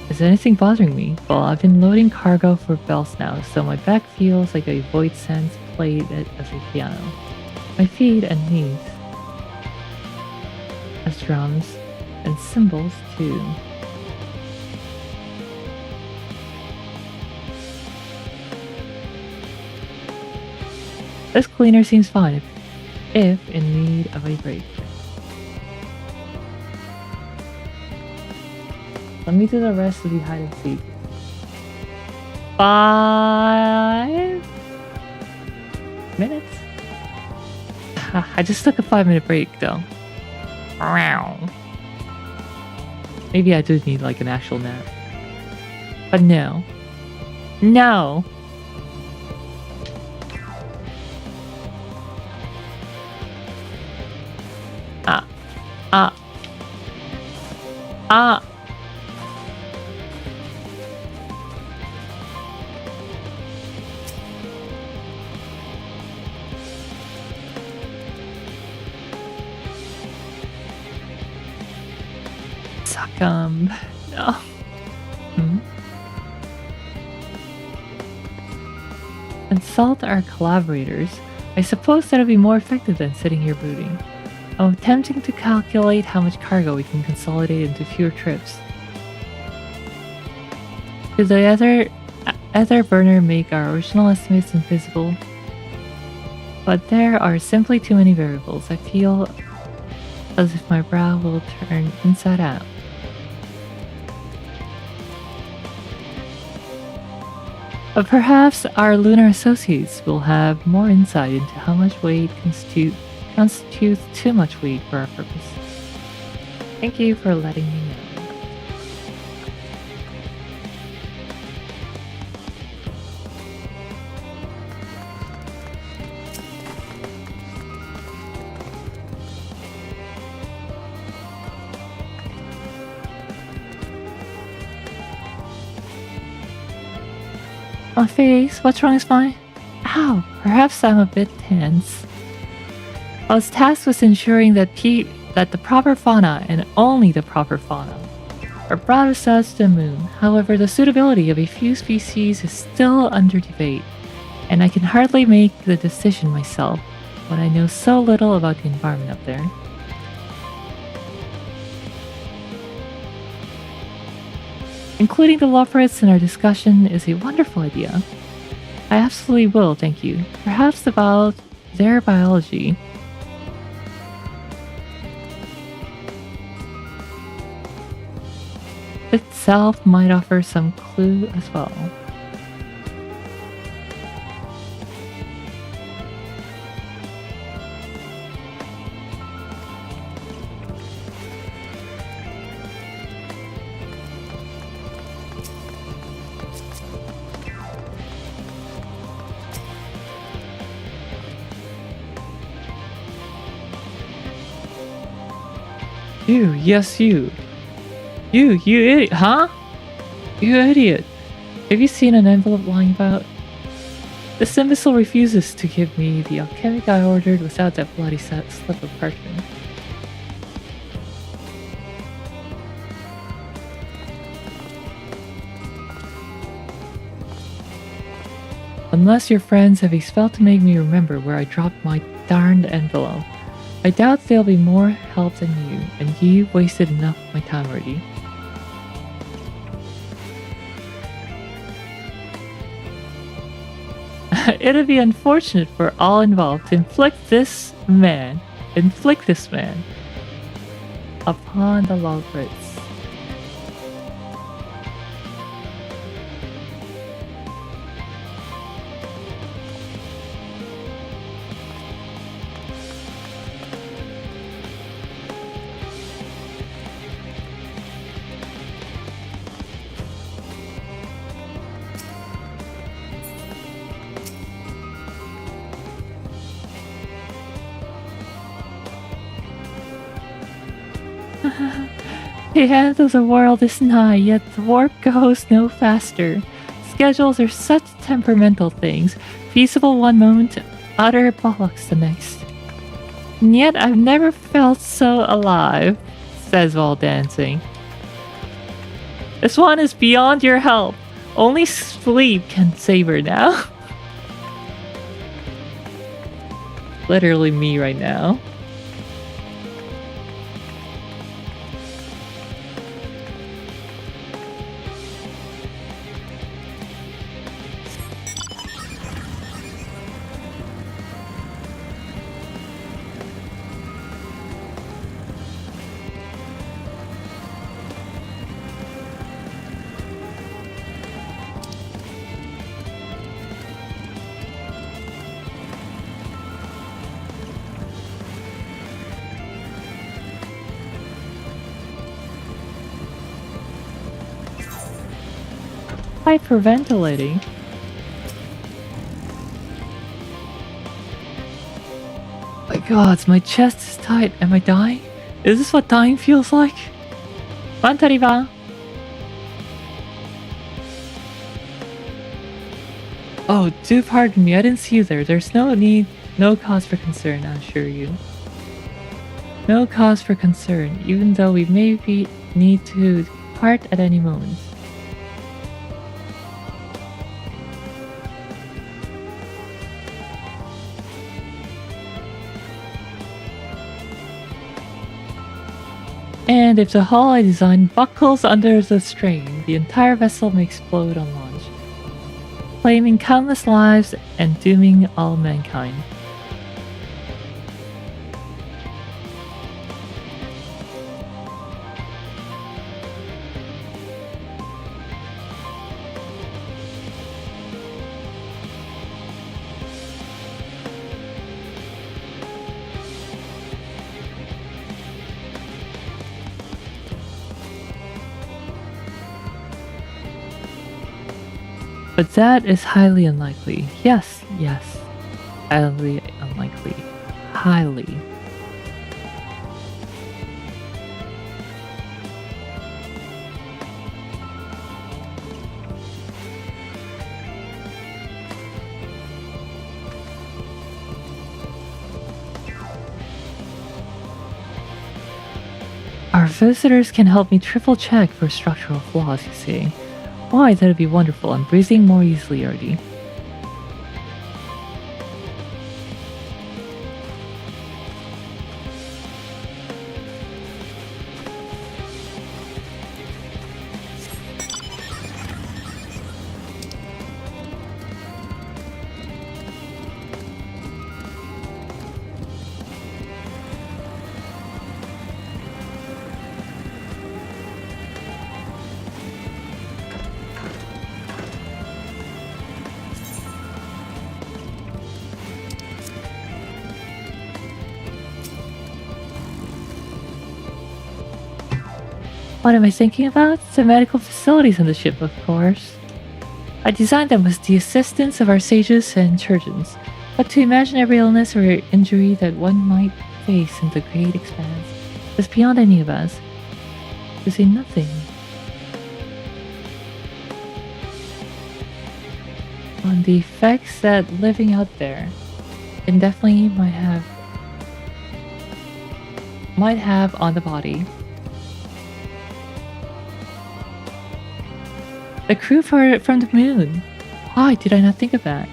Is anything bothering me? Well, I've been loading cargo for bells now, so my back feels like a void sense played as a piano. My feet and knees as drums and cymbals too. This cleaner seems fine if in need of a break. Let me do the rest of the hide and seek. 5 minutes? I just took a 5-minute break though. Maybe I do need like an actual nap. But no. No! Succumb. No. Consult our collaborators. I suppose that'll be more effective than sitting here brooding. I'm attempting to calculate how much cargo we can consolidate into fewer trips. Did the other burner make our original estimates invisible? But there are simply too many variables. I feel as if my brow will turn inside out. But perhaps our lunar associates will have more insight into how much weight constitutes too much weight for our purpose. Thank you for letting me know. My face? What's wrong is fine? Ow! Perhaps I'm a bit tense. I was tasked with ensuring that the proper fauna, and only the proper fauna, are brought with us to the moon. However, the suitability of a few species is still under debate, and I can hardly make the decision myself when I know so little about the environment up there. Including the Loporits in our discussion is a wonderful idea. I absolutely will, thank you. Perhaps about their biology. itself might offer some clue as well. You, yes you. You idiot, huh? You idiot. Have you seen an envelope lying about? This imbecile refuses to give me the alchemic I ordered without that bloody slip of parchment. Unless your friends have a spell to make me remember where I dropped my darned envelope, I doubt they'll be more help than you, and you wasted enough of my time already. It'd be unfortunate for all involved to inflict this man upon the lawbreeds. The end of the world is nigh, yet the warp goes no faster. Schedules are such temperamental things, feasible one moment, utter bollocks the next. And yet I've never felt so alive, says while dancing. This one is beyond your help. Only sleep can save her now. Literally me right now. Hyperventilating. My god, my chest is tight. Am I dying? Is this what dying feels like? Mantariva. Oh, do pardon me, I didn't see you there. There's no cause for concern, I assure you. No cause for concern, even though we maybe need to part at any moment. And if the hull I designed buckles under the strain, the entire vessel may explode on launch, claiming countless lives and dooming all mankind. But that is highly unlikely. Yes. Highly unlikely. Highly. Our visitors can help me triple check for structural flaws, you see. Why, that'd be wonderful. I'm breathing more easily already. What am I thinking about? The medical facilities on the ship, of course. I designed them with the assistance of our sages and surgeons, but to imagine every illness or injury that one might face in the great expanse is beyond any of us. To say nothing on the effects that living out there indefinitely might have on the body. The crew from the moon. Why did I not think of that?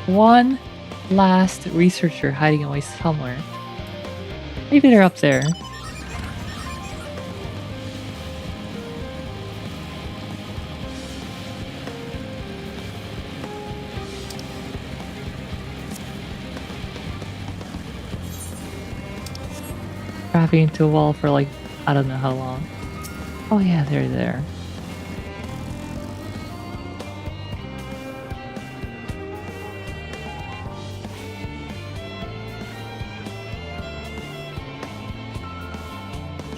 One last researcher hiding away somewhere. Maybe they're up there. Driving into a wall for like, I don't know how long. Oh yeah, they're there.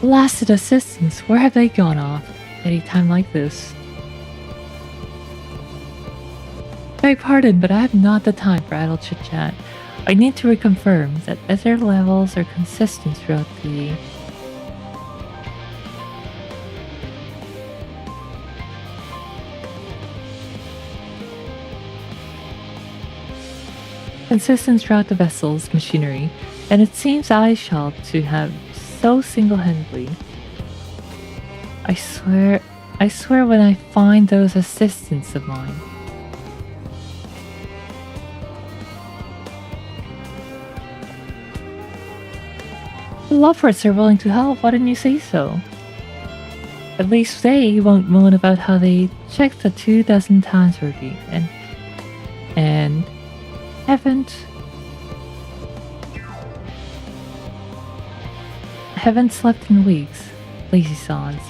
Blasted assistants, where have they gone off at a time like this? Beg pardon, but I have not the time for idle chit-chat. I need to reconfirm that ether levels are consistent throughout the... consistent throughout the vessel's machinery, and it seems I shall to have so single-handedly. I swear when I find those assistants of mine. The lovebirds are willing to help, why didn't you say so? At least they won't moan about how they checked the 24 times already and haven't slept in weeks. Lazy sods.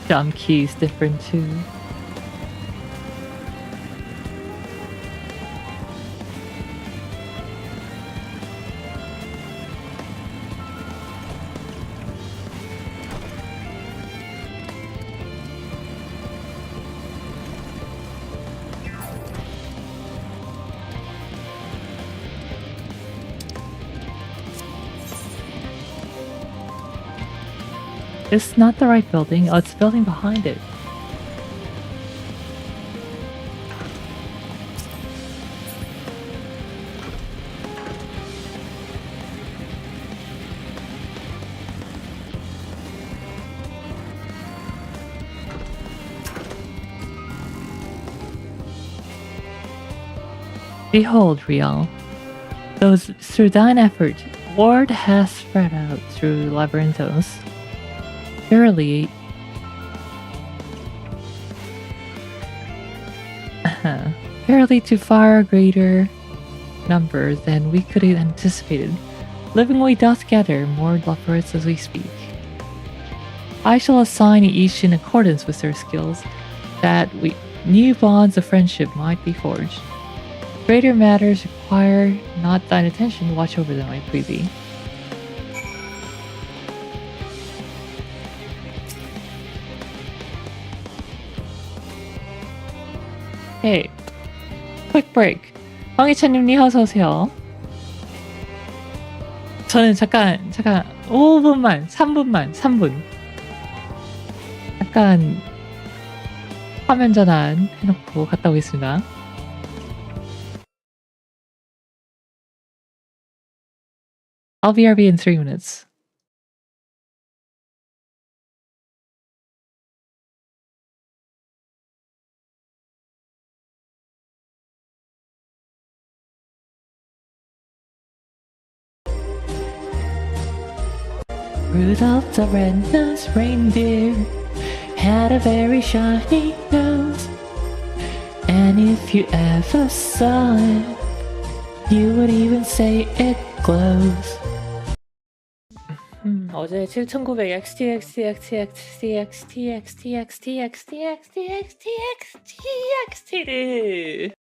Jump key's different too. It's not the right building. Oh, it's the building behind it. Behold, Riel. Through thine effort, word has spread out through Labyrinthos. Verily, verily to far greater numbers than we could have anticipated. Livingly doth gather more lovebirds as we speak. I shall assign each in accordance with their skills, that new bonds of friendship might be forged. Greater matters require not thine attention, watch over them, I pray thee. Hey, quick break. 황희찬님님 어서 오세요. 저는 잠깐 5분만 3분 잠깐 화면 전환 해놓고 갔다 오겠습니다. I'll BRB in 3 minutes. Rudolph the red-nosed reindeer had a very shiny nose, and if you ever saw it, you would even say it glows. 어제 7900 XT XT XT XT XT XT XT XT XT XT XT XT를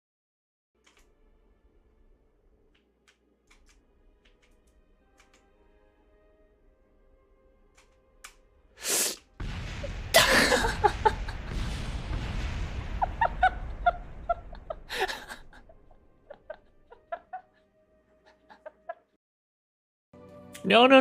No. Nom.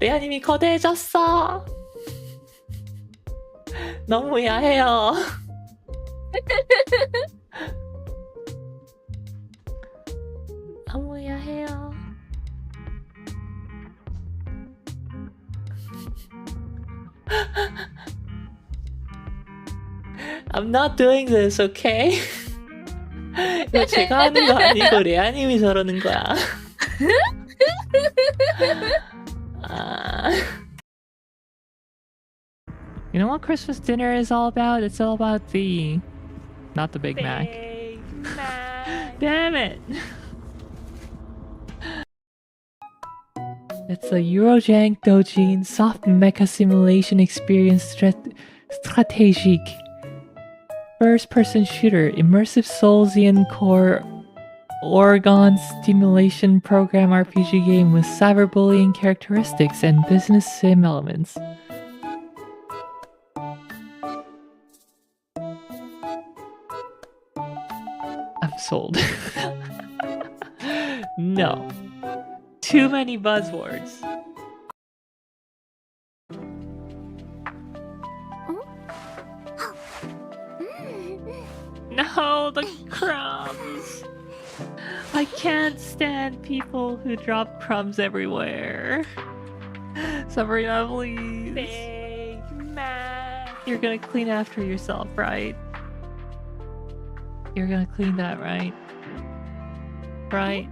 레아님이 거대해졌어. 너무 야해요. 너무 야해요. I'm not doing this, okay? 이거 제가 하는 거 아니고 레아님이 저러는 거야. You know what Christmas dinner is all about? It's all about not the Big Mac. Damn it! It's a Eurojank Dojin soft mecha simulation experience strategic first-person shooter immersive Soulsian core Oregon stimulation program RPG game with cyberbullying characteristics and business sim elements. I'm sold. No. Too many buzzwords. No, the crumbs. I can't stand people who drop crumbs everywhere. Sabrina, please. Big Mac. You're gonna clean after yourself, right? You're gonna clean that, right? Right?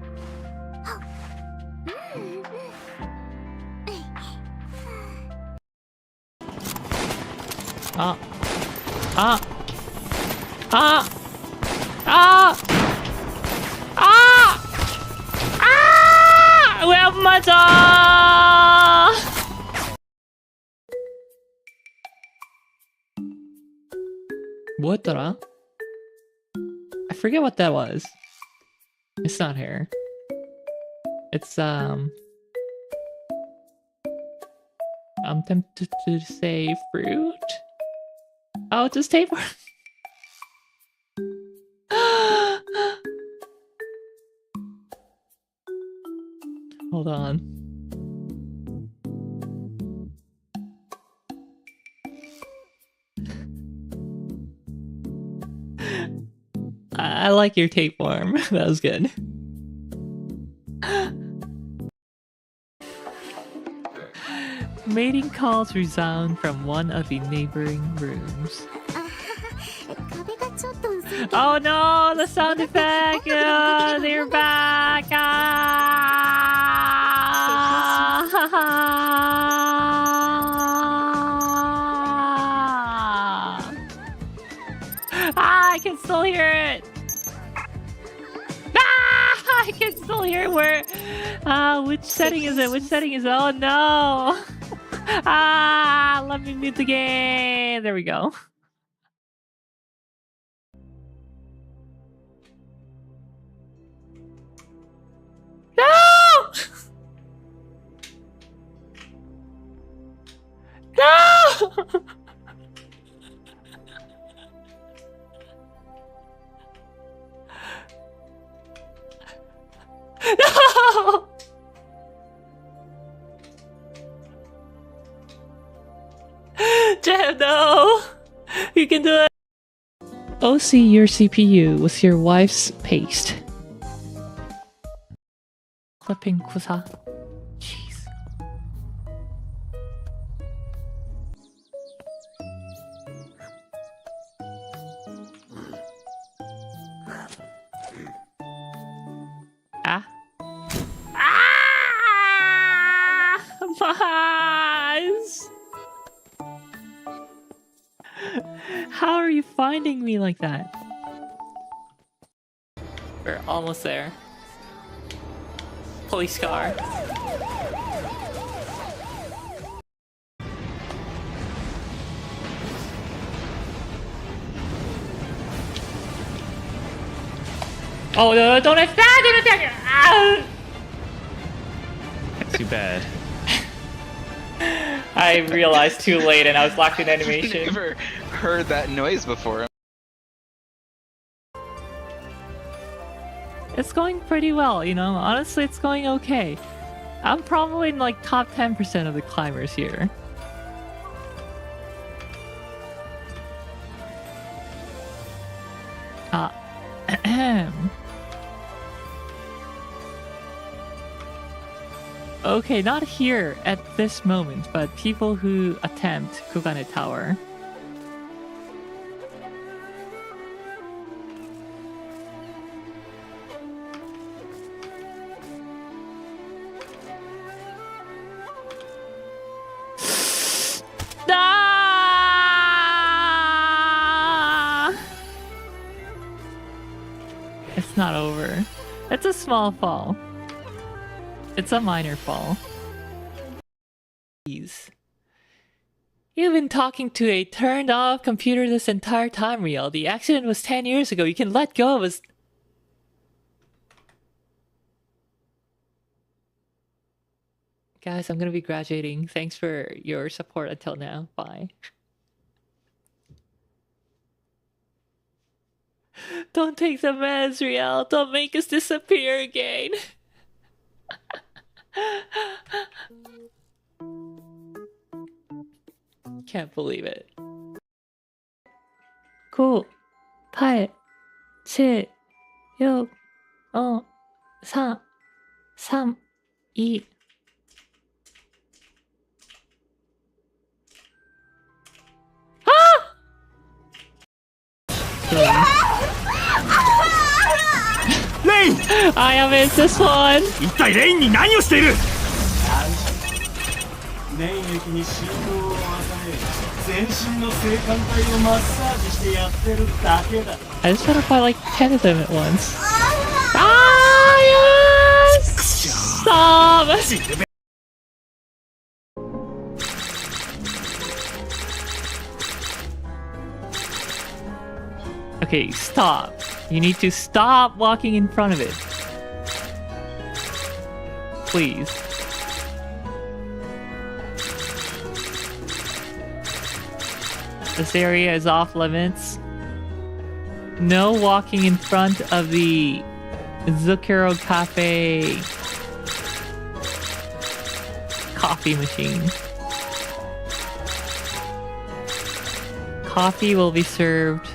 Ah! 왜 안 맞아? 뭐였더라? I forget what that was. It's not hair. It's I'm tempted to say fruit. Oh, it's just tapeworm. Hold on. I like your tapeworm. That was good. Mating calls resound from one of the neighboring rooms. Oh no, the sound effect! They're back! I can still hear it! I can still hear it. Where? Which setting is it? Which setting is it? Oh no! Let me mute the game. There we go. No! No! No! Jam, no! You can do it! OC your CPU with your wife's paste. Clipping kusa. Jeez. Ah. Ah! Maz! How are you finding me like that? We're almost there. Police car. Oh no, don't attack! Don't attack! Ah! Too bad. I realized too late and I was locked in I've animation. never heard that noise before. It's going pretty well, you know? Honestly, it's going okay. I'm probably in like top 10% of the climbers here. Okay, not here at this moment, but people who attempt Kugane Tower. Ah! It's not over. It's a small fall. It's a minor fall. Please. You've been talking to a turned off computer this entire time, Riel. The accident was 10 years ago. You can let go of us. Guys, I'm gonna be graduating. Thanks for your support until now. Bye. Don't take the meds, Riel. Don't make us disappear again. Can't believe it. Cool. 8, 7, 6, 5, 4, 3, 2. I am in this one. 一体レインに何をしている？粘液に振動を与え、全身の性感帯をマッサージしてやってるだけだ。 I just want to fight like 10 of them at once. Ah, yes! Stop! Okay, stop. You need to stop walking in front of it. Please. This area is off limits. No walking in front of the Zucchero Cafe coffee machine. Coffee will be served.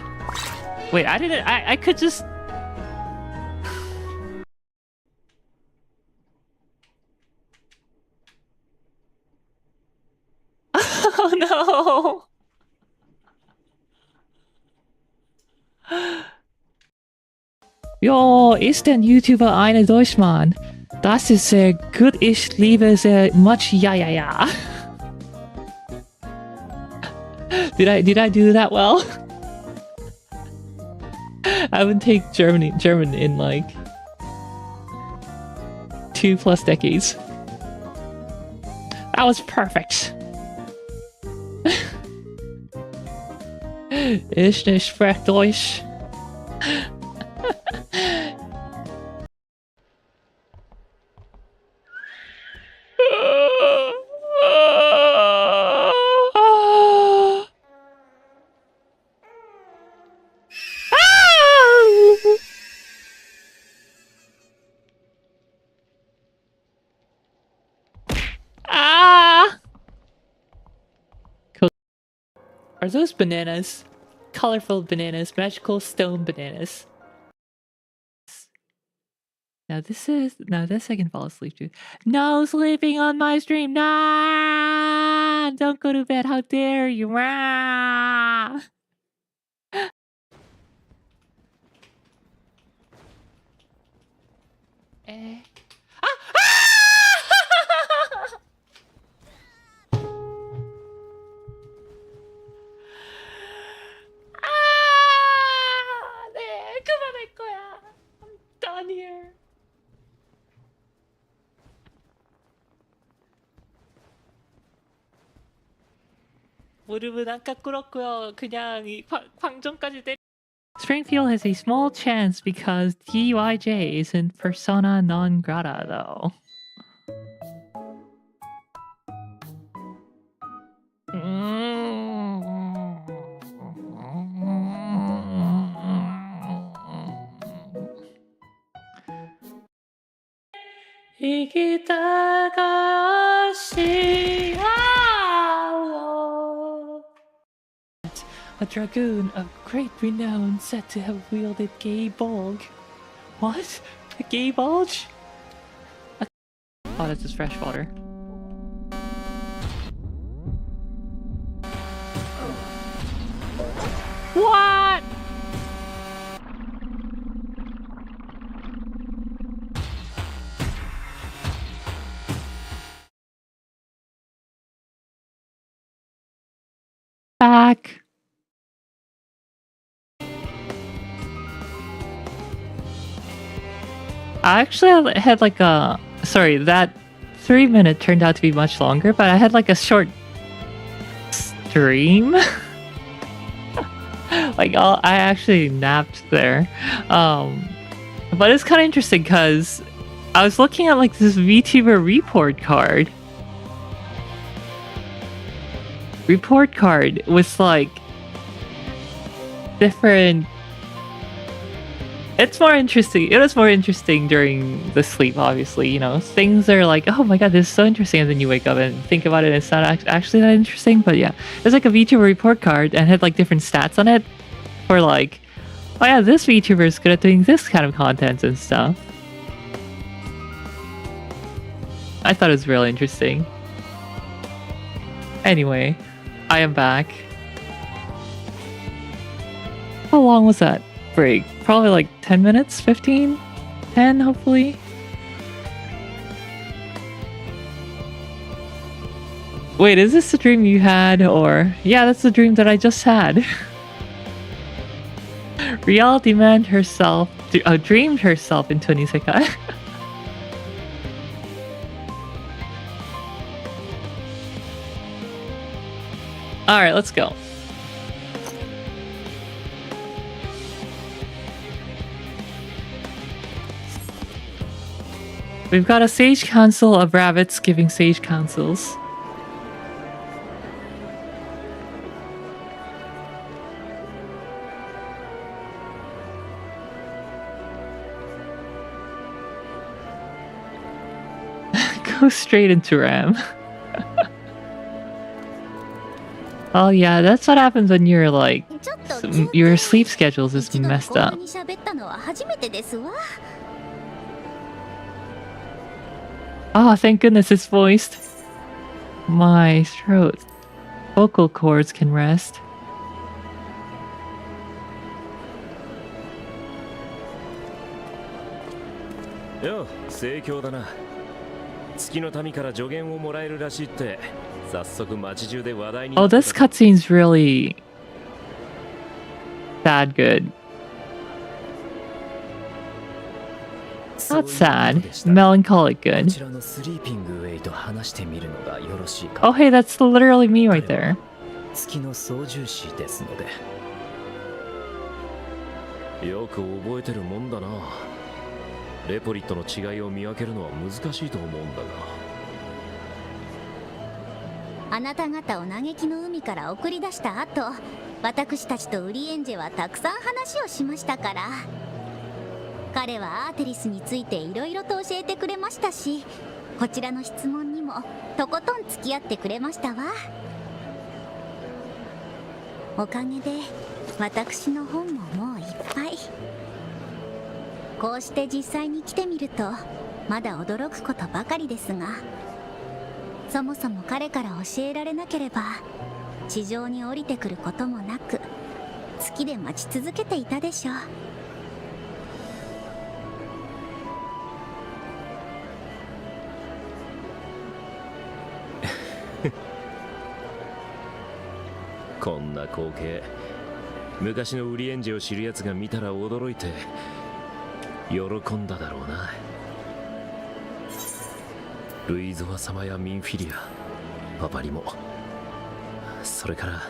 Wait, I could just... Oh no! Jo, ist denn YouTuber eine Deutschmann? Das ist sehr gut, ich liebe sehr much, ja, ja, ja. Did I do that well? I would take German in like 2+ decades. That was perfect. Ich spreche Deutsch. Are those bananas? Colorful bananas, magical stone bananas. Now this I can fall asleep to. No sleeping on my stream. Nah! Don't go to bed. How dare you? Rah! Eh. 네, 그만할 거야. I'm done here. 무릎은 안 깎으렀고요. 그냥 이 광전까지 때리. Springfield has a small chance because TYJ isn't persona non grata though. 이기다가 a dragoon of great renown said to have wielded gay bulge. What? A gay bulge? Oh, that's just fresh water. What? Back. I actually had like a... Sorry, that 3-minute turned out to be much longer, but I had like a short stream. Like, I actually napped there. But it's kind of interesting because I was looking at like this VTuber report card. Report card with like different... It's more interesting. It was more interesting during the sleep, obviously. You know, things are like, oh my god, this is so interesting, and then you wake up and think about it, and it's not actually that interesting. But yeah, there's like a VTuber report card and had like different stats on it for like, oh yeah, this VTuber is good at doing this kind of content and stuff. I thought it was really interesting. Anyway, I am back. How long was that break? Probably like 10 minutes? 15? 10 hopefully? Wait, is this the dream you had? Or... Yeah, that's the dream that I just had. Rial dreamed herself into an isekai. Alright, let's go. We've got a sage council of rabbits giving sage councils. Go straight into RAM. Oh yeah, that's what happens when you're like... your sleep schedules is messed up. Oh, thank goodness it's voiced. My throat. Vocal cords can rest. Yo, 盛況だな。月の民から助言をもらえるらしいって、早速街中で話題に。Oh, this cutscene's really sad good. Not sad, melancholic good. Oh hey, that's literally me right there. 月の操縦士ですので。よく覚えてるもんだな。レポリットの違いを見分けるのは難しいと思うんだが。あなた方を嘆きの海から送り出した後、私たちとウリエンジェはたくさん話をしましたから。彼はアーテリスについていろいろと教えてくれましたし、こちらの質問にもとことん付き合ってくれましたわ。おかげで私の本ももういっぱい。こうして実際に来てみるとまだ驚くことばかりですが、そもそも彼から教えられなければ地上に降りてくることもなく月で待ち続けていたでしょう。こんな光景、昔のウリエンジを知るやつが見たら驚いて喜んだだろうな。ルイゾワ様やミンフィリア、パパリも、それから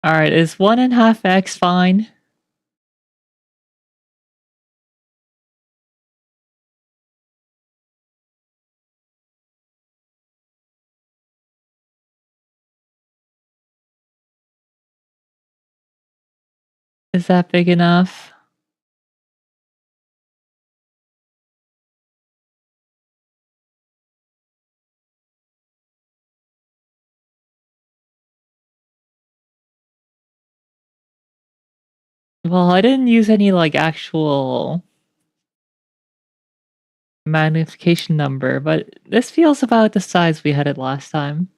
Alright, is 1.5x fine? Is that big enough? Well, I didn't use any like actual magnification number, but this feels about the size we had it last time.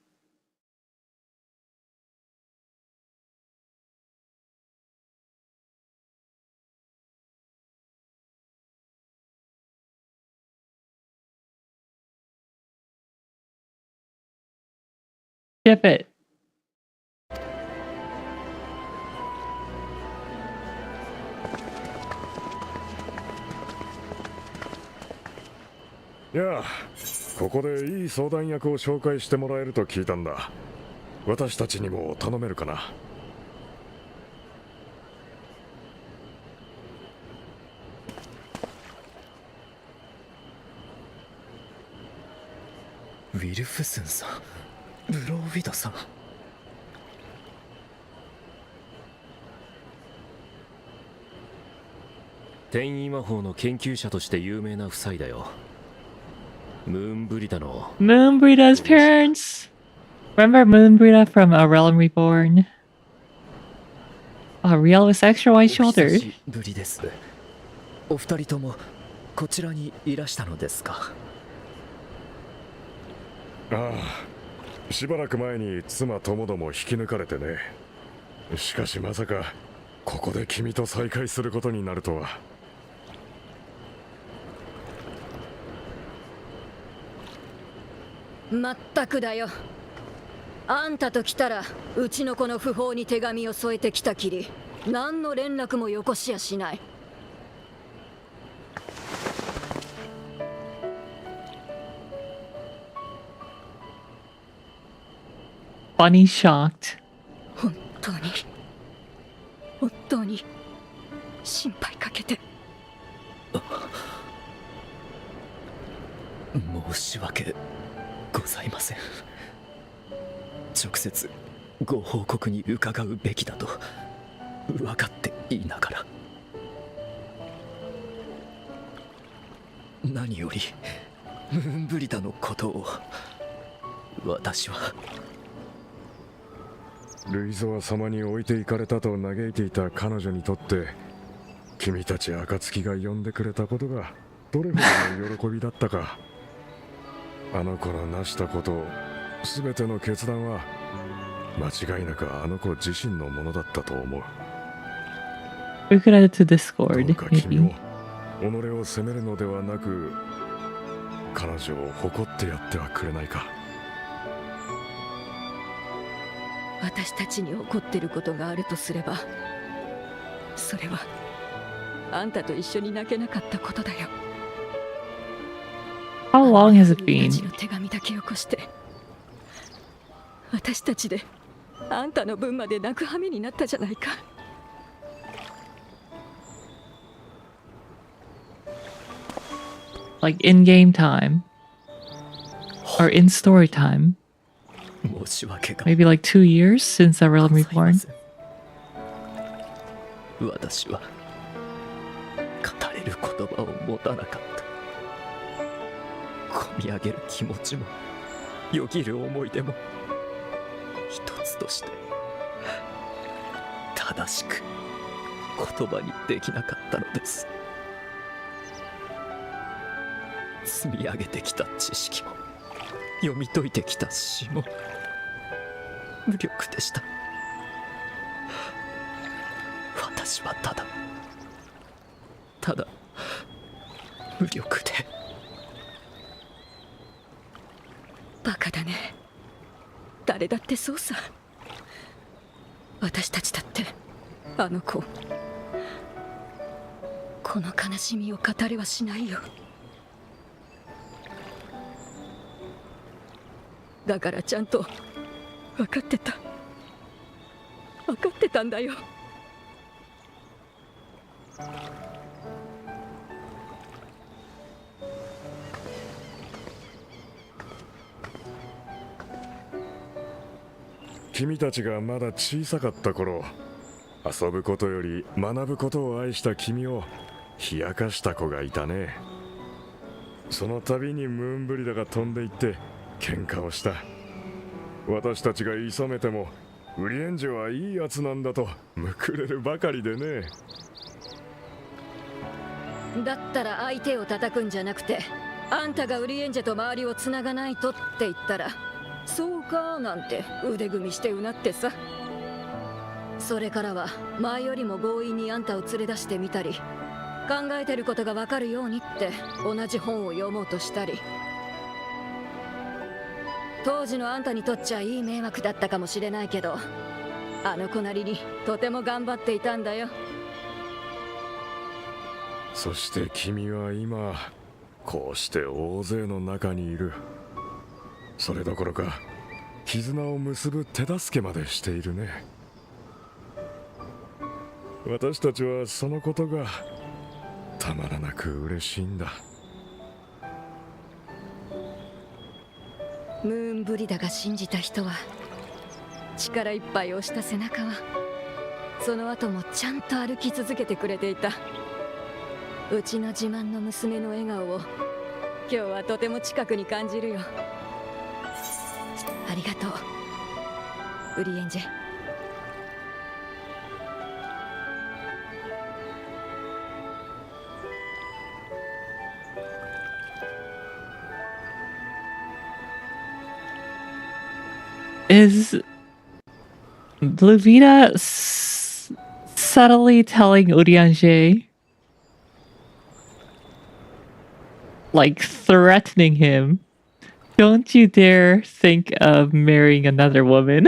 Ship it. Yeah, ここでいい相談役を紹介してもらえると聞いたんだ。私たちにも頼めるかな。ウィルフスンさん、ブローウィドさん。転移魔法の研究者として有名な夫妻だよ。ムーンブリダの Moonbreeda's parents! Remember Moonbreeda from A Realm Reborn? Riel with extra wide 久 shoulders. しぶりです。お二人ともこちらにいらしたのですか。ああ、しばらく前に妻ともども引き抜かれてね。しかしまさかここで君と再会することになるとは。まったくだよ。あんたと来たらうちの子の訃報に手紙を添えてきたきり、何の連絡もよこしやしない。Bunny shocked. 本当に心配かけて。申し訳ございません。直接ご報告に伺うべきだと分かっていながら、何よりムーンブリダのことを私は。ルイゾワ様に置いていかれたと嘆いていた彼女にとって、君たち暁が呼んでくれたことがどれほどの喜びだったか。あの子の成したこと、全ての決断は間違いなくあの子自身のものだったと思う。We could add it to Discord, どうか君 maybe. も己を責めるのではなく、彼女を誇ってやってはくれないか。私たちに起こってることがあるとすれば、それはあんたと一緒に泣けなかったことだよ。 How long has it 君 been? たちの手紙だけよこして、私たちであんたの分まで泣く羽目になったじゃないか。Like in game time? Or in story time? 申し訳が Maybe like 2 years since the Realm ございま Reborn? せん。私は語れる言葉を持たなかった。込み上げる気持ちもよぎる思い出も一つとして正しく言葉にできなかったのです。積み上げてきた知識も読み解いてきた詩も無力でした。私はただ無力で。バカだね。誰だってそうさ。私たちだってあの子、この悲しみを語れはしないよ。だからちゃんと分かってた。分かってたんだよ。君たちがまだ小さかった頃、遊ぶことより学ぶことを愛した君を冷やかした子がいたね。その度にムーンブリダが飛んでいって喧嘩をした。私たちがいさめてもウリエンジェはいいやつなんだとむくれるばかりでね。だったら相手を叩くんじゃなくて、あんたがウリエンジェと周りをつながないとって言ったら、そうかなんて腕組みしてうなってさ。それからは前よりも強引にあんたを連れ出してみたり、考えてることがわかるようにって同じ本を読もうとしたり。当時のあんたにとっちゃいい迷惑だったかもしれないけど、あの子なりにとても頑張っていたんだよ。そして君は今こうして大勢の中にいる。それどころか絆を結ぶ手助けまでしているね。私たちはそのことがたまらなく嬉しいんだ。ムーンブリダが信じた人は、力いっぱい押した背中はその後もちゃんと歩き続けてくれていた。うちの自慢の娘の笑顔を今日はとても近くに感じるよ。ありがとう、ウリエンジェ。Is Luvita subtly telling Urianger, like threatening him, don't you dare think of marrying another woman?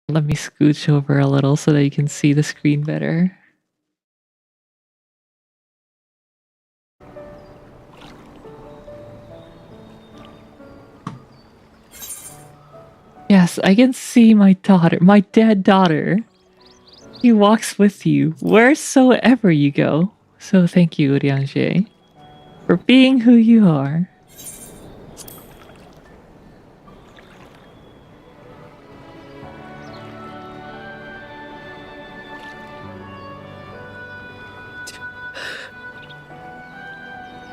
Let me scooch over a little so that you can see the screen better. Yes, I can see my daughter, my dead daughter. She walks with you wheresoever you go. So thank you, Urianger, for being who you are.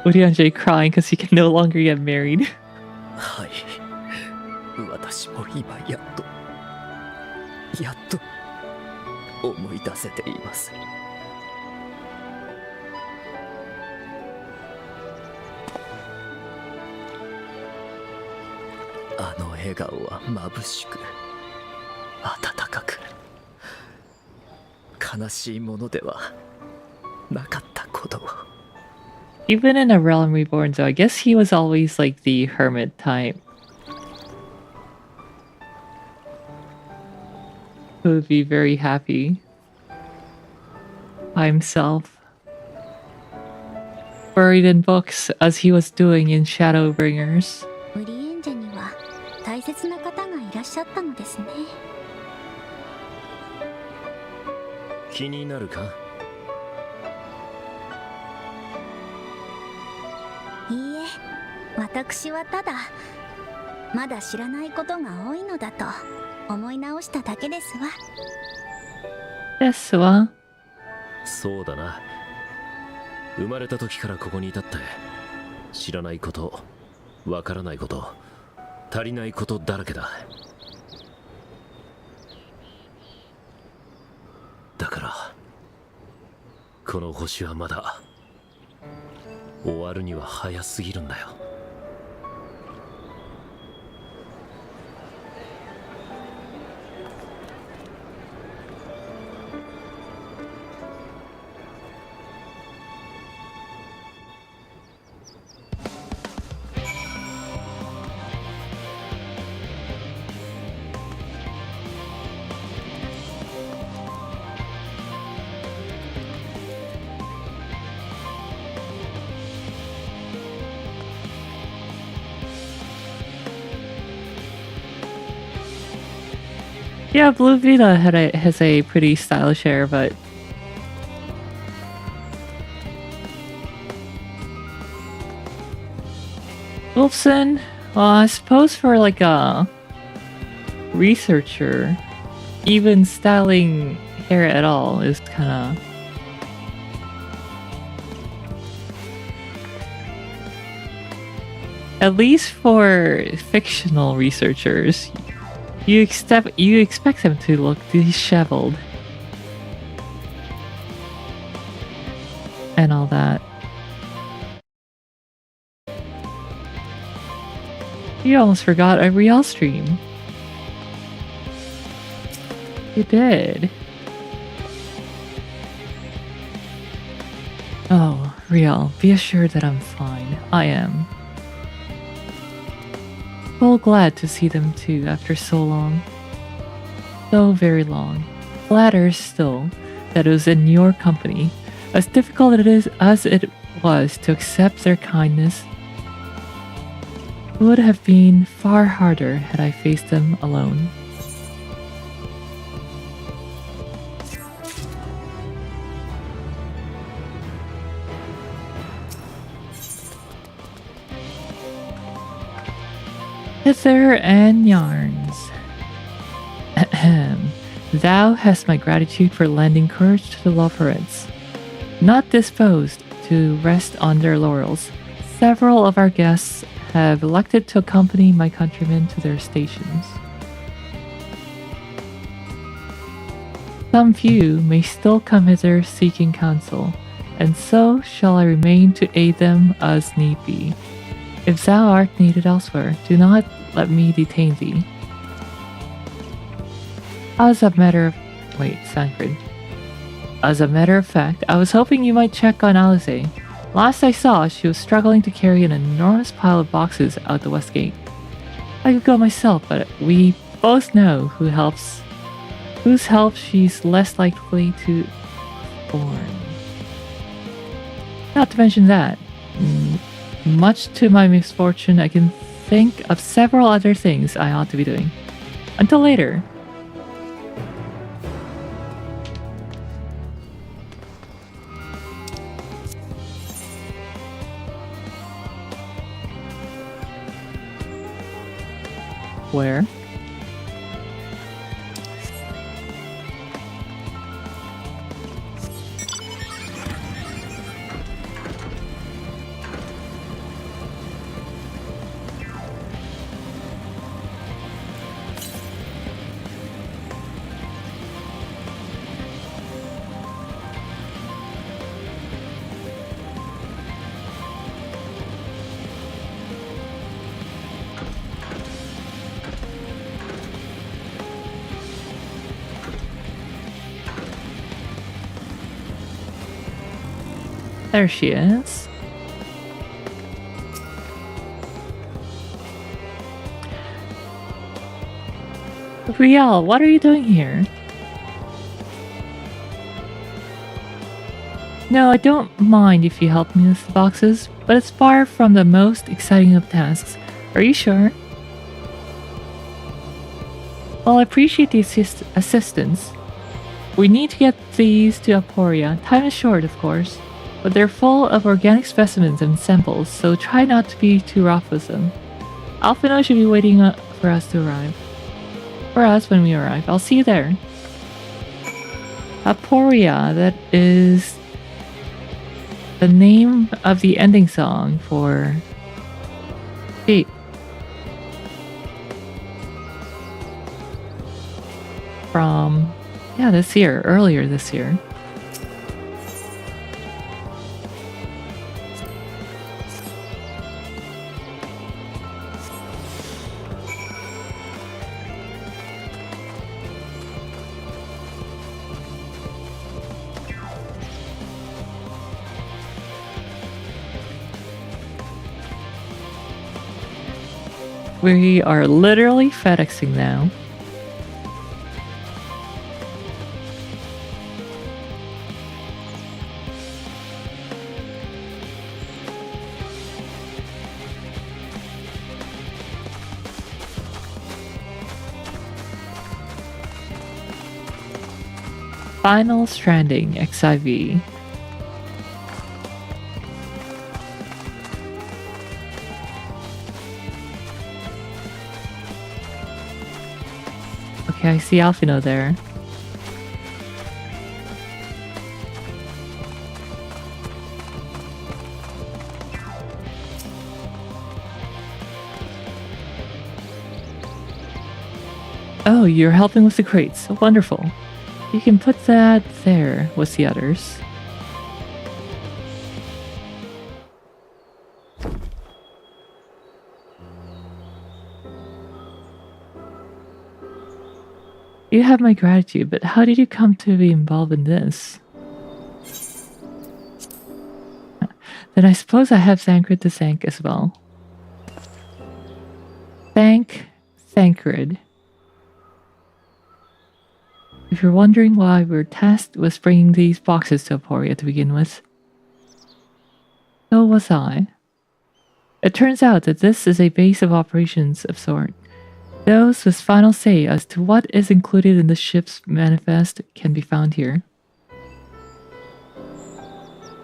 Urianger crying because he can no longer get married. はい、私も今やっと思い出せています。あの笑顔は眩しく温かく、悲しいものではなかったことを。 Even in A Realm Reborn, though, I guess he was always like the hermit type. Who would be very happy by himself, buried in books as he was doing in Shadowbringers. ウリエンジェには大切な方がいらっしゃったのですね。気になるか？いいえ、私はただまだ知らないことが多いのだと思い直しただけですわ。ですわ。そうだな。生まれた時からここに至って知らないこと、わからないこと、足りないことだらけだ。だからこの星はまだ終わるには早すぎるんだよ。Yeah, Blue Vita has a pretty stylish hair, but Wolfson, well, I suppose for like a researcher, even styling hair at all is kind of at least for fictional researchers. You expect them to look disheveled and all that. You almost forgot a Riel stream. You did. Oh, Riel, be assured that I'm fine. I am. So glad to see them too after so long. So very long. Gladder still that it was in your company. As difficult as it was to accept their kindness, it would have been far harder had I faced them alone. Hither and yarns. Ahem. Thou hast my gratitude for lending courage to the Loferents. Not disposed to rest on their laurels, several of our guests have elected to accompany my countrymen to their stations. Some few may still come hither seeking counsel, and so shall I remain to aid them as need be. If thou art needed elsewhere, do not let me detain thee. As a matter of fact, I was hoping you might check on Eorzea. Last I saw, she was struggling to carry an enormous pile of boxes out the west gate. I could go myself, but we both know whose help she's less likely to scorn. Not to mention that, much to my misfortune, I can think of several other things I ought to be doing. Until later. Where? There she is. Riel, what are you doing here? No, I don't mind if you help me with the boxes, but it's far from the most exciting of tasks. Are you sure? Well, I appreciate the assistance. We need to get these to Eorzea. Time is short, of course, but they're full of organic specimens and samples, so try not to be too rough with them. Alphino should be waiting for us to arrive. For us when we arrive. I'll see you there. Eorzea, that is the name of the ending song for Fate. From, yeah, this year, earlier this year. We are literally FedExing now. Final Stranding XIV. Okay, I see Alphino there. Oh, you're helping with the crates. Wonderful. You can put that there with the others. You have my gratitude, but how did you come to be involved in this? Then I suppose I have Thancred to thank as well. Thancred. If you're wondering why we're tasked with bringing these boxes to Eorzea to begin with, so was I. It turns out that this is a base of operations of sort. Those with final say as to what is included in the ship's manifest can be found here.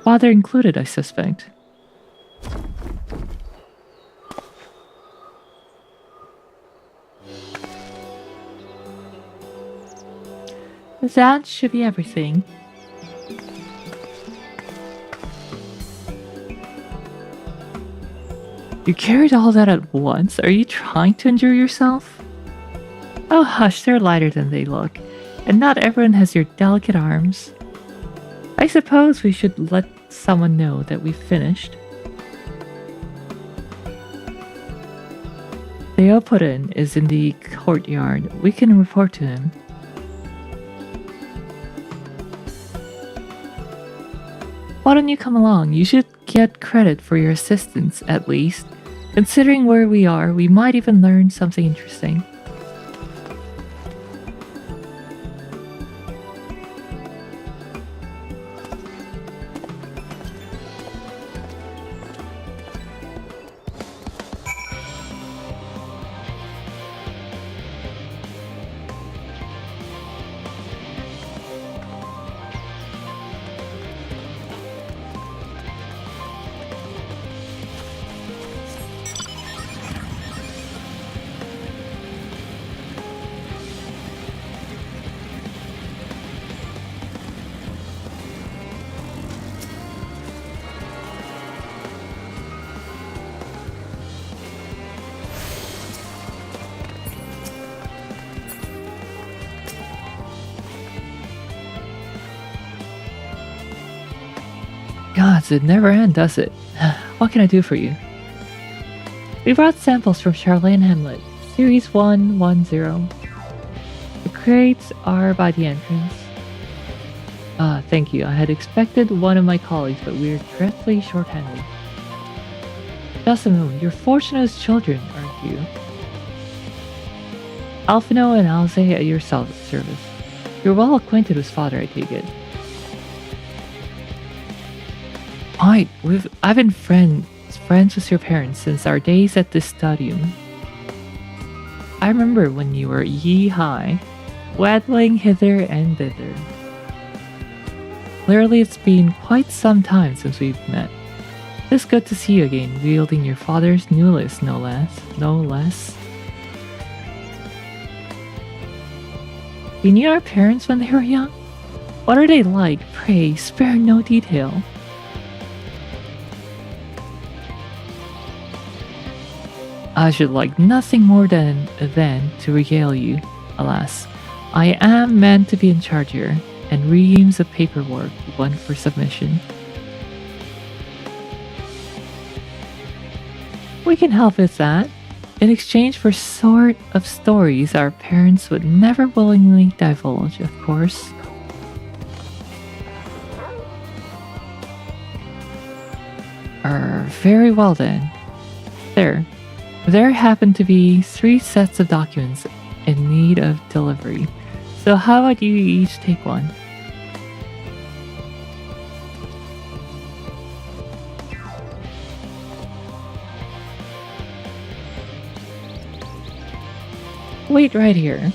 Father included, I suspect. That should be everything. You carried all that at once? Are you trying to injure yourself? Oh hush, they're lighter than they look. And not everyone has your delicate arms. I suppose we should let someone know that we've finished. Theo Putin is in the courtyard. We can report to him. Why don't you come along? You should get credit for your assistance, at least. Considering where we are, we might even learn something interesting. Gods, it never ends, does it? What can I do for you? We brought samples from Charlene Hamlet, Series 110. The crates are by the entrance. Thank you. I had expected one of my colleagues, but we're dreadfully short-handed. Jessamine, you're fortunate as children, aren't you? Alphino and Eorzea at your service. You're well acquainted with father, I take it. Right, I've been friends with your parents since our days at the stadium. I remember when you were yee-high, waddling hither and thither. Clearly it's been quite some time since we've met. It's good to see you again, wielding your father's new list, no less. You knew our parents when they were young? What are they like? Pray, spare no detail. I should like nothing more than to regale you. Alas, I am meant to be in charge here, and reams of paperwork went for submission. We can help with that. In exchange for sort of stories our parents would never willingly divulge, of course. Very well then. There happen to be 3 sets of documents in need of delivery. So how about you each take one? Wait right here.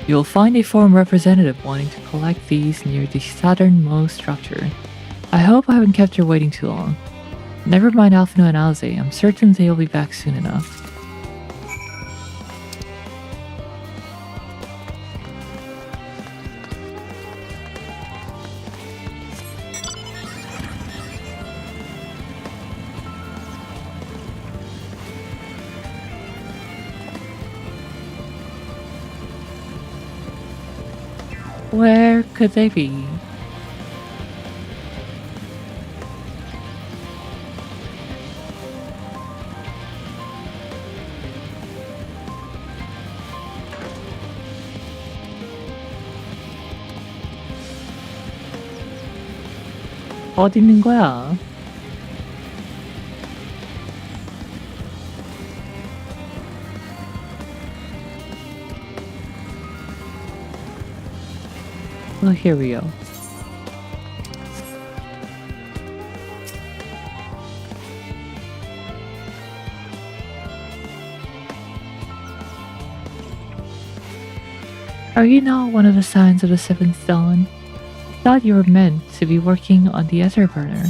You'll find a forum representative wanting to collect these near the southernmost structure. I hope I haven't kept you waiting too long. Never mind Alphino and Eorzea, I'm certain they'll be back soon enough. Where could they be? 어디 있는 거야? Oh, here we go. Are you not one of the signs of the 7th dawn? I thought you were meant to be working on the ether burner.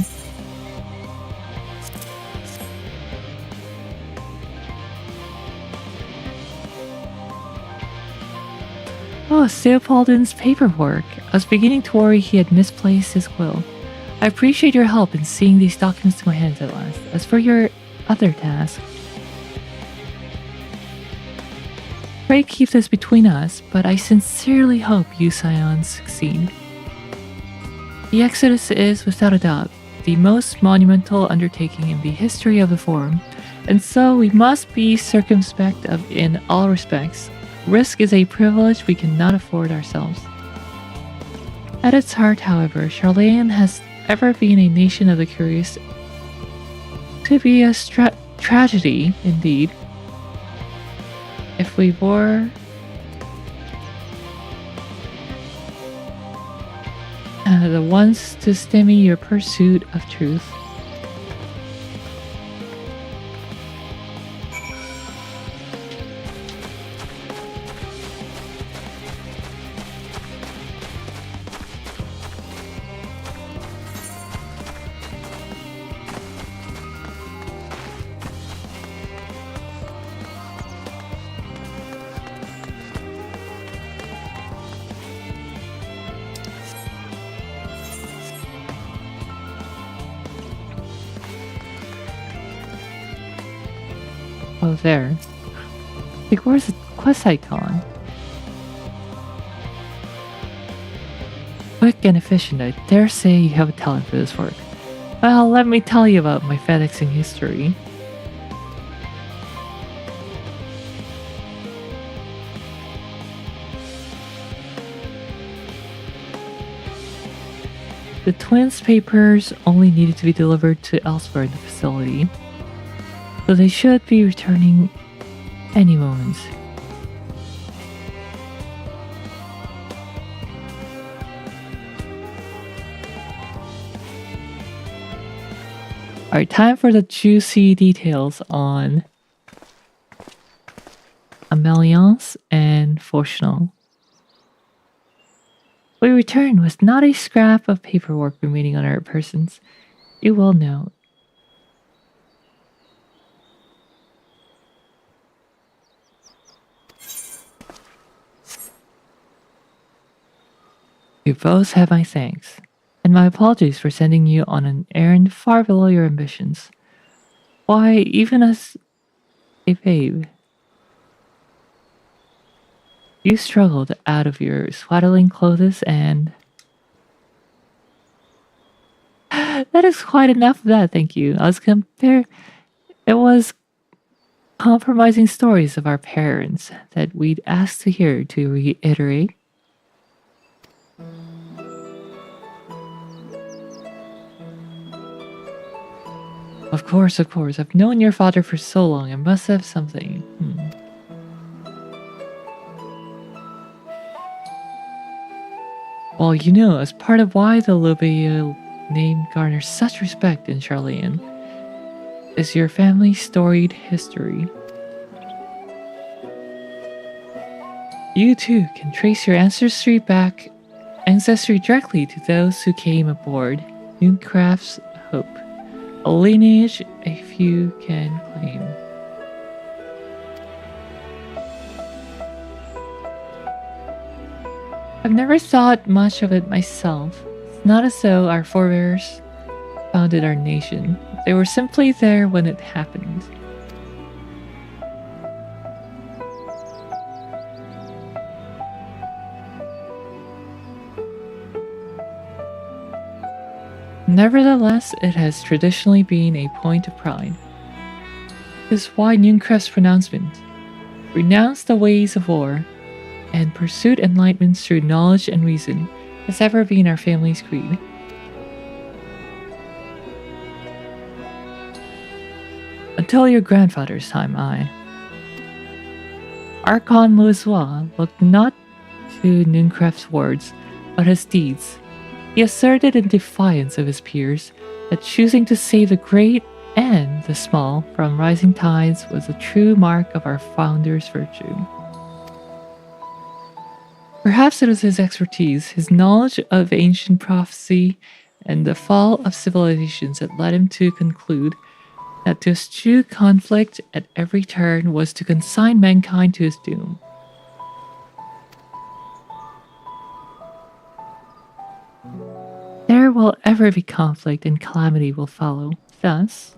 Oh, Theopoldin's paperwork. I was beginning to worry he had misplaced his quill. I appreciate your help in seeing these documents to my hands at last. As for your other task, pray keep this between us, but I sincerely hope you Scions succeed. The Exodus is, without a doubt, the most monumental undertaking in the history of the Forum, and so we must be circumspect in all respects. Risk is a privilege we cannot afford ourselves. At its heart, however, Charlayan has ever been a nation of the curious. To be a tragedy, indeed, if we were the ones to stymie your pursuit of truth. Oh, there. Like, where's the quest icon? Quick and efficient, I dare say you have a talent for this work. Well, let me tell you about my FedExing history. The twins' papers only needed to be delivered to elsewhere in the facility, so they should be returning any moment. Alright, time for the juicy details on Améliance and Fortunal. We returned with not a scrap of paperwork remaining on our persons. You will note. You both have my thanks, and my apologies for sending you on an errand far below your ambitions. Why, even as a babe, you struggled out of your swaddling clothes and... That is quite enough of that, thank you. It was compromising stories of our parents that we'd asked to hear to reiterate. Of course. I've known your father for so long. I must have something. Well, you know, as part of why the Lobea name garners such respect in Charlean is your family's storied history. You too can trace your ancestry directly to those who came aboard Nooncraft's Hope, a lineage a few can claim. I've never thought much of it myself. It's not as though our forebears founded our nation. They were simply there when it happened. Nevertheless, it has traditionally been a point of pride. This is why Nooncraft's pronouncement, renounce the ways of war, and pursued enlightenment through knowledge and reason, has ever been our family's creed. Until your grandfather's time, Archon Louisoix looked not to Nooncraft's words, but his deeds. He asserted in defiance of his peers that choosing to save the great and the small from rising tides was a true mark of our founder's virtue. Perhaps it was his expertise, his knowledge of ancient prophecy, and the fall of civilizations that led him to conclude that to eschew conflict at every turn was to consign mankind to his doom. There will ever be conflict and calamity will follow. Thus,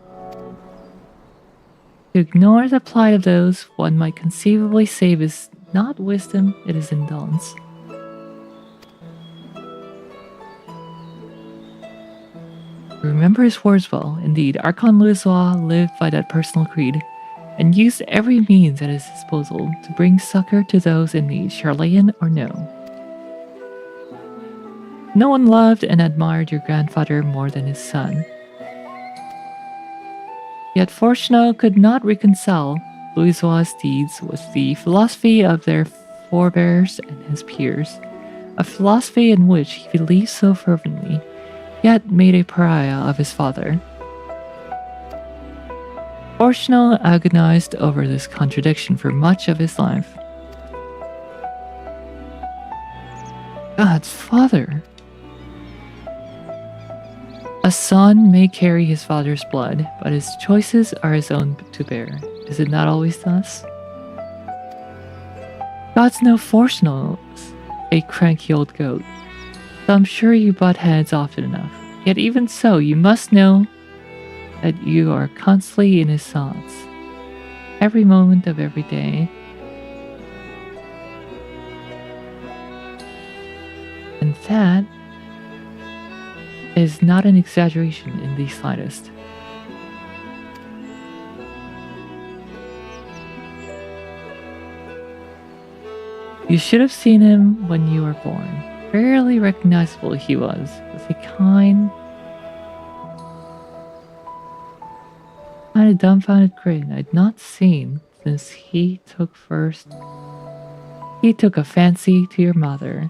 to ignore the plight of those one might conceivably save is not wisdom, it is indolence. Remember his words well. Indeed, Archon Louisoix lived by that personal creed, and used every means at his disposal to bring succor to those in need, Charlean or no. No one loved and admired your grandfather more than his son. Yet Fortunal could not reconcile Louisoix's deeds with the philosophy of their forebears and his peers, a philosophy in which he believed so fervently, yet made a pariah of his father. Fortunal agonized over this contradiction for much of his life. God's father! A son may carry his father's blood, but his choices are his own to bear. Is it not always thus? God's no Fortunal, a cranky old goat. So I'm sure you butt heads often enough. Yet even so, you must know that you are constantly in his thoughts, every moment of every day. And that is not an exaggeration in the slightest. You should have seen him when you were born. Barely recognizable he was, with a kind of dumbfounded grin I'd not seen since he took a fancy to your mother.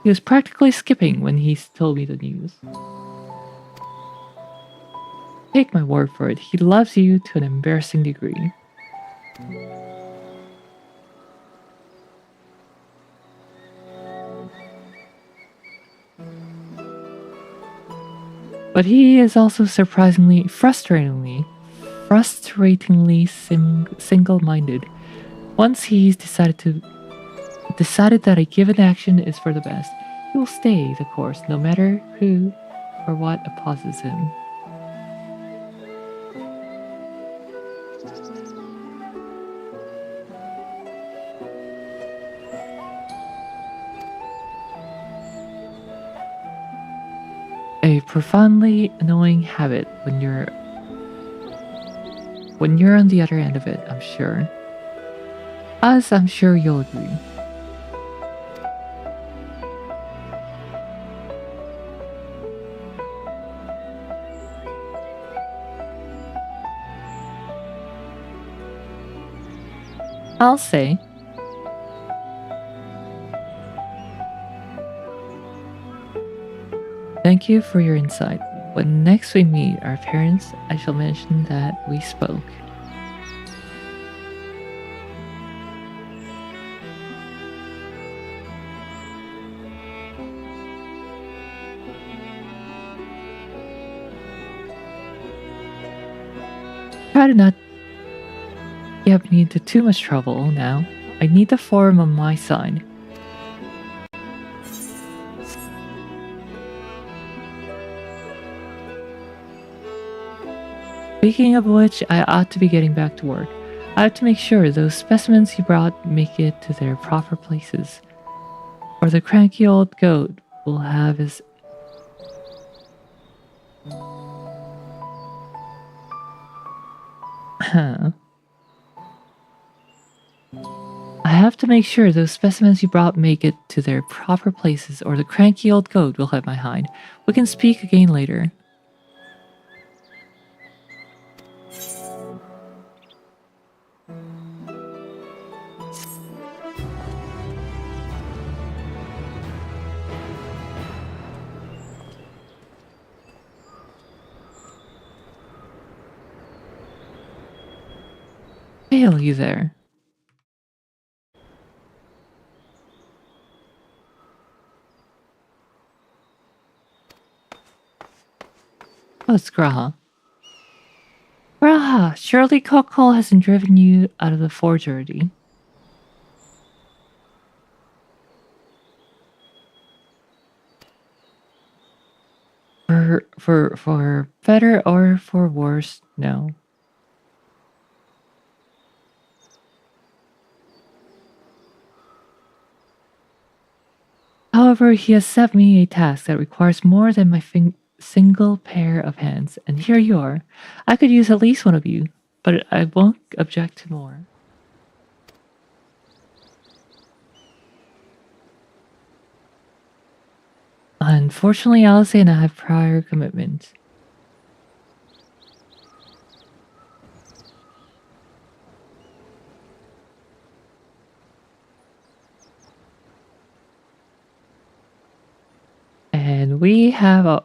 He was practically skipping when he told me the news. Take my word for it, he loves you to an embarrassing degree. But he is also frustratingly single-minded. Once he's decided that a given action is for the best, he will stay the course no matter who or what opposes him. A profoundly annoying habit when you're on the other end of it, I'm sure. As I'm sure you'll agree. I'll say. Thank you for your insight. When next we meet our parents, I shall mention that we spoke. Try to not get me into too much trouble now. I need the forum on my side. Speaking of which, I ought to be getting back to work. I have to make sure those specimens you brought make it to their proper places, or the cranky old goat will have his... I have to make sure those specimens you brought make it to their proper places, or the cranky old goat will have my hide. We can speak again later. Hail you there. Oh, it's Graha. Graha, surely Cockle hasn't driven you out of the forge already. For better or for worse, no. However, he has set me a task that requires more than my single pair of hands, and here you are. I could use at least one of you, but I won't object to more. Unfortunately, Eorzea and I have prior commitments. And we have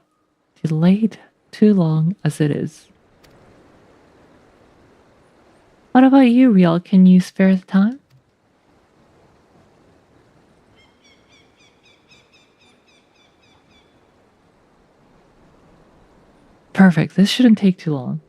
delayed too long as it is. What about you, Riel? Can you spare the time? Perfect, this shouldn't take too long.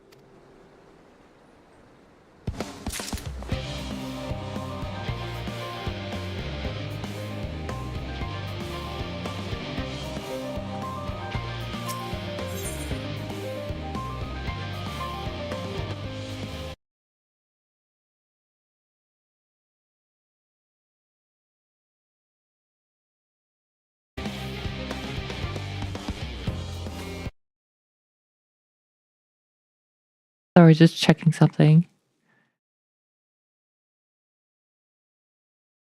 Sorry, just checking something.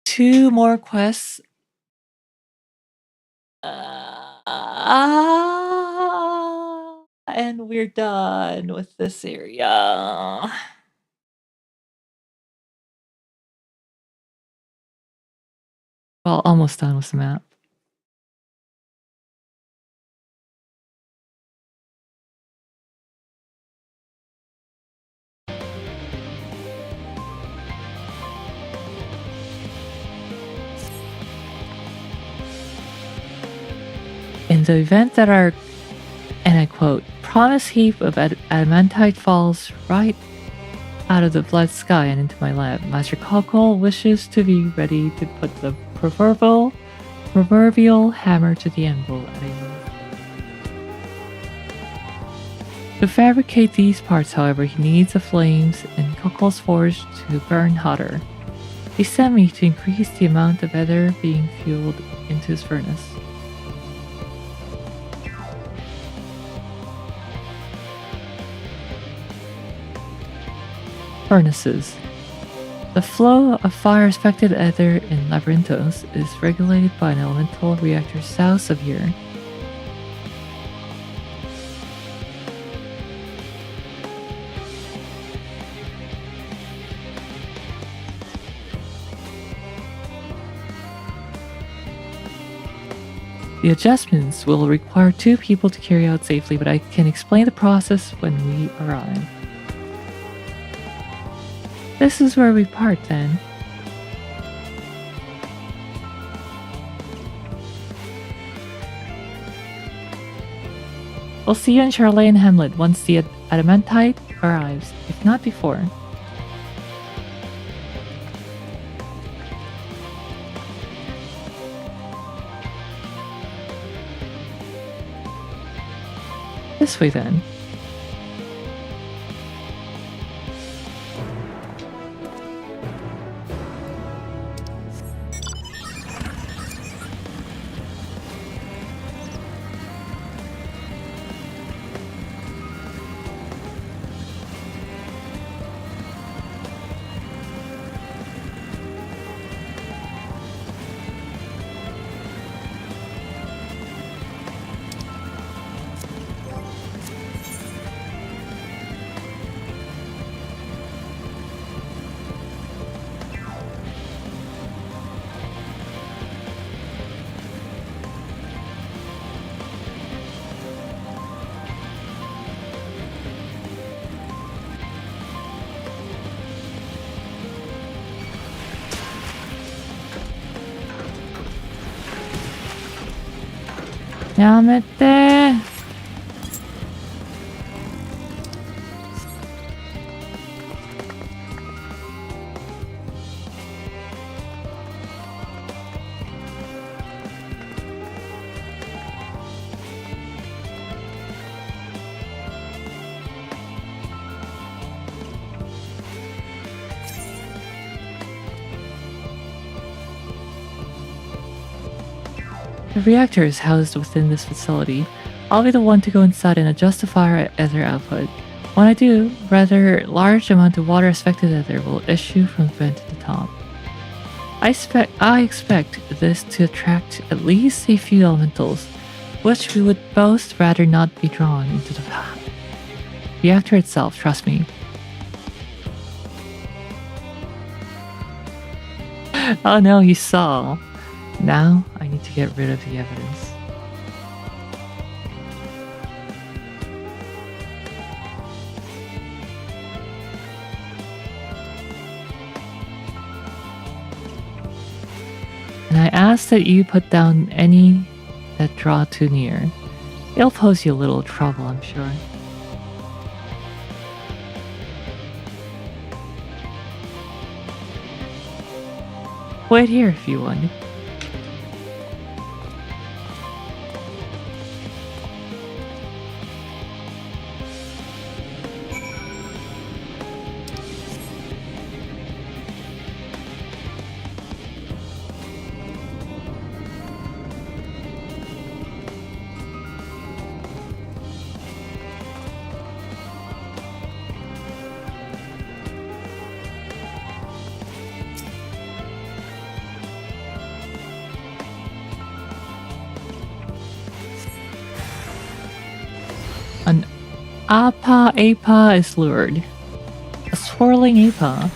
2 more quests. And we're done with this area. Well, almost done with the map. In the event that our, and I quote, promise heap of adamantite falls right out of the blood sky and into my lab, Master Cockle wishes to be ready to put the proverbial hammer to the anvil at a move. To fabricate these parts, however, he needs the flames in Cockle's forge to burn hotter. He sent me to increase the amount of ether being fueled into his furnace. Furnaces. The flow of fire-affected ether in Labyrinthos is regulated by an elemental reactor south of here. The adjustments will require 2 people to carry out safely, but I can explain the process when we arrive. This is where we part, then. We'll see you in Charlene Hamlet once the adamantite arrives, if not before. This way, then. Yamete. The reactor is housed within this facility. I'll be the one to go inside and adjust the fire ether output. When I do, rather large amount of water affected ether will issue from the vent at the top. I expect this to attract at least a few elementals, which we would both rather not be drawn into the reactor itself, trust me. Oh no, he saw. Now I need to get rid of the evidence. And I ask that you put down any that draw too near. It'll pose you a little trouble, I'm sure. Wait here if you want. Apa is lured. A swirling apa.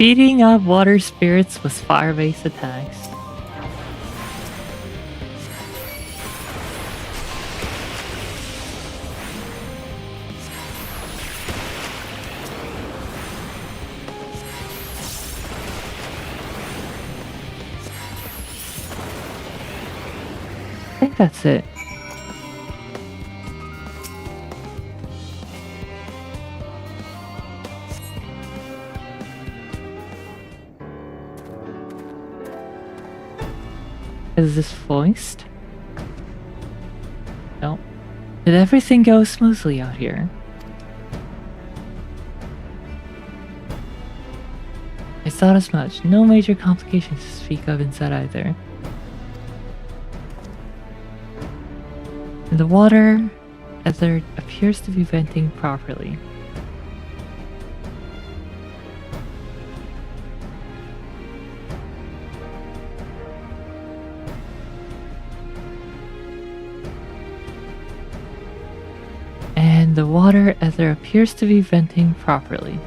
Beating up water spirits with fire-based attacks. I think that's it. Is this voiced? No. Did everything go smoothly out here? I thought as much. No major complications to speak of inside either. And the water, as there appears to be venting properly. And the water, as there appears to be venting properly.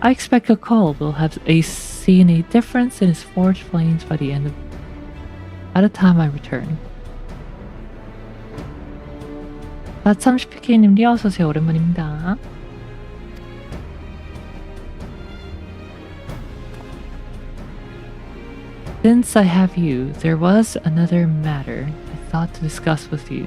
I expect Cole will have seen a difference in his forged flames by the time I return. 닷30PK님도 어서오세요. 오랜만입니다. Since I have you, there was another matter I thought to discuss with you.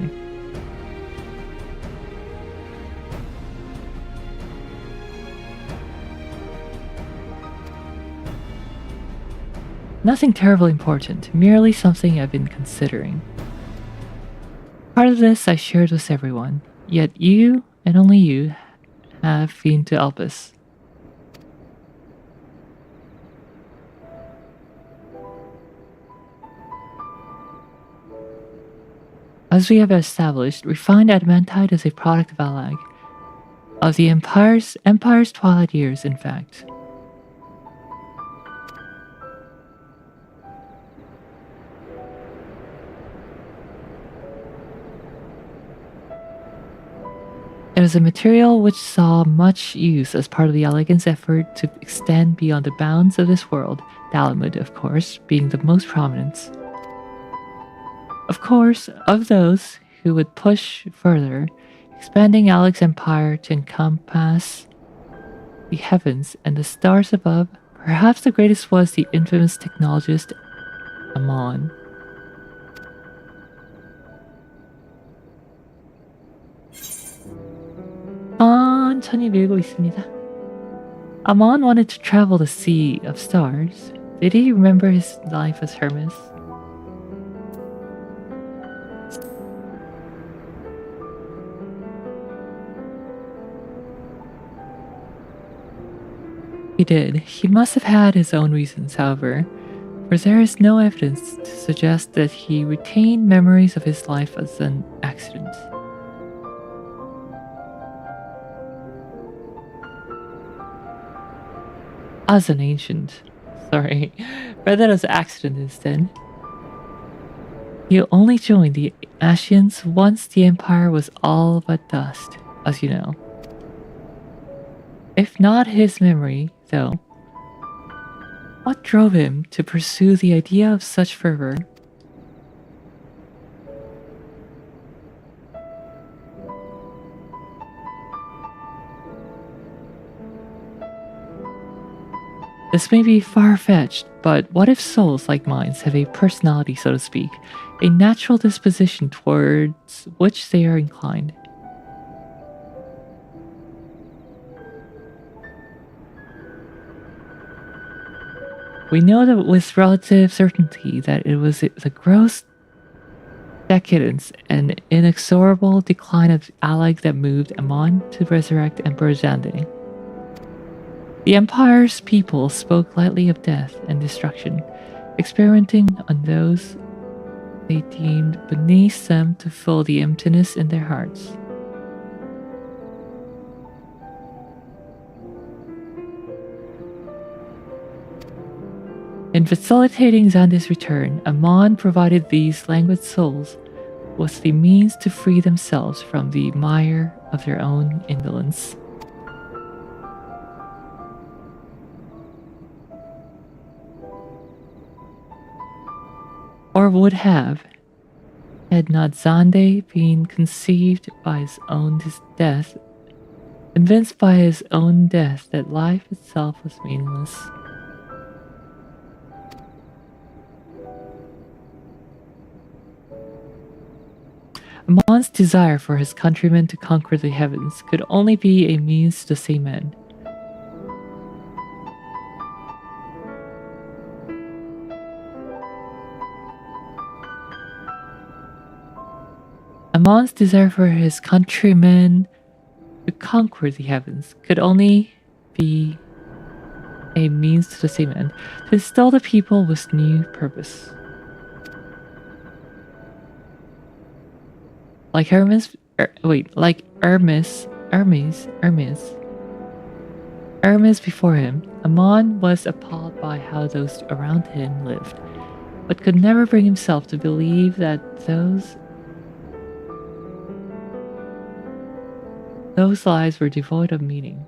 Nothing terribly important, merely something I've been considering. Part of this I shared with everyone, yet you, and only you, have been to Elpis. As we have established, refined adamantite is a product of Alag, of the Empire's twilight years, in fact. It is a material which saw much use as part of the Allegan's effort to extend beyond the bounds of this world, Dalamud, of course, being the most prominent. Of course, of those who would push further, expanding Aleg's empire to encompass the heavens and the stars above, perhaps the greatest was the infamous technologist Amon. 천천히 밀고 있습니다. Amon wanted to travel the sea of stars. Did he remember his life as Hermes? He did. He must have had his own reasons, however, for there is no evidence to suggest that he retained memories of his life as an accident. As an ancient. Sorry. Read that as accident instead. He only joined the Ascians once the Empire was all but dust, as you know. If not his memory, though, what drove him to pursue the idea of such fervor? This may be far-fetched, but what if souls like minds have a personality, so to speak, a natural disposition towards which they are inclined? We know that with relative certainty that it was the gross decadence and inexorable decline of Alag that moved Amon to resurrect Emperor Zande. The Empire's people spoke lightly of death and destruction, experimenting on those they deemed beneath them to fill the emptiness in their hearts. In facilitating Zande's return, Amon provided these languid souls with the means to free themselves from the mire of their own indolence. Or would have, had not Zande been conceived by his own death, convinced by his own death that life itself was meaningless. Amon's desire for his countrymen to conquer the heavens could only be a means to the same end. Amon's desire for his countrymen to conquer the heavens could only be a means to the same end, to instill the people with new purpose. Like Hermes before him, Amon was appalled by how those around him lived, but could never bring himself to believe that those lives were devoid of meaning.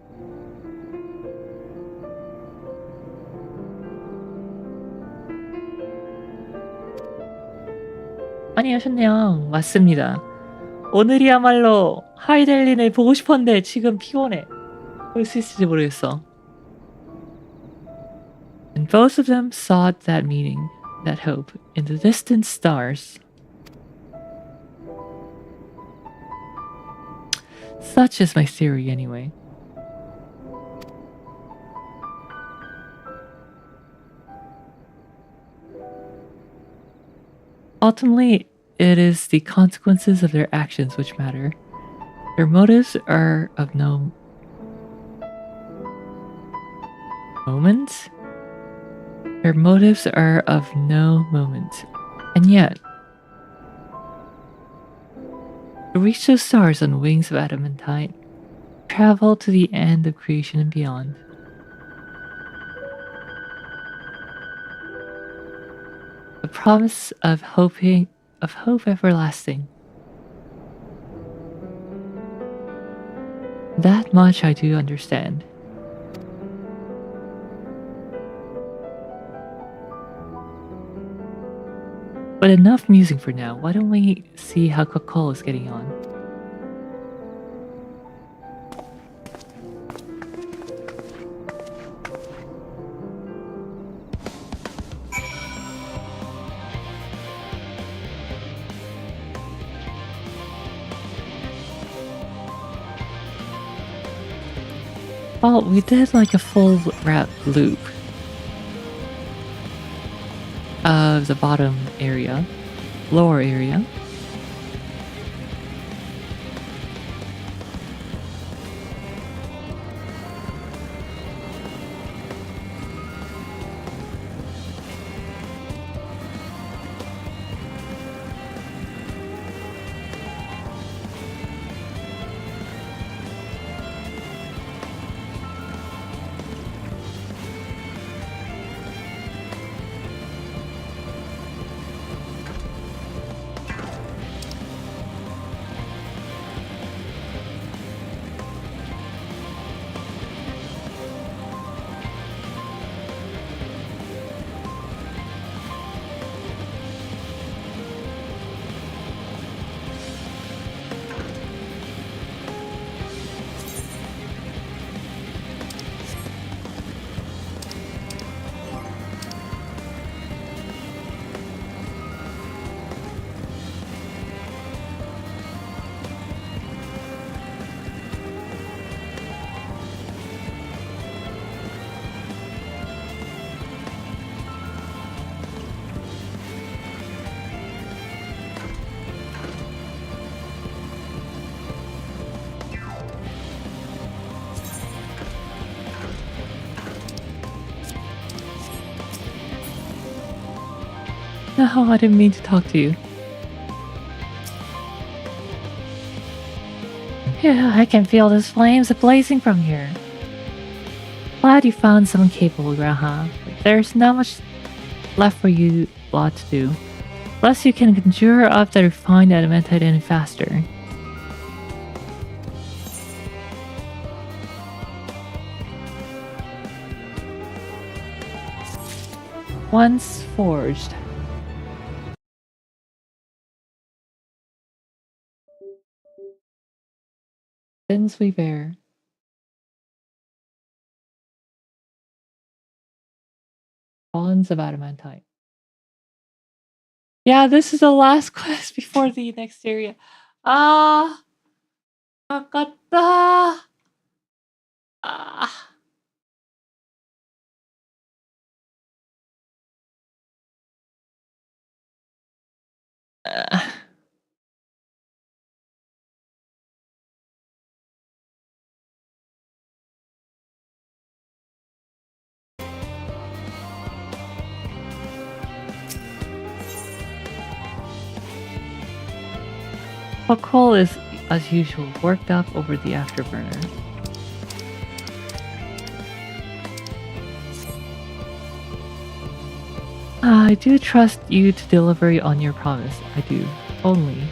많이 하셨네요. 맞습니다. 오늘이야말로 하이델린을 보고 싶었는데 지금 피곤해. 볼 수 있을지 모르겠어. And both of them sought that meaning, that hope, in the distant stars. Such is my theory, anyway. Ultimately, it is the consequences of their actions which matter. Their motives are of no moment. Their motives are of no moment. And yet, to reach those stars on wings of adamantite, travel to the end of creation and beyond. The promise of hope everlasting. That much I do understand. But enough musing for now. Why don't we see how Coco is getting on? Well, we did like a full loop of the bottom area, lower area. no, I didn't mean to talk to you. Yeah, I can feel those flames blazing from here. Glad you found someone capable, Graha. But there's not much left for you lot to do. Unless you can conjure up the refined adamantite any faster. Once forged. Sins we bear. Bonds of adamantite. Yeah, this is the last quest before the next area. Ah, 아깝다. Ah. Pakol is, as usual, worked up over the afterburner. I do trust you to deliver on your promise. I do. Only.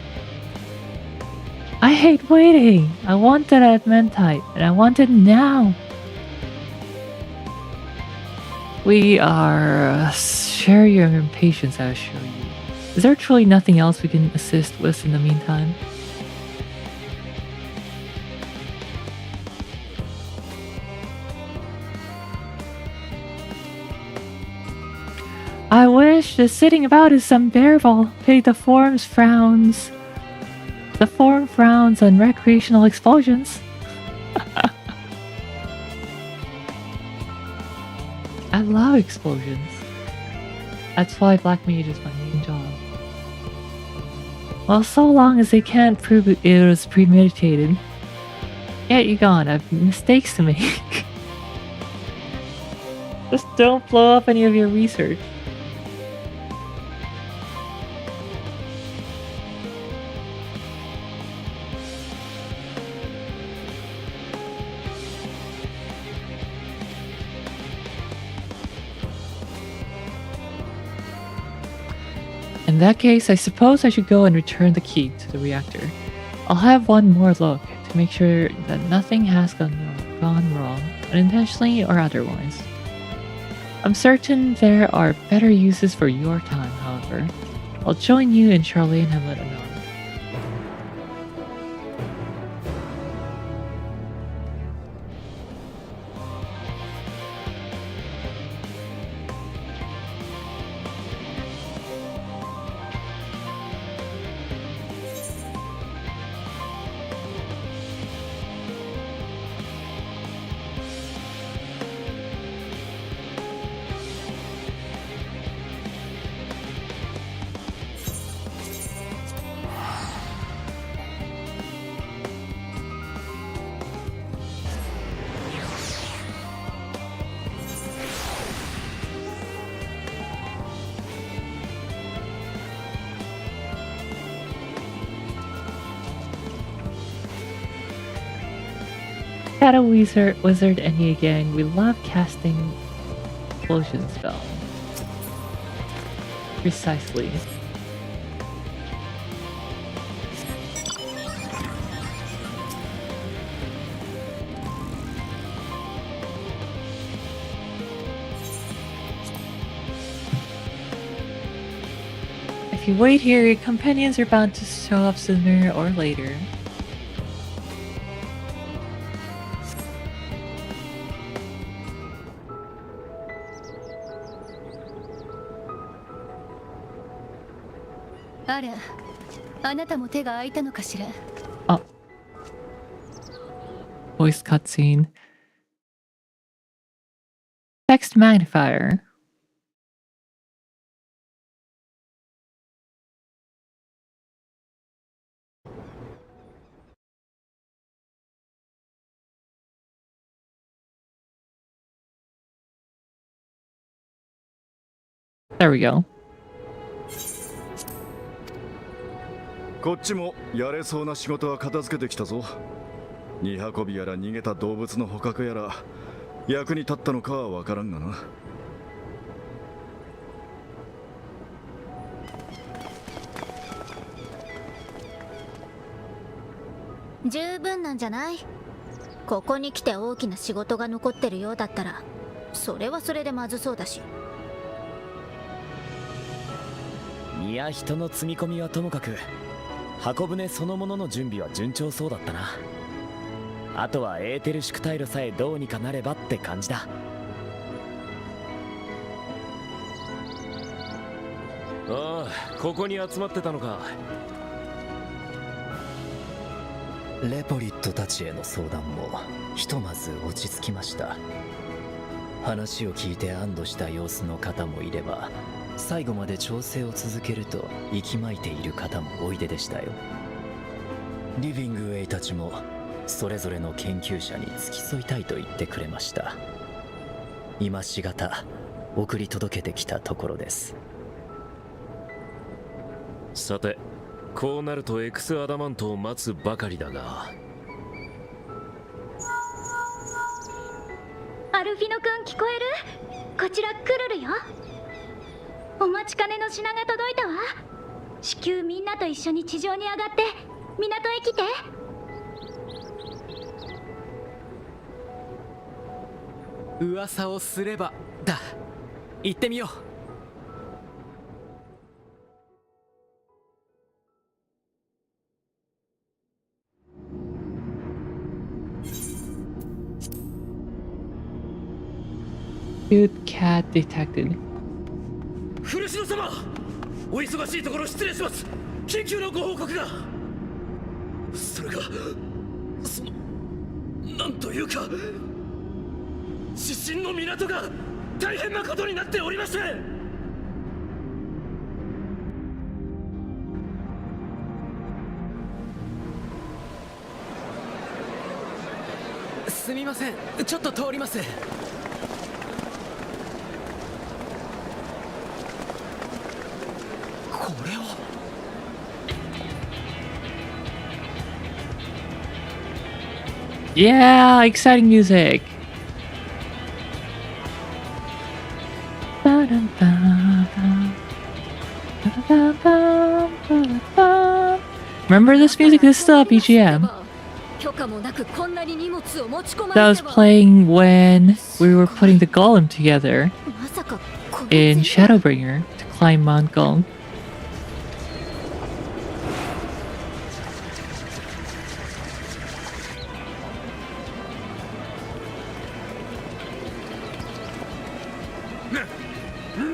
I hate waiting. I want that adamantite, and I want it now. We are share your impatience, I assure you. Is there truly nothing else we can assist with in the meantime? I wish the sitting about is unbearable. Pity the form frowns on recreational explosions. I love explosions. That's why Black Mage is my main job. Well, so long as they can't prove it was premeditated. Get you gone, I have mistakes to make. Just don't blow up any of your research. In that case, I suppose I should go and return the key to the reactor. I'll have one more look to make sure that nothing has gone wrong, unintentionally or otherwise. I'm certain there are better uses for your time, however. I'll join you in Charlene Hamlet anon. Shadow Wizard NEA gang, we love casting explosion spell. Precisely. If you wait here, your companions are bound to show up sooner or later. Oh. Voice cutscene. Text magnifier. There we go. こっちもやれそうな仕事は片付けてきたぞ。荷運びやら逃げた動物の捕獲やら役に立ったのかは分からんがな。十分なんじゃない？ここに来て大きな仕事が残ってるようだったら、それはそれでまずそうだし。いや、人の積み込みはともかく箱舟そのものの準備は順調そうだったな。あとはエーテルシュクタイルさえどうにかなればって感じだ。ああ、ここに集まってたのか。レポリットたちへの相談もひとまず落ち着きました。話を聞いて安堵した様子の方もいれば、最後まで調整を続けると息巻いている方もおいででしたよ。リビングウェイたちもそれぞれの研究者に付き添いたいと言ってくれました。今しがた送り届けてきたところです。さて、こうなるとエクスアダマントを待つばかりだが。アルフィノくん聞こえる？こちらクルルよ。お待ちかねの品が届いたわ。至急みんなと一緒に地上に上がって港へ来て。噂をすればだ。行ってみよう。Cute cat detected. 古篠様、お忙しいところ失礼します。緊急のご報告が。それがなんというか、失神の港が大変なことになっておりまして。すみません、ちょっと通ります。これはYeah, exciting music. Remember this music? This is the BGM that was playing when we were putting the golem together in Shadowbringer to climb Mount Golem.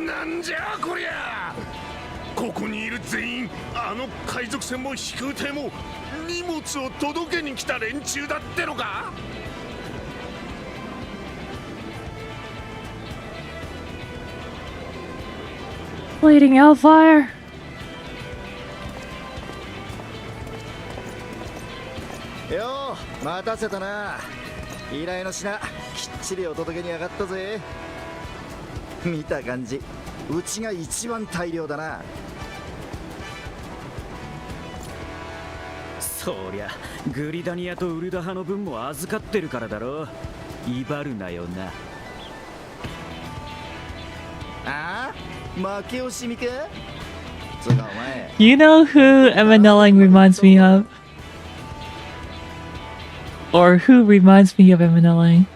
なんじゃこりゃ。ここにいる全員、あの海賊船も飛空艇も荷物を届けに来た連中だってのか。Bleeding Hellfire. よう待たせたな。依頼の品きっちりお届けに上がったぜ。見た感じうちが一番大量だな。そりゃグリダニアとウルダ派の分も預かってるからだろ。威張るなよな。ああ負け惜しみか。つうかお前 You know who Emanelling reminds me of? Or who reminds me of Emanelling?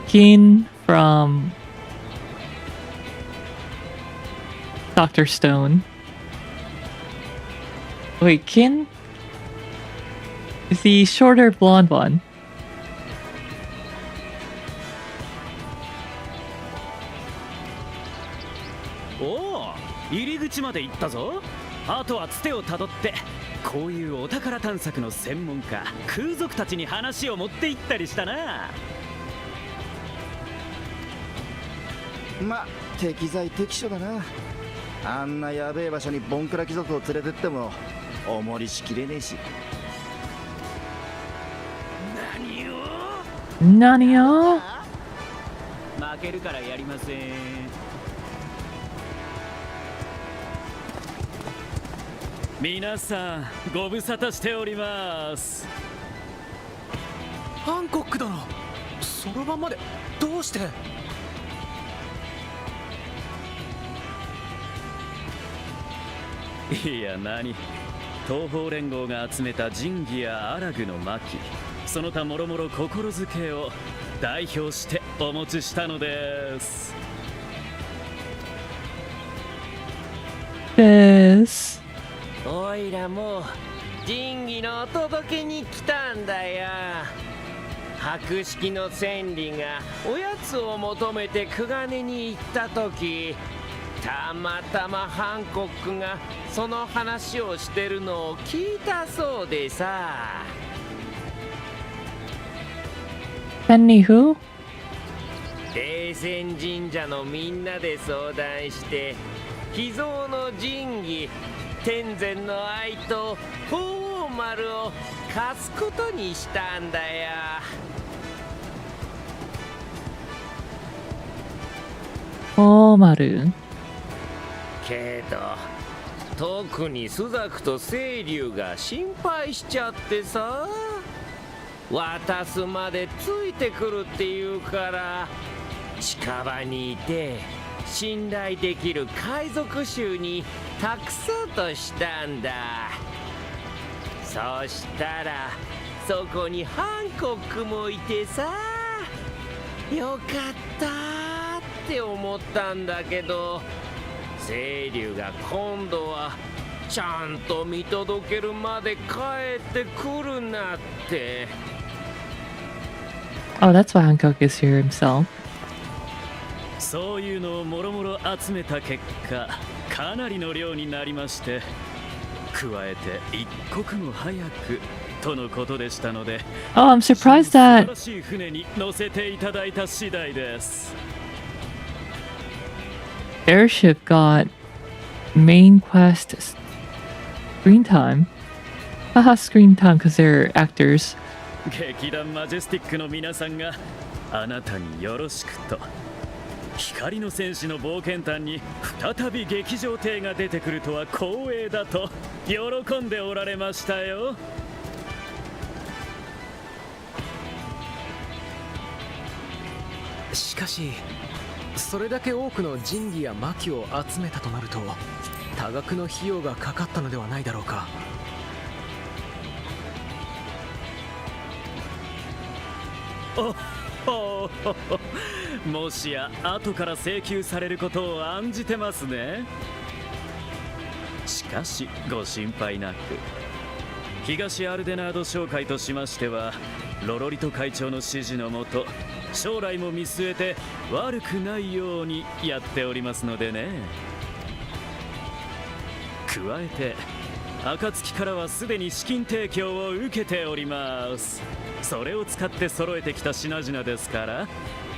Keen from Dr. Stone. Wait, Kin? Is the shorter blonde one? Oh, 入り口まで行ったぞ。あとはつてをたどってこういうお宝探索の専門家空賊たちに話を持って行ったりしたな。ま、適材適所だな。あんなやべえ場所にボンクラ貴族を連れてってもおもりしきれねえし。何を？負けるからやりません。皆さんご無沙汰しております。ハンコック殿、そろばんまでどうして？いや何、東方連合が集めた神器やアラグの巻、その他もろもろ心づけを代表してお持ちしたのです。おいらも神器の届けに来たんだよ。博識の千里がおやつを求めてクガネに行った時、たまたまハンコックがその話をしてるのを聞いたそうでさ。Anywho? 霊仙神社のみんなで相談して秘蔵の神器天然の愛と鳳凰丸を貸すことにしたんだよ。鳳丸。けど特に朱雀と清流が心配しちゃってさ、渡すまでついてくるって言うから近場にいて信頼できる海賊衆に託そうとしたんだ。そしたらそこにハンコックもいてさ、よかったって思ったんだけど、清流が今度はちゃんと見届けるまで帰ってくるなって。Oh, that's why Hancock is here himself. そういうのをもろもろ集めた結果、かなりの量になりまして、加えて一刻も早くとのことでしたので、Oh, I'm surprised 素晴 that らしい船に乗せていただいた次第です。airship got main quest screen time. Haha, screen time because they're actors. 劇団マジェスティックの皆さんがあなたによろしくと、光の戦士の冒険譚に再び劇場艇が出てくるとは光栄だと喜んでおられましたよ。しかしそれだけ多くの神器や魔器を集めたとなると多額の費用がかかったのではないだろうか。もしや後から請求されることを案じてますね。しかしご心配なく、東アルデナード商会としましてはロロリト会長の指示のもと、将来も見据えて悪くないようにやっておりますのでね。加えて暁からはすでに資金提供を受けております。それを使って揃えてきた品々ですから、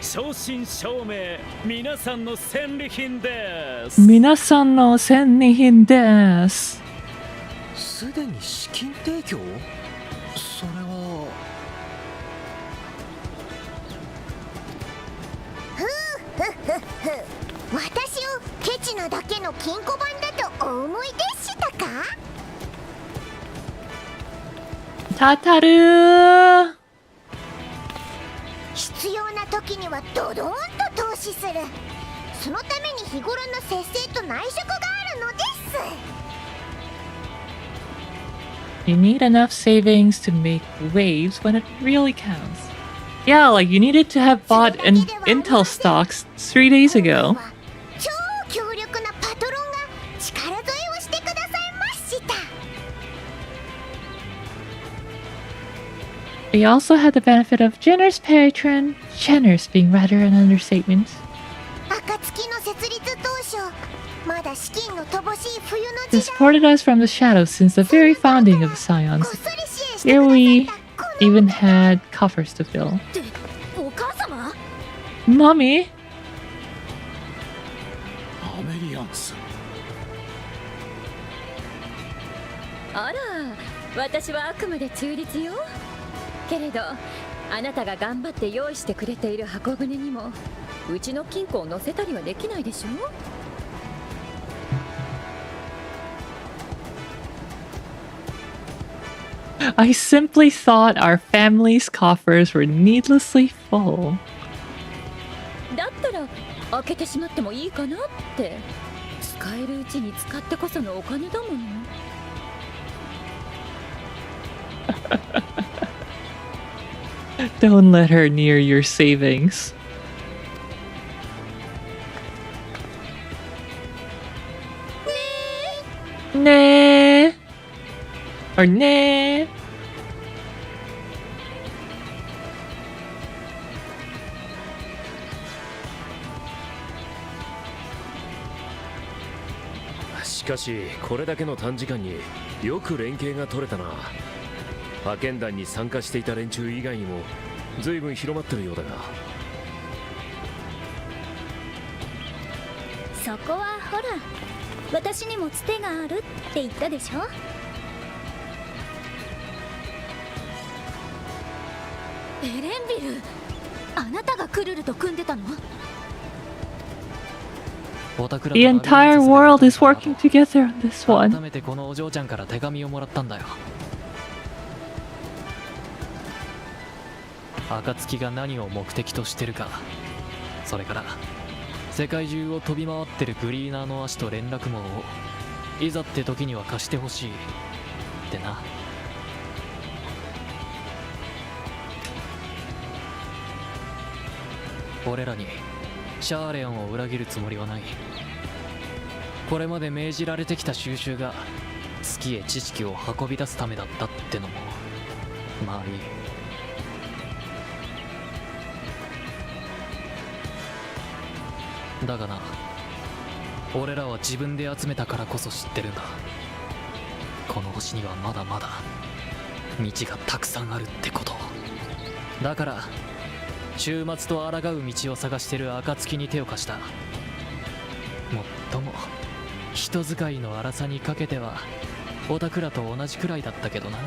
正真正銘皆さんの戦利品です。皆さんの戦利品です。すでに資金提供？それは。私をケチなだけの金庫番だとお思いでしたか？タタルー。必要な時にはドドーンと投資する。そのために日頃の節制と内職があるのです。You need enough savings to make waves when it really counts. Yeah, like you needed to have bought an Intel stocks 3 days ago. 超強力なパトロンが力添えをしてくださいました。They also had the benefit of generous patron. Generous being rather an understatement. 暁の設立当初、まだ資金の乏しい冬の They 時代、 supported us from the shadows since the very founding of the Scions. Here we even had coffers to fill. お母様？ Mommy? アメリアンス。あら、私はあくまで中立よ。けれどあなたが頑張って用意してくれている箱舟にもうちの金庫を乗せたりはできないでしょ。I simply thought our family's coffers were needlessly full. だったら開けてしまってもいいかなって。使えるうちに使ってこそのお金だもの。Don't let her near your savings. Nah. Or nah. しかしこれだけの短時間によく連携が取れたな。派遣団に参加していた連中以外にも随分広まってるようだが。そこはほら、私にもつてがあるって言ったでしょ。エレンビル、あなたがクルルと組んでたの？ The entire world is working together on this one. 改めてこのお嬢ちゃんから手紙をもらったんだよ。暁が何を目的としてるか、それから世界中を飛び回ってるグリーナーの足と連絡網をいざって時には貸してほしいってな。俺らにシャーレオンを裏切るつもりはない。これまで命じられてきた収集が月へ知識を運び出すためだったってのもまあいい。だがな、俺らは自分で集めたからこそ知ってるんだ。この星にはまだまだ道がたくさんあるってこと。だから終末と抗う道を探してる暁に手を貸した。もっとも人使いの荒さにかけてはオタクらと同じくらいだったけどな。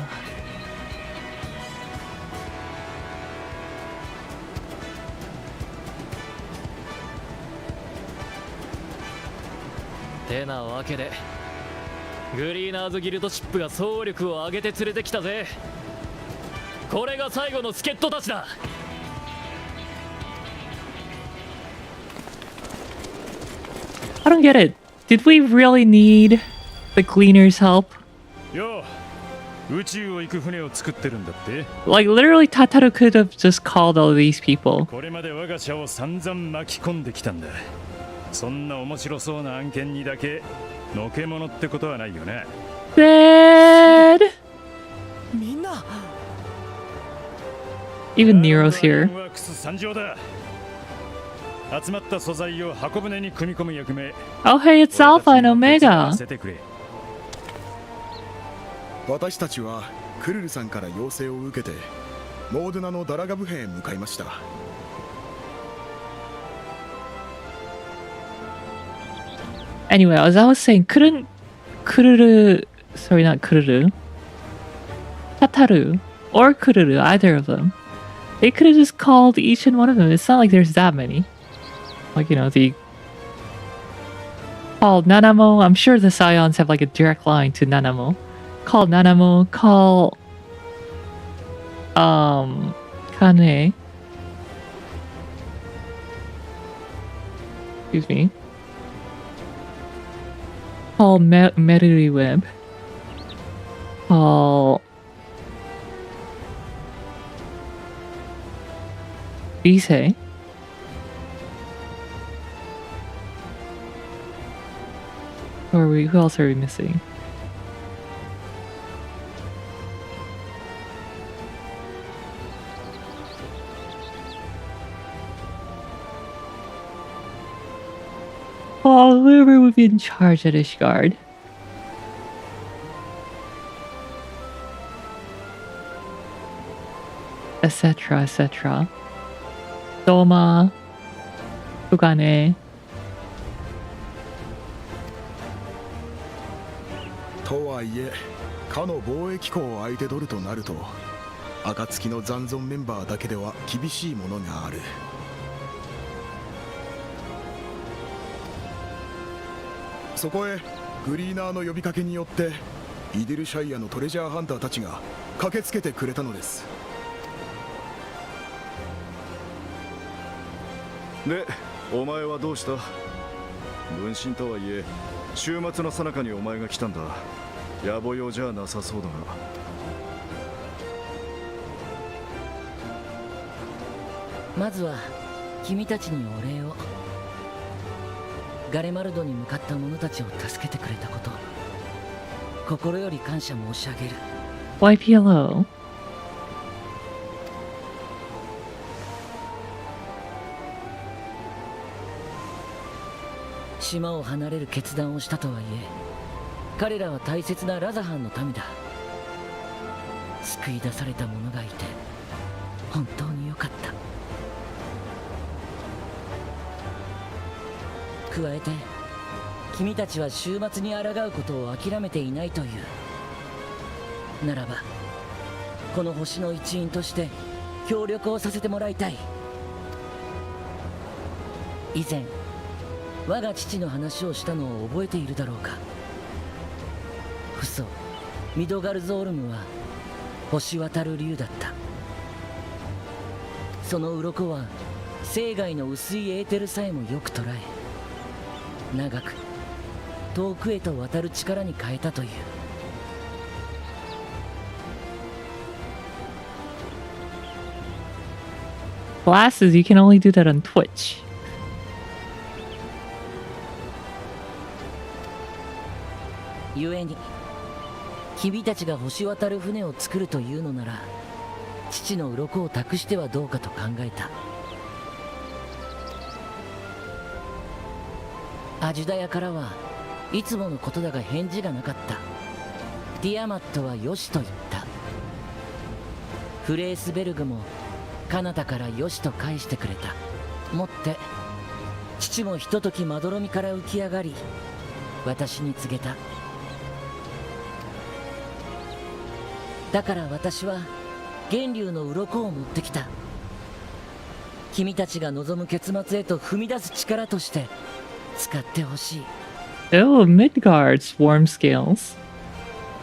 てなわけでグリーナーズギルドシップが総力を挙げて連れてきたぜ。これが最後の助っ人たちだ。I don't get it. Did we really need the cleaner's help? よう、宇宙を行く船を作ってるんだって。 Like literally Tataru could have just called all these people. これまで我が社を散々巻き込んできたんだ。そんな面白そうな案件にだけのけ者ってことはないよね。Dead. みんな。 Even Nero's here. ワークス参上だ。集まった素材を箱舟に組み込む役目。 Oh hey, it's Alpha and Omega. 私たちはクルルさんから要請を受けてモードナのダラガブ兵へ向かいました。 Anyway, as I was saying, couldn't Kururu, sorry, not Kururu, Tataru or Kururu, either of them, they could have just called each and one of them. It's not like there's that many. Like, you know, the called Nanamo. I'm sure the Scions have like a direct line to Nanamo. Call Nanamo, call Kane. Excuse me. Call Meriri Web. Call Ise. Who else are we missing? Oh, whoever would be in charge at Ishgard. Etc, etc. Doma, Fugane. とはいえ、かの貿易港を相手取るとなると、暁の残存メンバーだけでは厳しいものがある。そこへグリーナーの呼びかけによってイデルシャイアのトレジャーハンターたちが駆けつけてくれたのです。で、お前はどうした？分身とはいえ週末の最中にお前が来たんだ。野暮用じゃなさそうだが。まずは君たちにお礼を。ガレマルドに向かった者たちを助けてくれたこと、心より感謝申し上げる。 YPLO。 島を離れる決断をしたとはいえ、彼らは大切なラザハンの民だ。救い出された者がいて本当によかった。加えて君たちは週末に抗うことを諦めていないという。ならばこの星の一員として協力をさせてもらいたい。以前我が父の話をしたのを覚えているだろうか。フソ・ミドガルゾールムは星渡る竜だった。その鱗は生涯の薄いエーテルさえもよく捉え、長く遠くへと渡る力に変えたという。Glasses, you can only do that on Twitch. 故に君たちが星渡る船を作るというのなら、父の鱗を託してはどうかと考えた。アジュダヤからはいつものことだが返事がなかった。ティアマットはよしと言った。フレースベルグも彼方からよしと返してくれた。もって父もひとときまどろみから浮き上がり、私に告げた。だから私は源流の鱗を持ってきた。君たちが望む結末へと踏み出す力として使ってほしい。Oh, Midgard swarm scales.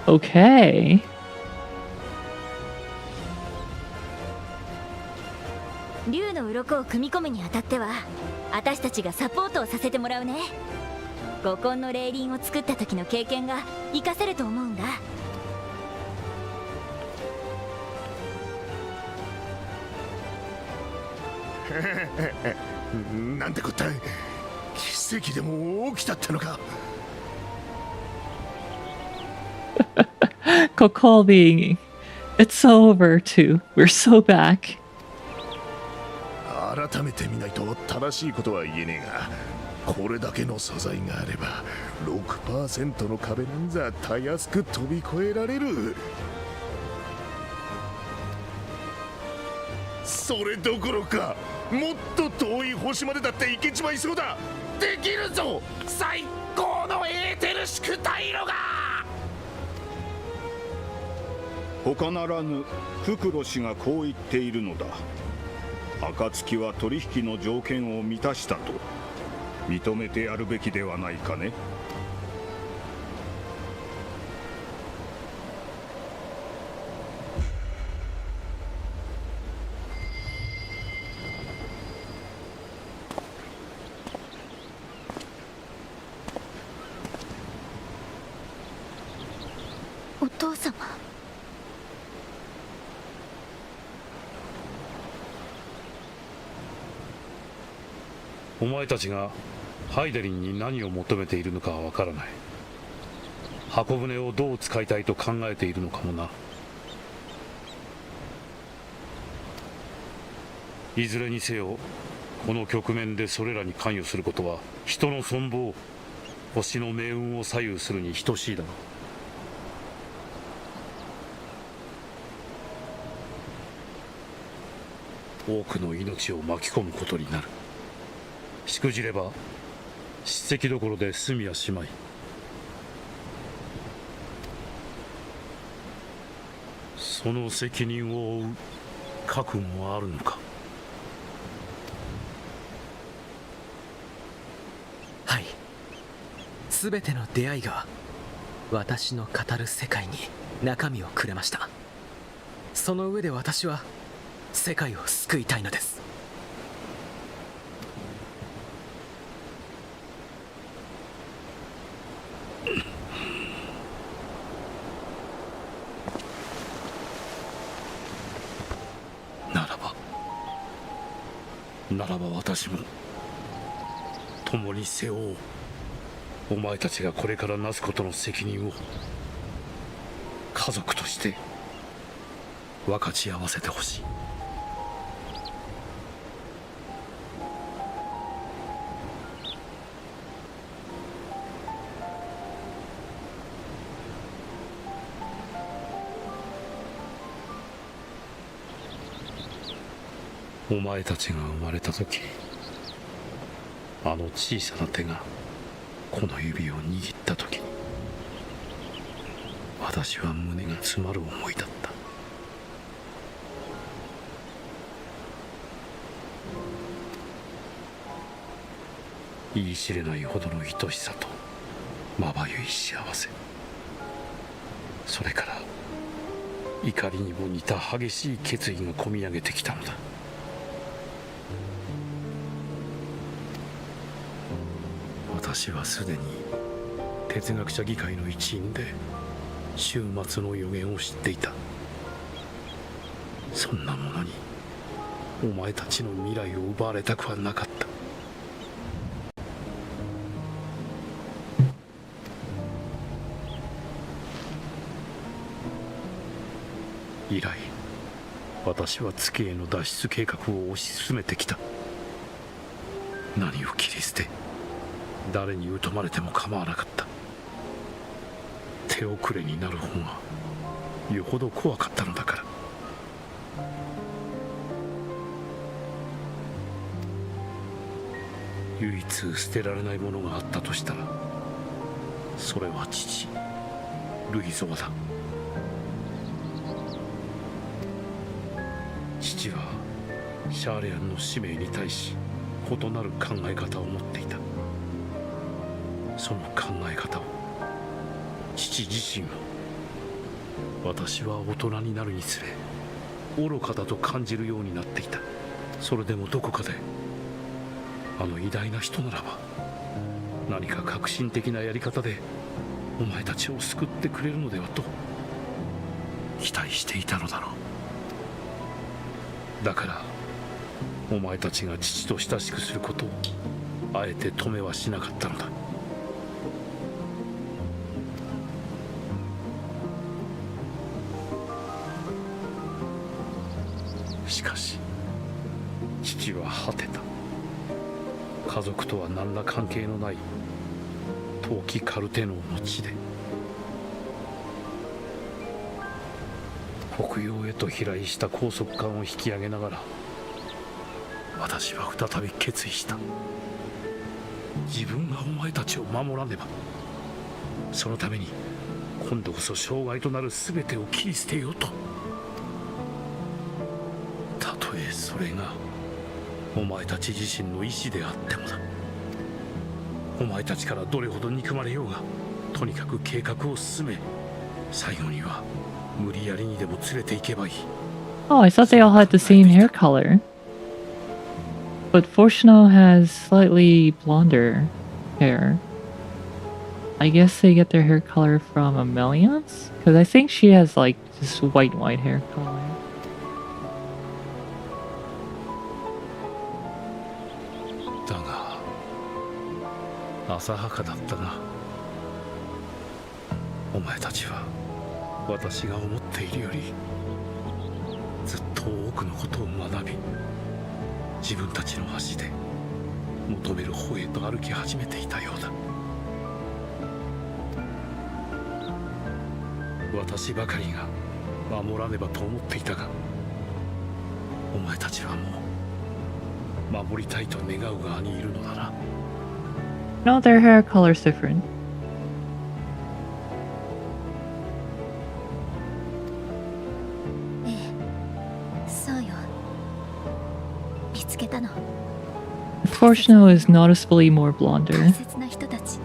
Okay. 竜の鱗を組み込むにあたっては私たちがサポートをさせてもらうね。五根の霊輪を作った時の経験が活かせると思うんだ。なんてこった。奇跡でも起きたってのか。Kokol being, it's over too. We're so back. 改めて見ないと正しいことは言えねえが、これだけの素材があれば 6% の壁なんざたやすく飛び越えられる。それどころかもっと遠い星までだって行けちまいそうだ。できるぞ、最高のエーテル宿退路が。他ならぬフクロ氏がこう言っているのだ。暁は取引の条件を満たしたと認めてやるべきではないかね。お父様。お前たちがハイデリンに何を求めているのかはわからない。箱舟をどう使いたいと考えているのかもな。いずれにせよこの局面でそれらに関与することは人の存亡、星の命運を左右するに等しいだろう。多くの命を巻き込むことになる。しくじれば叱責どころで済みやしまい。その責任を負う覚悟はあるのか。はい、全ての出会いが私の語る世界に中身をくれました。その上で私は世界を救いたいのです。ならば私も共に背負おう。お前たちがこれからなすことの責任を家族として分かち合わせてほしい。お前たちが生まれた時、あの小さな手がこの指を握った時に、私は胸が詰まる思いだった。言い知れないほどの愛しさとまばゆい幸せ、それから怒りにも似た激しい決意がこみ上げてきたのだ。私はすでに哲学者議会の一員で終末の予言を知っていた。そんなものにお前たちの未来を奪われたくはなかった。以来、私は月への脱出計画を推し進めてきた。何を切り捨て誰に疎まれても構わなかった。手遅れになる方がよほど怖かったのだから。唯一捨てられないものがあったとしたら、それは父ルイゾワだ。父はシャーレアンの使命に対し異なる考え方を持っていた。その考え方を父自身も私は大人になるにつれ愚かだと感じるようになっていた。それでもどこかであの偉大な人ならば何か革新的なやり方でお前たちを救ってくれるのではと期待していたのだろう。だからお前たちが父と親しくすることをあえて止めはしなかったのだ。しかし父は果てた。家族とは何ら関係のない冬季カルテノーの地で北洋へと飛来した高速艦を引き上げながら、私は再び決意した。自分がお前たちを守らねば。そのために今度こそ障害となる全てを切り捨てようと。たとえそれがお前たち自身の意志であってもだ。お前たちからどれほど憎まれようが、とにかく計画を進め、最後には無理やりにでも連れて行けばいい。 Oh, I thought they all had the same hair color. But Fortuno has slightly blonder hair. I guess they get their hair color from Amelia's? Because I think she has like just white hair color. だが浅はかだったな。お前たちは私が思っているよりずっと多くのことを学び、自分たちの足で求める方へと歩き始めていたようだ。私ばかりが守らねばと思っていたが、お前たちはもう守りたいと願う側にいるのだな。 No, their hair color is different. そうよ。見つけたの。 Fortuno is noticeably more blonder. 大切な人たち。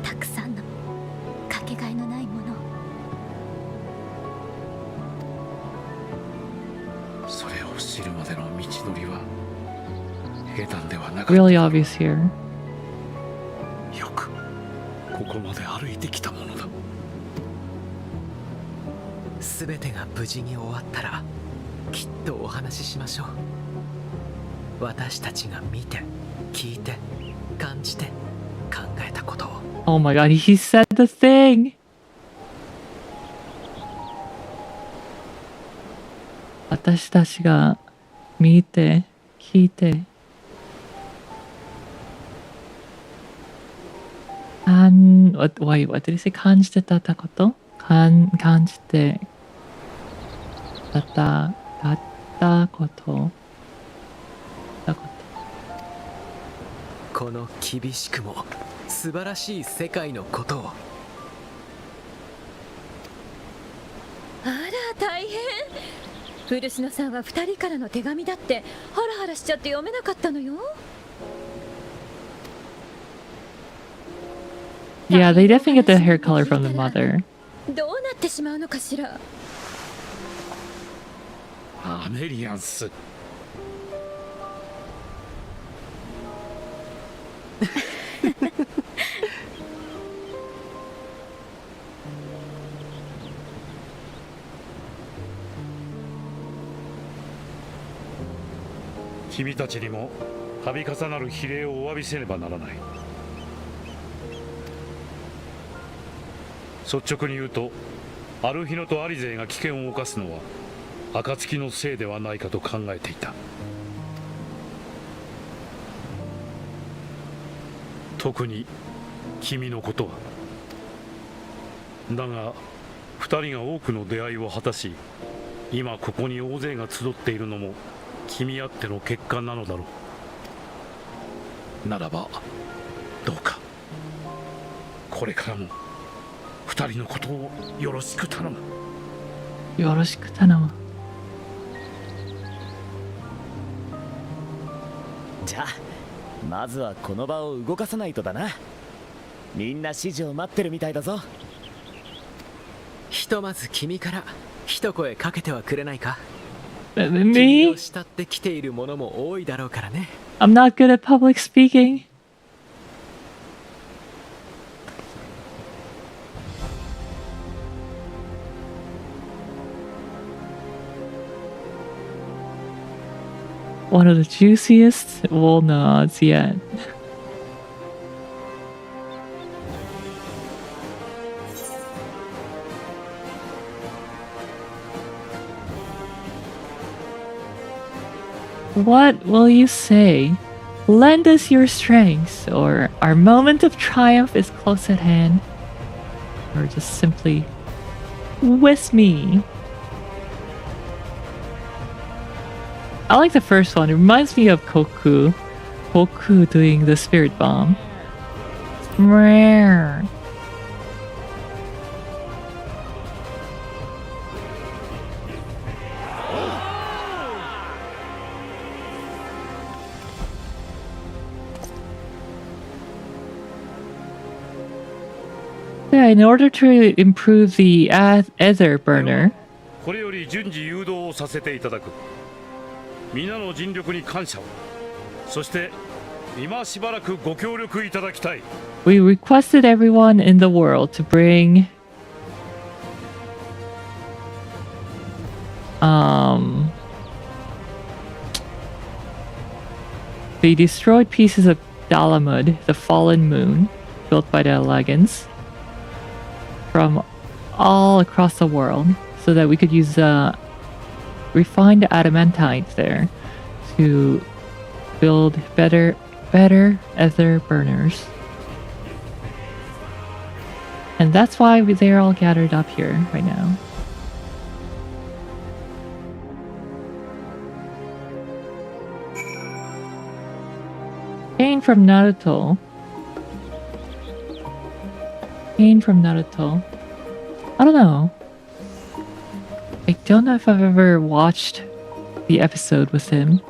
たくさんのかけがえのないもの。のりは平坦ではなかった。 Really obvious here. よくここまで歩いてきたものだ。全てが無事に終わったらきっとお話ししましょう。私たちが見て聞いて感じて考えたことを。 Oh my god, he said the thing! 私たちが見て聞いてwait, what did he say? 感じてたこと感じてたことこの厳しくも素晴らしい世界のことを。あら大変。古篠さんは2人からの手紙だってハラハラしちゃって読めなかったのよ。 Yeah, they definitely get the hair color from the mother. どうなってしまうのかしら。アメリアンス。君たちにも度重なる非礼をお詫びせねばならない。率直に言うと、アルヒノとアリゼイが危険を冒すのは暁のせいではないかと考えていた。特に君のことは。だが2人が多くの出会いを果たし、今ここに大勢が集っているのも君あっての結果なのだろう。ならばどうかこれからも2人のことをよろしく頼む。よろしく頼む。じゃあまずはこの場を動かさないとだな。みんな指示を待ってるみたいだぞ。ひとまず君から一声かけてはくれないか。 Me? 君を慕ってきているものも多いだろうからね。 I'm not good at public speaking. One of the juiciest walnuts yet. What will you say? Lend us your strength, or our moment of triumph is close at hand, or just simply with me. I like the first one. It reminds me of Koku. Koku doing the spirit bomb. Rare. Yeah, in order to improve the ether burner. これより順次誘導をさせていただく。皆の尽力に感謝を。そして今しばらくご協力いただきたい。We requested everyone in the world to bring the destroyed pieces of Dalamud, the fallen moon, built by the Elegans, from all across the world, so that we could use refined adamantite there to build better ether burners. And that's why they're all gathered up here right now. Pain from Naruto. Pain from Naruto. I don't know. I don't know if I've ever watched the episode with him.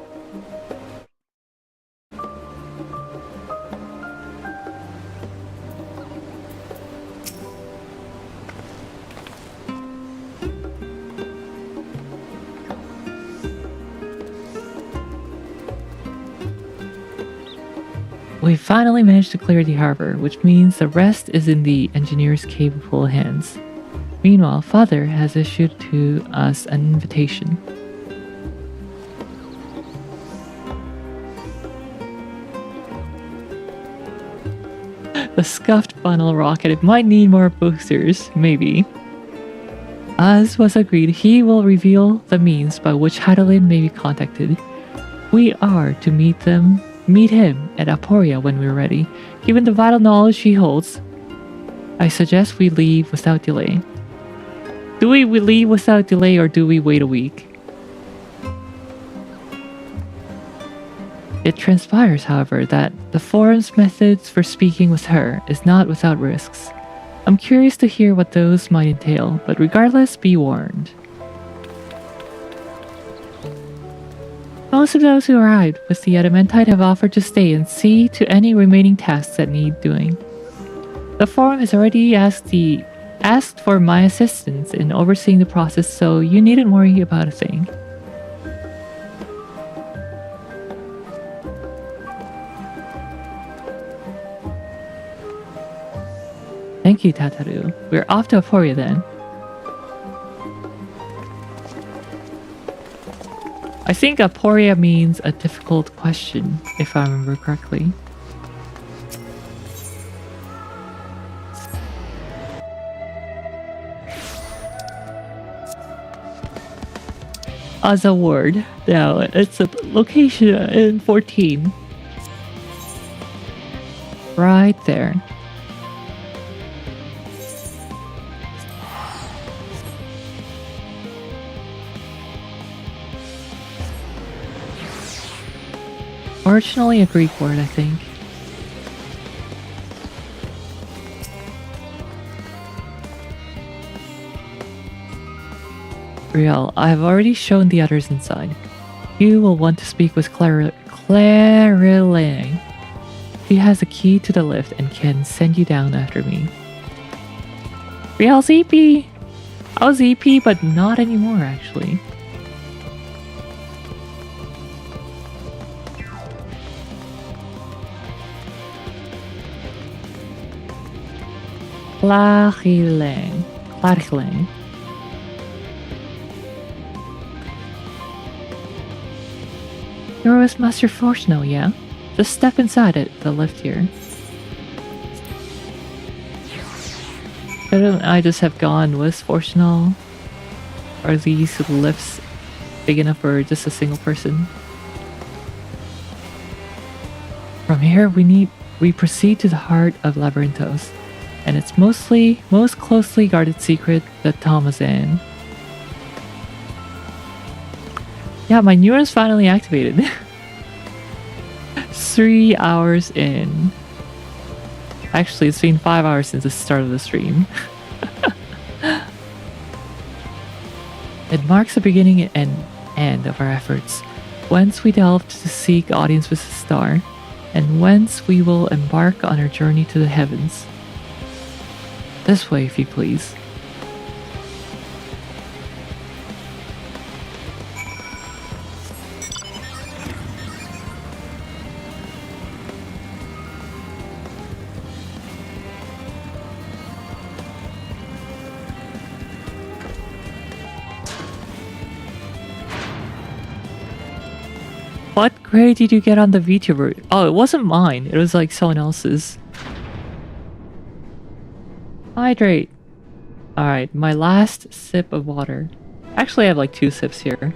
We finally managed to clear the harbor, which means the rest is in the engineer's capable hands. Meanwhile, Father has issued to us an invitation. The scuffed funnel rocket, it might need more boosters, maybe. As was agreed, he will reveal the means by which Heidelin may be contacted. We are to meet him at Aporia when we're ready. Given the vital knowledge he holds, I suggest we leave without delay. Do we leave without delay or do we wait a week? It transpires, however, that the forum's methods for speaking with her is not without risks. I'm curious to hear what those might entail, but regardless, be warned. Most of those who arrived with the Adamantite have offered to stay and see to any remaining tasks that need doing. The forum has already asked for my assistance in overseeing the process, so you needn't worry about a thing. Thank you, Tataru. We're off to Aporia then. I think Aporia means a difficult question, if I remember correctly. As a word, now it's a location in 14. Right there. Originally a Greek word, I think. Riel, I have already shown the others inside. You will want to speak with Clarilyn. She has a key to the lift and can send you down after me. Riel's EP! I was EP, but not anymore, actually. Clarilang. You're with Master Fortunal, yeah? Just step inside it, the lift here. Couldn't I just have gone with Fortunal? Are these lifts big enough for just a single person? From here, we proceed to the heart of Labyrinthos, and its most closely guarded secret, the Thomasan. Yeah, my neuron's finally activated. 3 hours in. Actually, it's been 5 hours since the start of the stream. It marks the beginning and end of our efforts, whence we delve to seek audience with the star, and whence we will embark on our journey to the heavens. This way, if you please. What grade did you get on the VTuber? Oh, it wasn't mine. It was like someone else's. Hydrate. Alright, my last sip of water. Actually, I have like 2 sips here.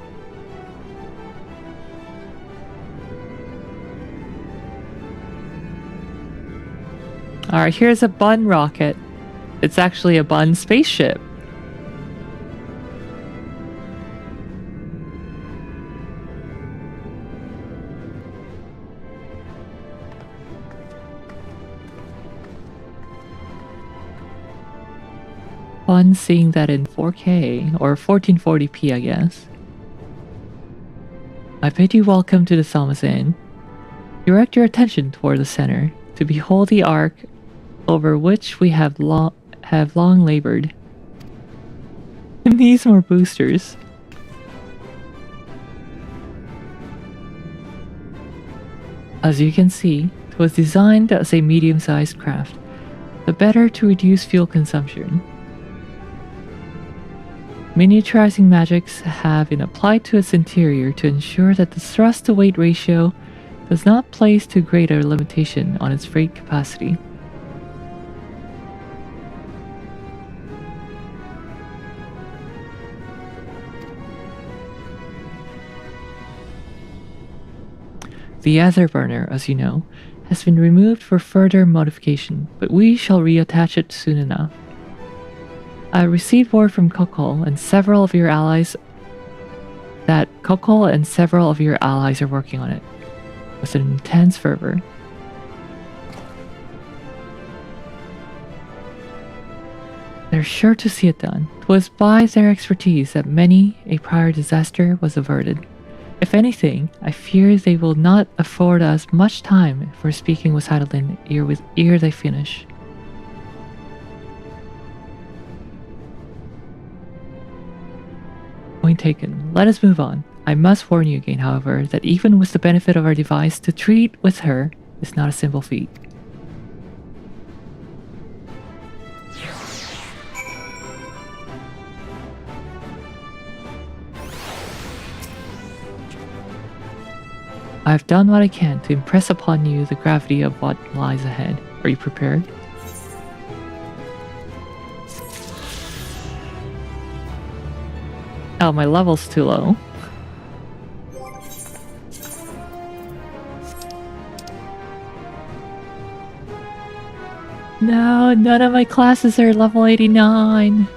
Alright, here's a bun rocket. It's actually a bun spaceship. Fun seeing that in 4K, or 1440p I guess. I bid you welcome to the Thomasan. Direct your attention toward the center, to behold the arc over which we have long labored. It needs more boosters. As you can see, It was designed as a medium-sized craft, the better to reduce fuel consumption. Miniaturizing magics have been applied to its interior to ensure that the thrust-to-weight ratio does not place too great a limitation on its freight capacity. The ether burner, as you know, has been removed for further modification, but we shall reattach it soon enough. I received word from Kokol and several of your allies that Kokol and several of your allies are working on it with an intense fervor. They're sure to see it done. 'Twas by their expertise that many a prior disaster was averted. If anything, I fear they will not afford us much time for speaking with Heidelin ere they finish. Point taken. Let us move on. I must warn you again, however, that even with the benefit of our device, to treat with her is not a simple feat. I have done what I can to impress upon you the gravity of what lies ahead. Are you prepared? Oh, my level's too low. No, none of my classes are level 89.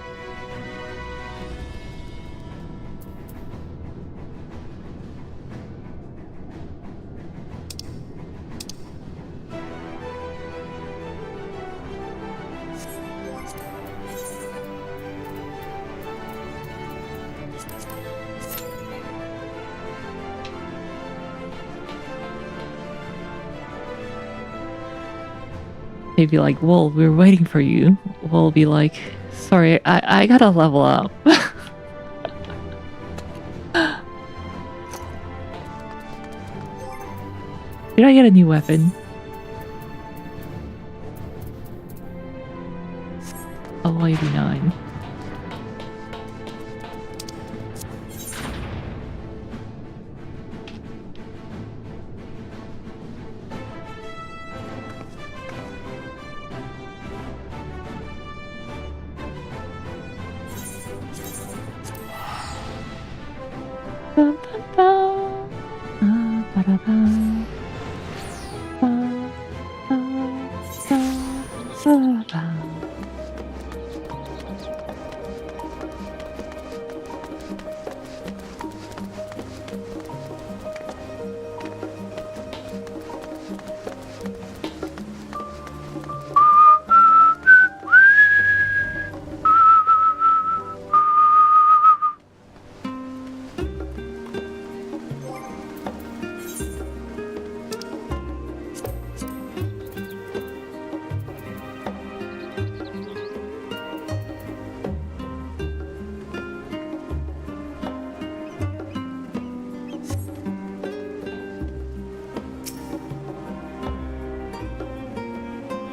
They'd be like, well, we're waiting for you. We'll be like, sorry, I gotta level up. Did I get a new weapon? Oh, 89.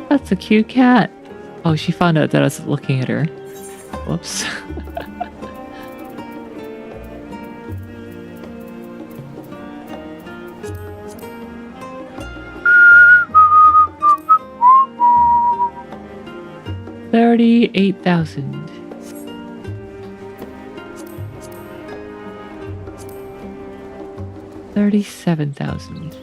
That's a cute cat. Oh, she found out that I was looking at her. Whoops. $38,000. $37,000.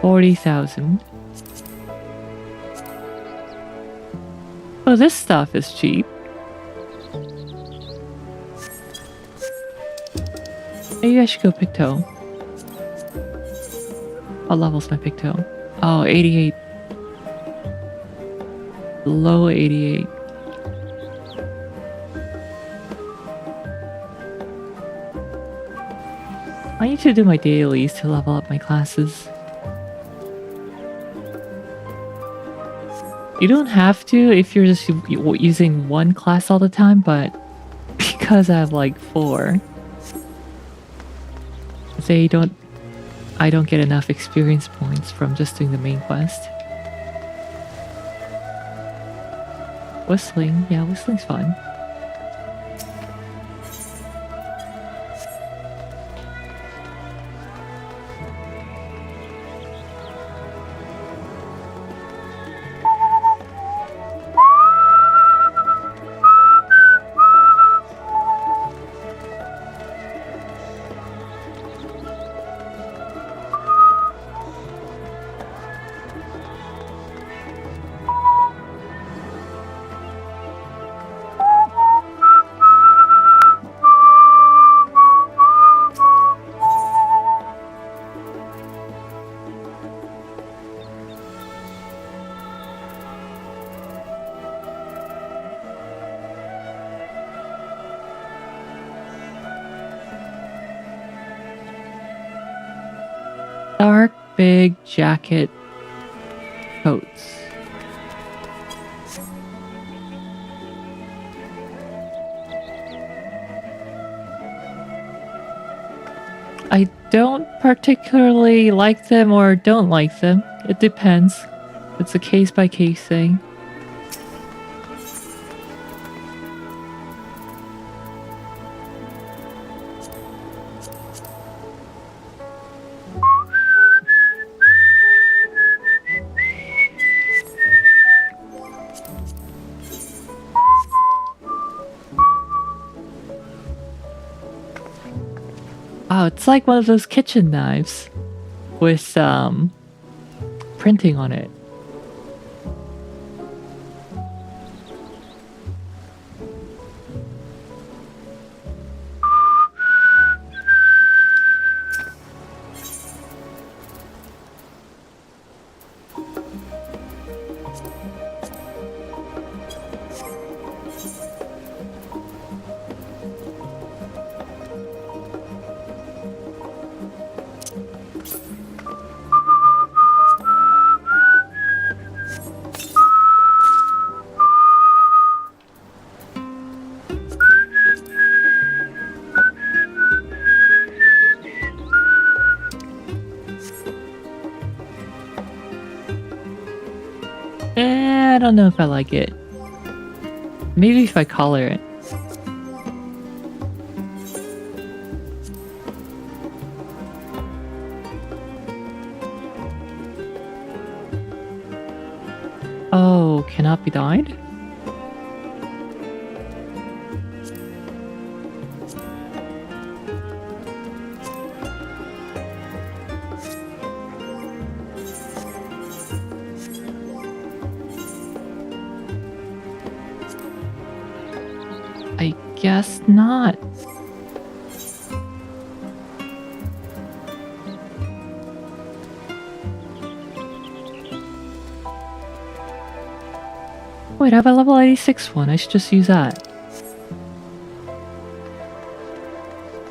$40,000. Oh, this stuff is cheap. Maybe I should go Picto. What level's my Picto? Oh, 88. Low 88. I need to do my dailies to level up my classes. You don't have to if you're just using one class all the time, but because I have like 4, I don't get enough experience points from just doing the main quest. Whistling, yeah, whistling's fun. Dark, big jacket coats. I don't particularly like them or don't like them. It depends. It's a case-by-case thing. Oh, it's like one of those kitchen knives with printing on it. I don't know if I like it. Maybe if I color it. Oh, cannot be dyed? I guess not. Wait, I have a level 86 one. I should just use that.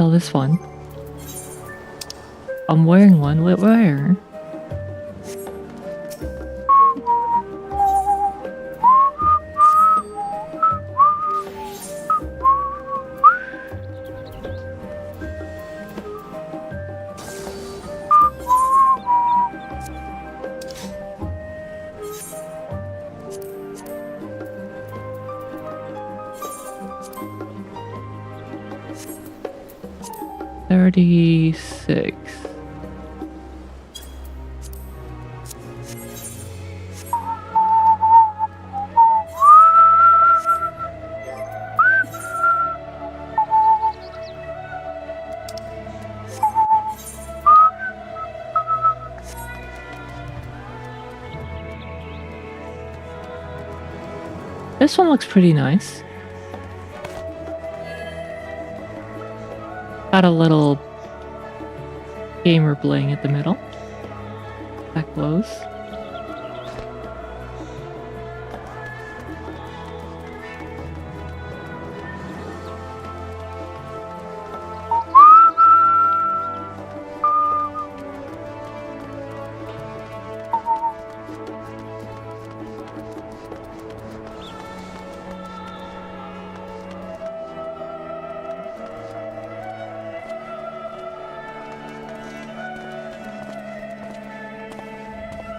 Oh, this one. I'm wearing one. Where? This one looks pretty nice. Got a little gamer bling at the middle. That glows.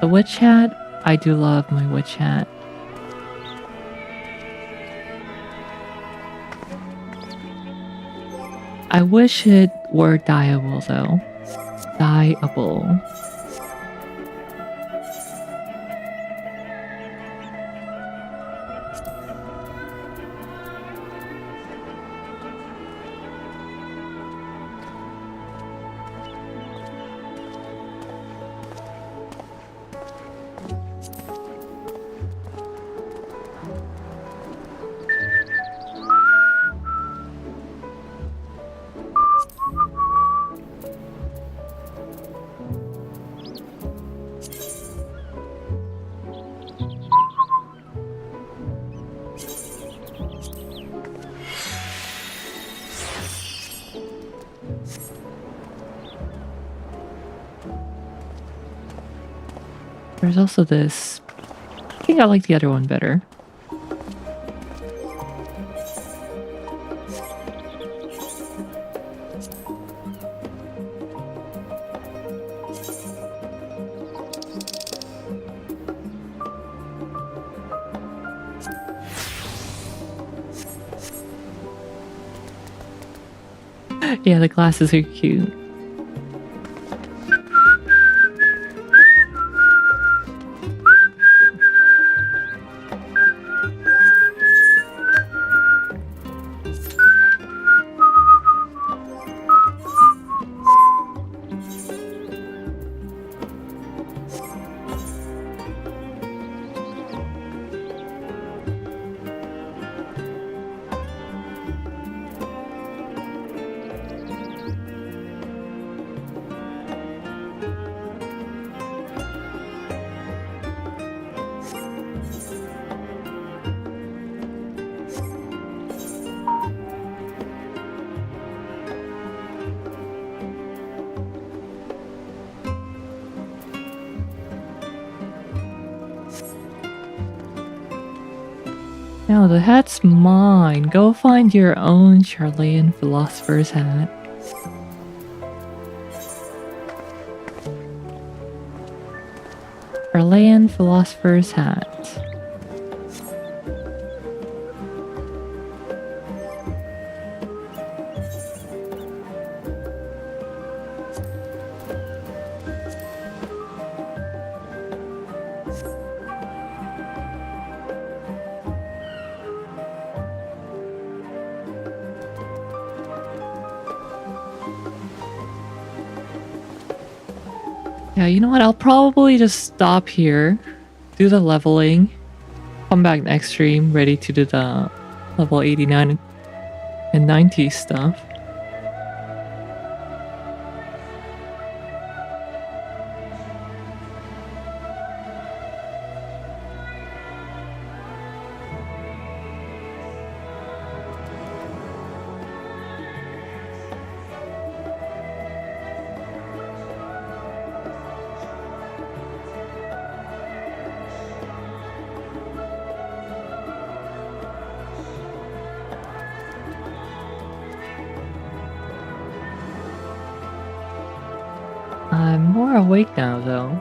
The witch hat? I do love my witch hat. I wish it were dyeable though. Dyeable. There's also this. I think I like the other one better. Yeah, the glasses are cute. No, the hat's mine. Go find your own Charlean Philosopher's hat. Charlean Philosopher's hat. Yeah, you know what? I'll probably just stop here, do the leveling, come back next stream ready to do the level 89 and 90 stuff. I'm more awake now, though.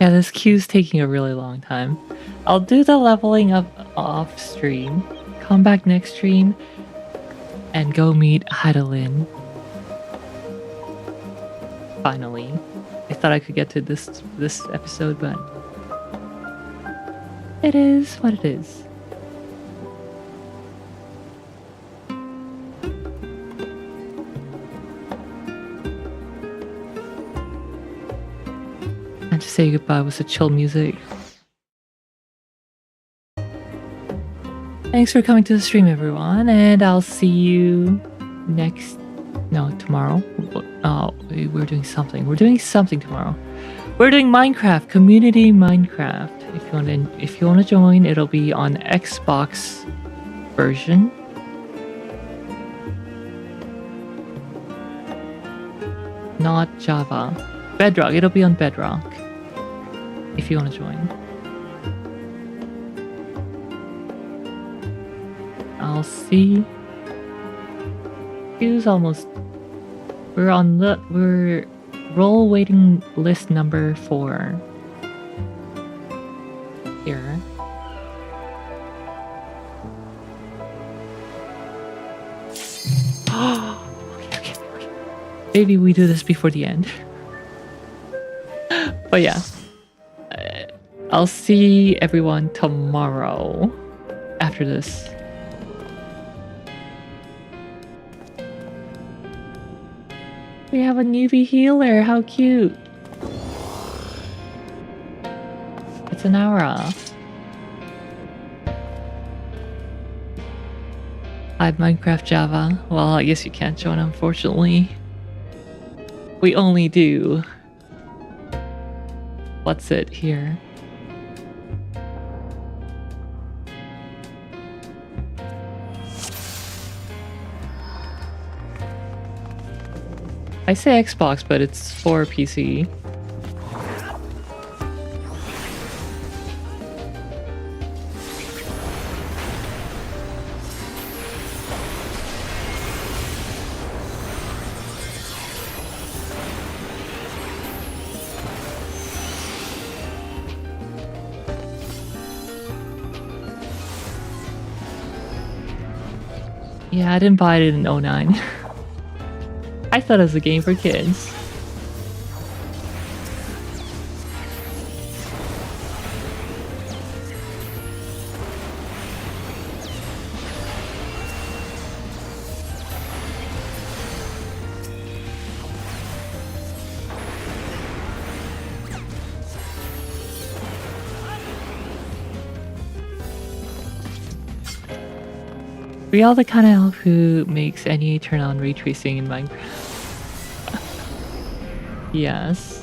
Yeah, this queue's taking a really long time. I'll do the leveling up off stream, come back next stream, and go meet Heidelin. Finally. I thought I could get to this episode, but it is what it is. And to say goodbye with the chill music. Thanks for coming to the stream, everyone, and I'll see you tomorrow. We're doing something. We're doing something tomorrow. We're doing Minecraft, community Minecraft. If you want to join, it'll be on Xbox version. Not Java. Bedrock. It'll be on Bedrock. If you want to join. I'll see. Queue's almost. We're role waiting list number 4. Here. Okay. Maybe we do this before the end. But yeah. I'll see everyone tomorrow after this. We have a newbie healer, how cute! It's an Aura. Hi, Minecraft Java. Well, I guess you can't join, unfortunately. We only do... What's it here? I say Xbox, but it's for PC. Yeah, I didn't buy it in 09. I thought it was a game for kids. We are the kind of elf who makes NEA turn on ray tracing in Minecraft. Yes.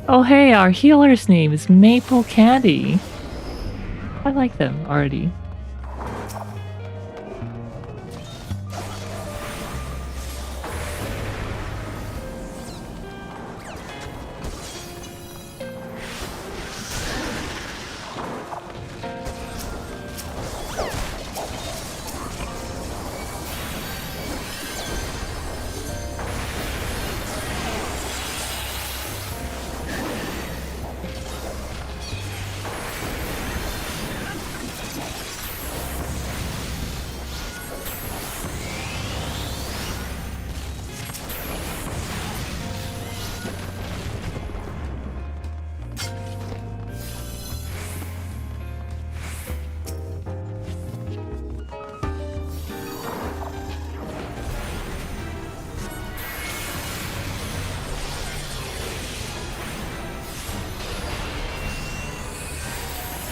Oh hey, our healer's name is Maple Candy. I like them already.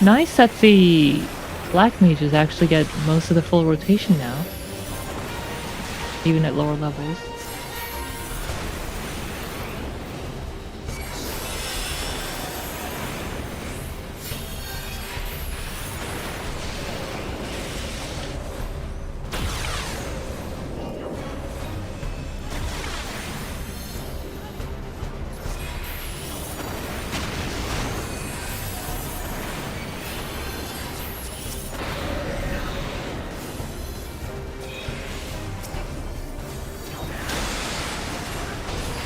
Nice that the black mages actually get most of the full rotation now. Even at lower levels.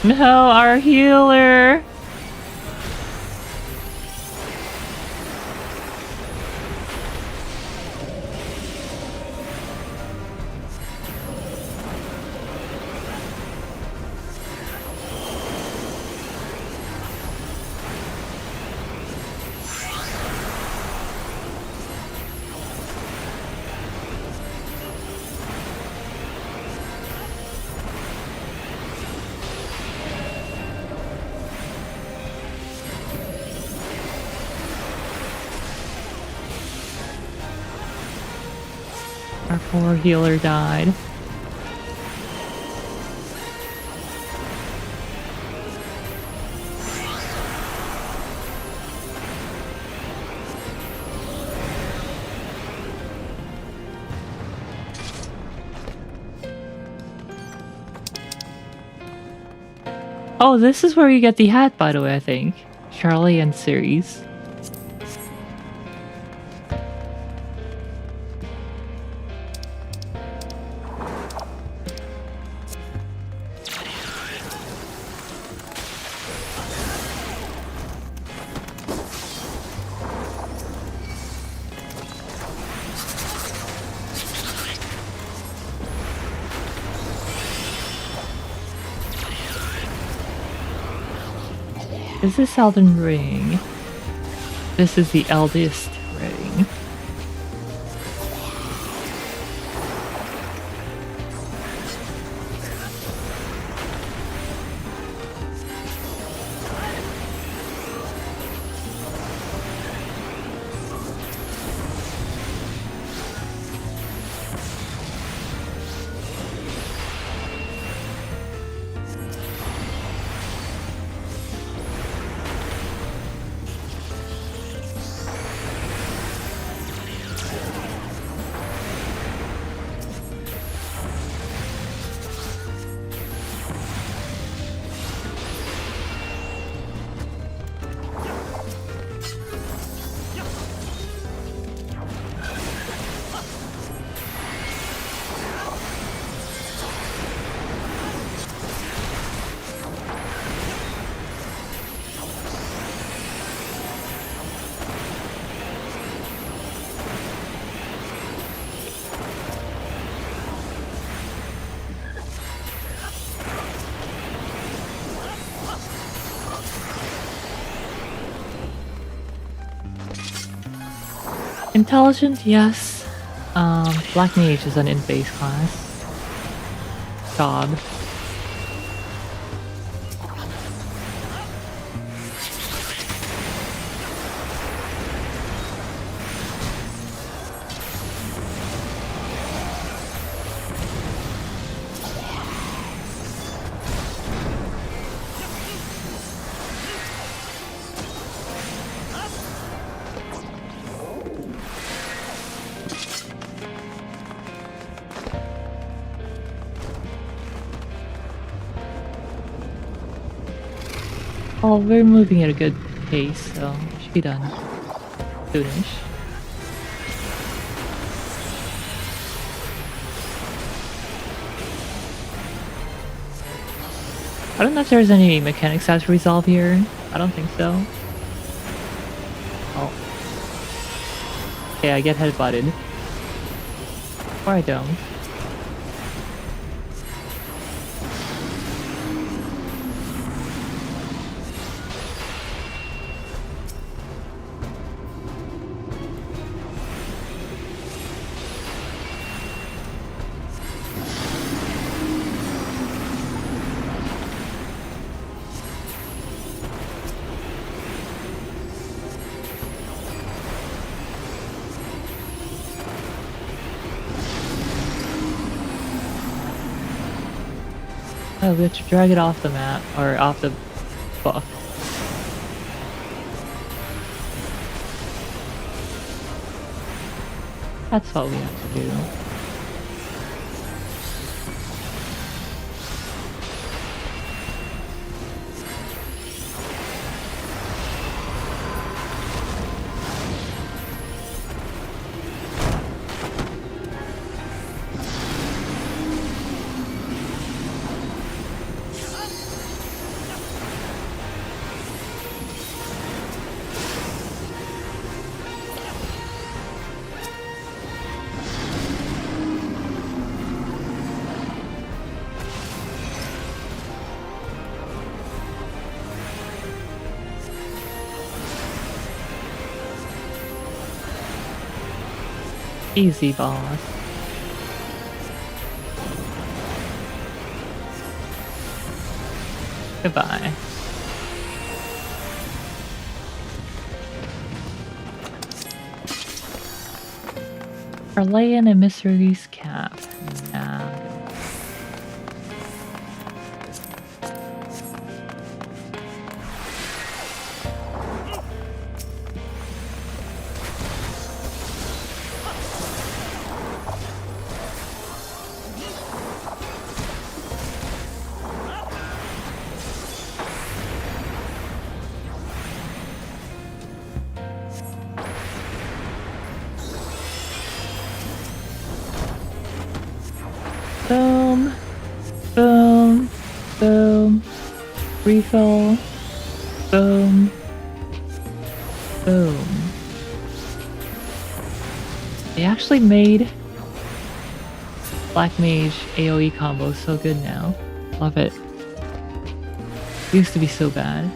No, our healer. Our poor healer died. Oh, this is where you get the hat, by the way, I think. Charlie and Ceres. Is this Elden Ring? This is the eldest ring. Intelligent, yes. Black Mage is an in-base class. God. Oh, we're moving at a good pace, so it should be done soonish. I don't know if there's any mechanics that to resolve here. I don't think so. Oh. Okay, I get headbutted. Or I don't. Oh, we have to drag it off the map, or off the book. That's what we have to do. Easy, boss. Goodbye. Parlaying and Mystery's cap. Nah. Boom, boom, boom, refill, boom, boom. They actually made Black Mage AoE combo so good now. Love it. It used to be so bad.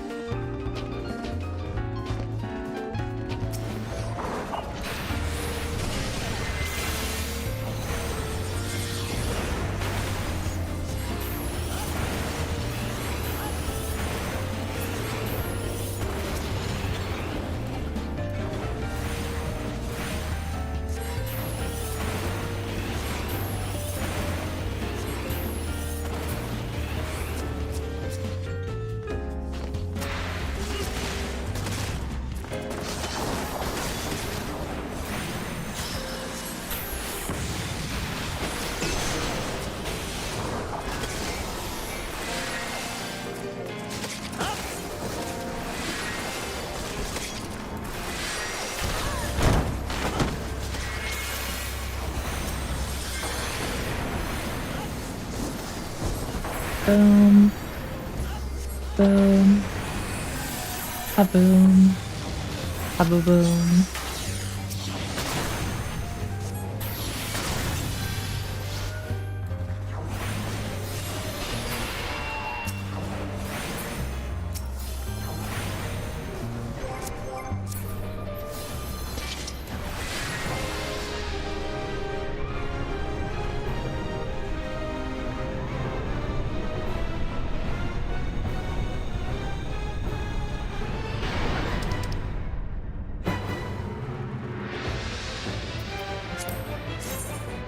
Boom. Boom. Ha-boom. Ha-boom.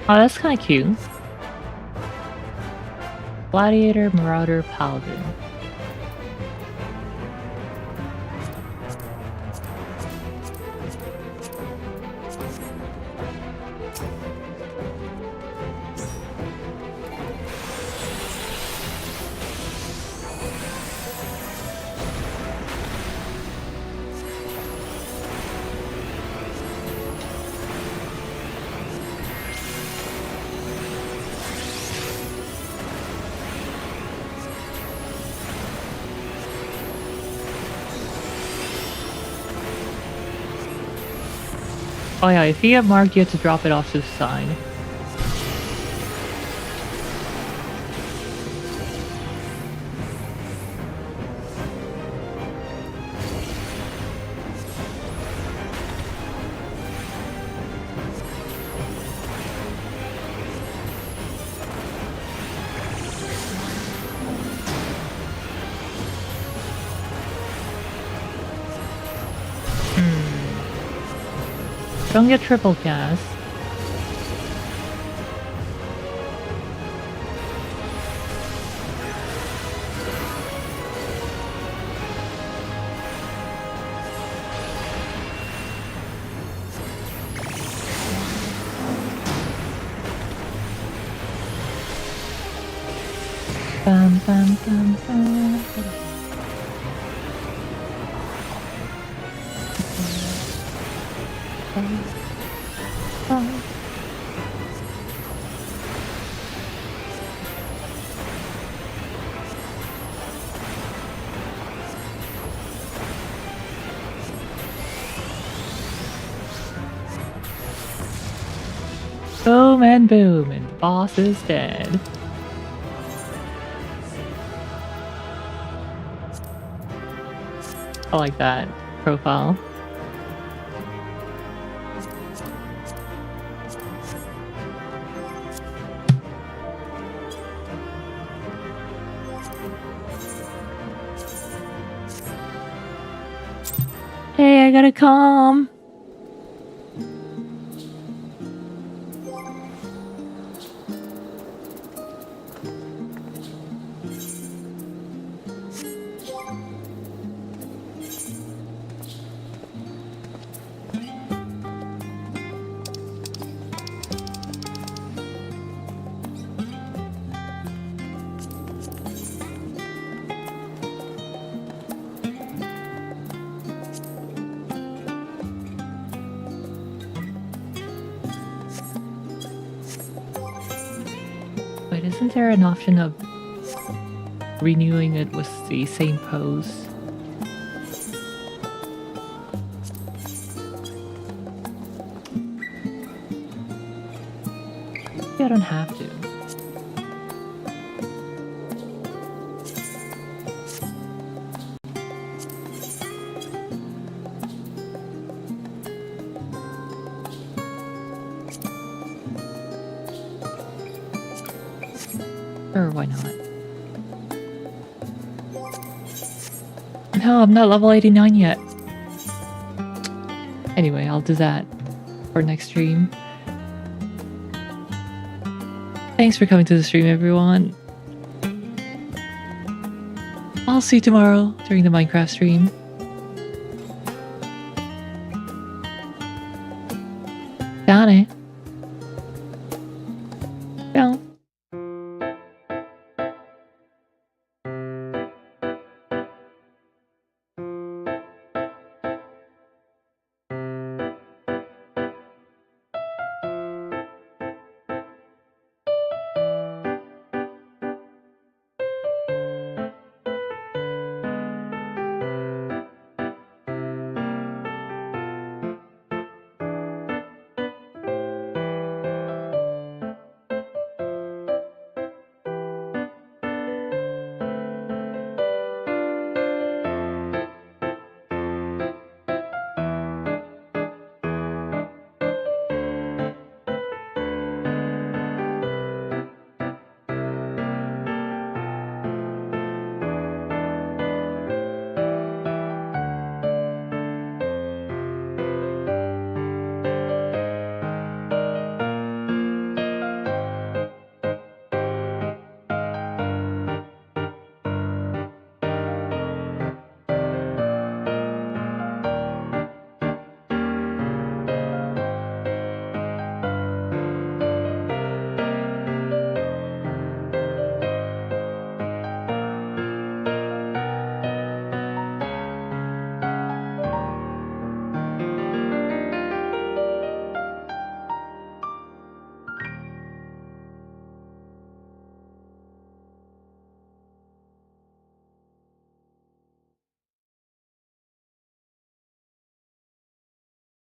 Oh, that's kind of cute. Gladiator, Marauder, Paladin. Oh yeah, if you get marked, you have to drop it off to the side. Don't get triple gas. Bum, bum, bum, bum. Boom, and the boss is dead. I like that profile. Okay, I gotta come. Wait, isn't there an option of renewing it with the same pose? Maybe I don't have to. Sure, why not? No, I'm not level 89 yet. Anyway, I'll do that for next stream. Thanks for coming to the stream, everyone. I'll see you tomorrow during the Minecraft stream. じゃあね。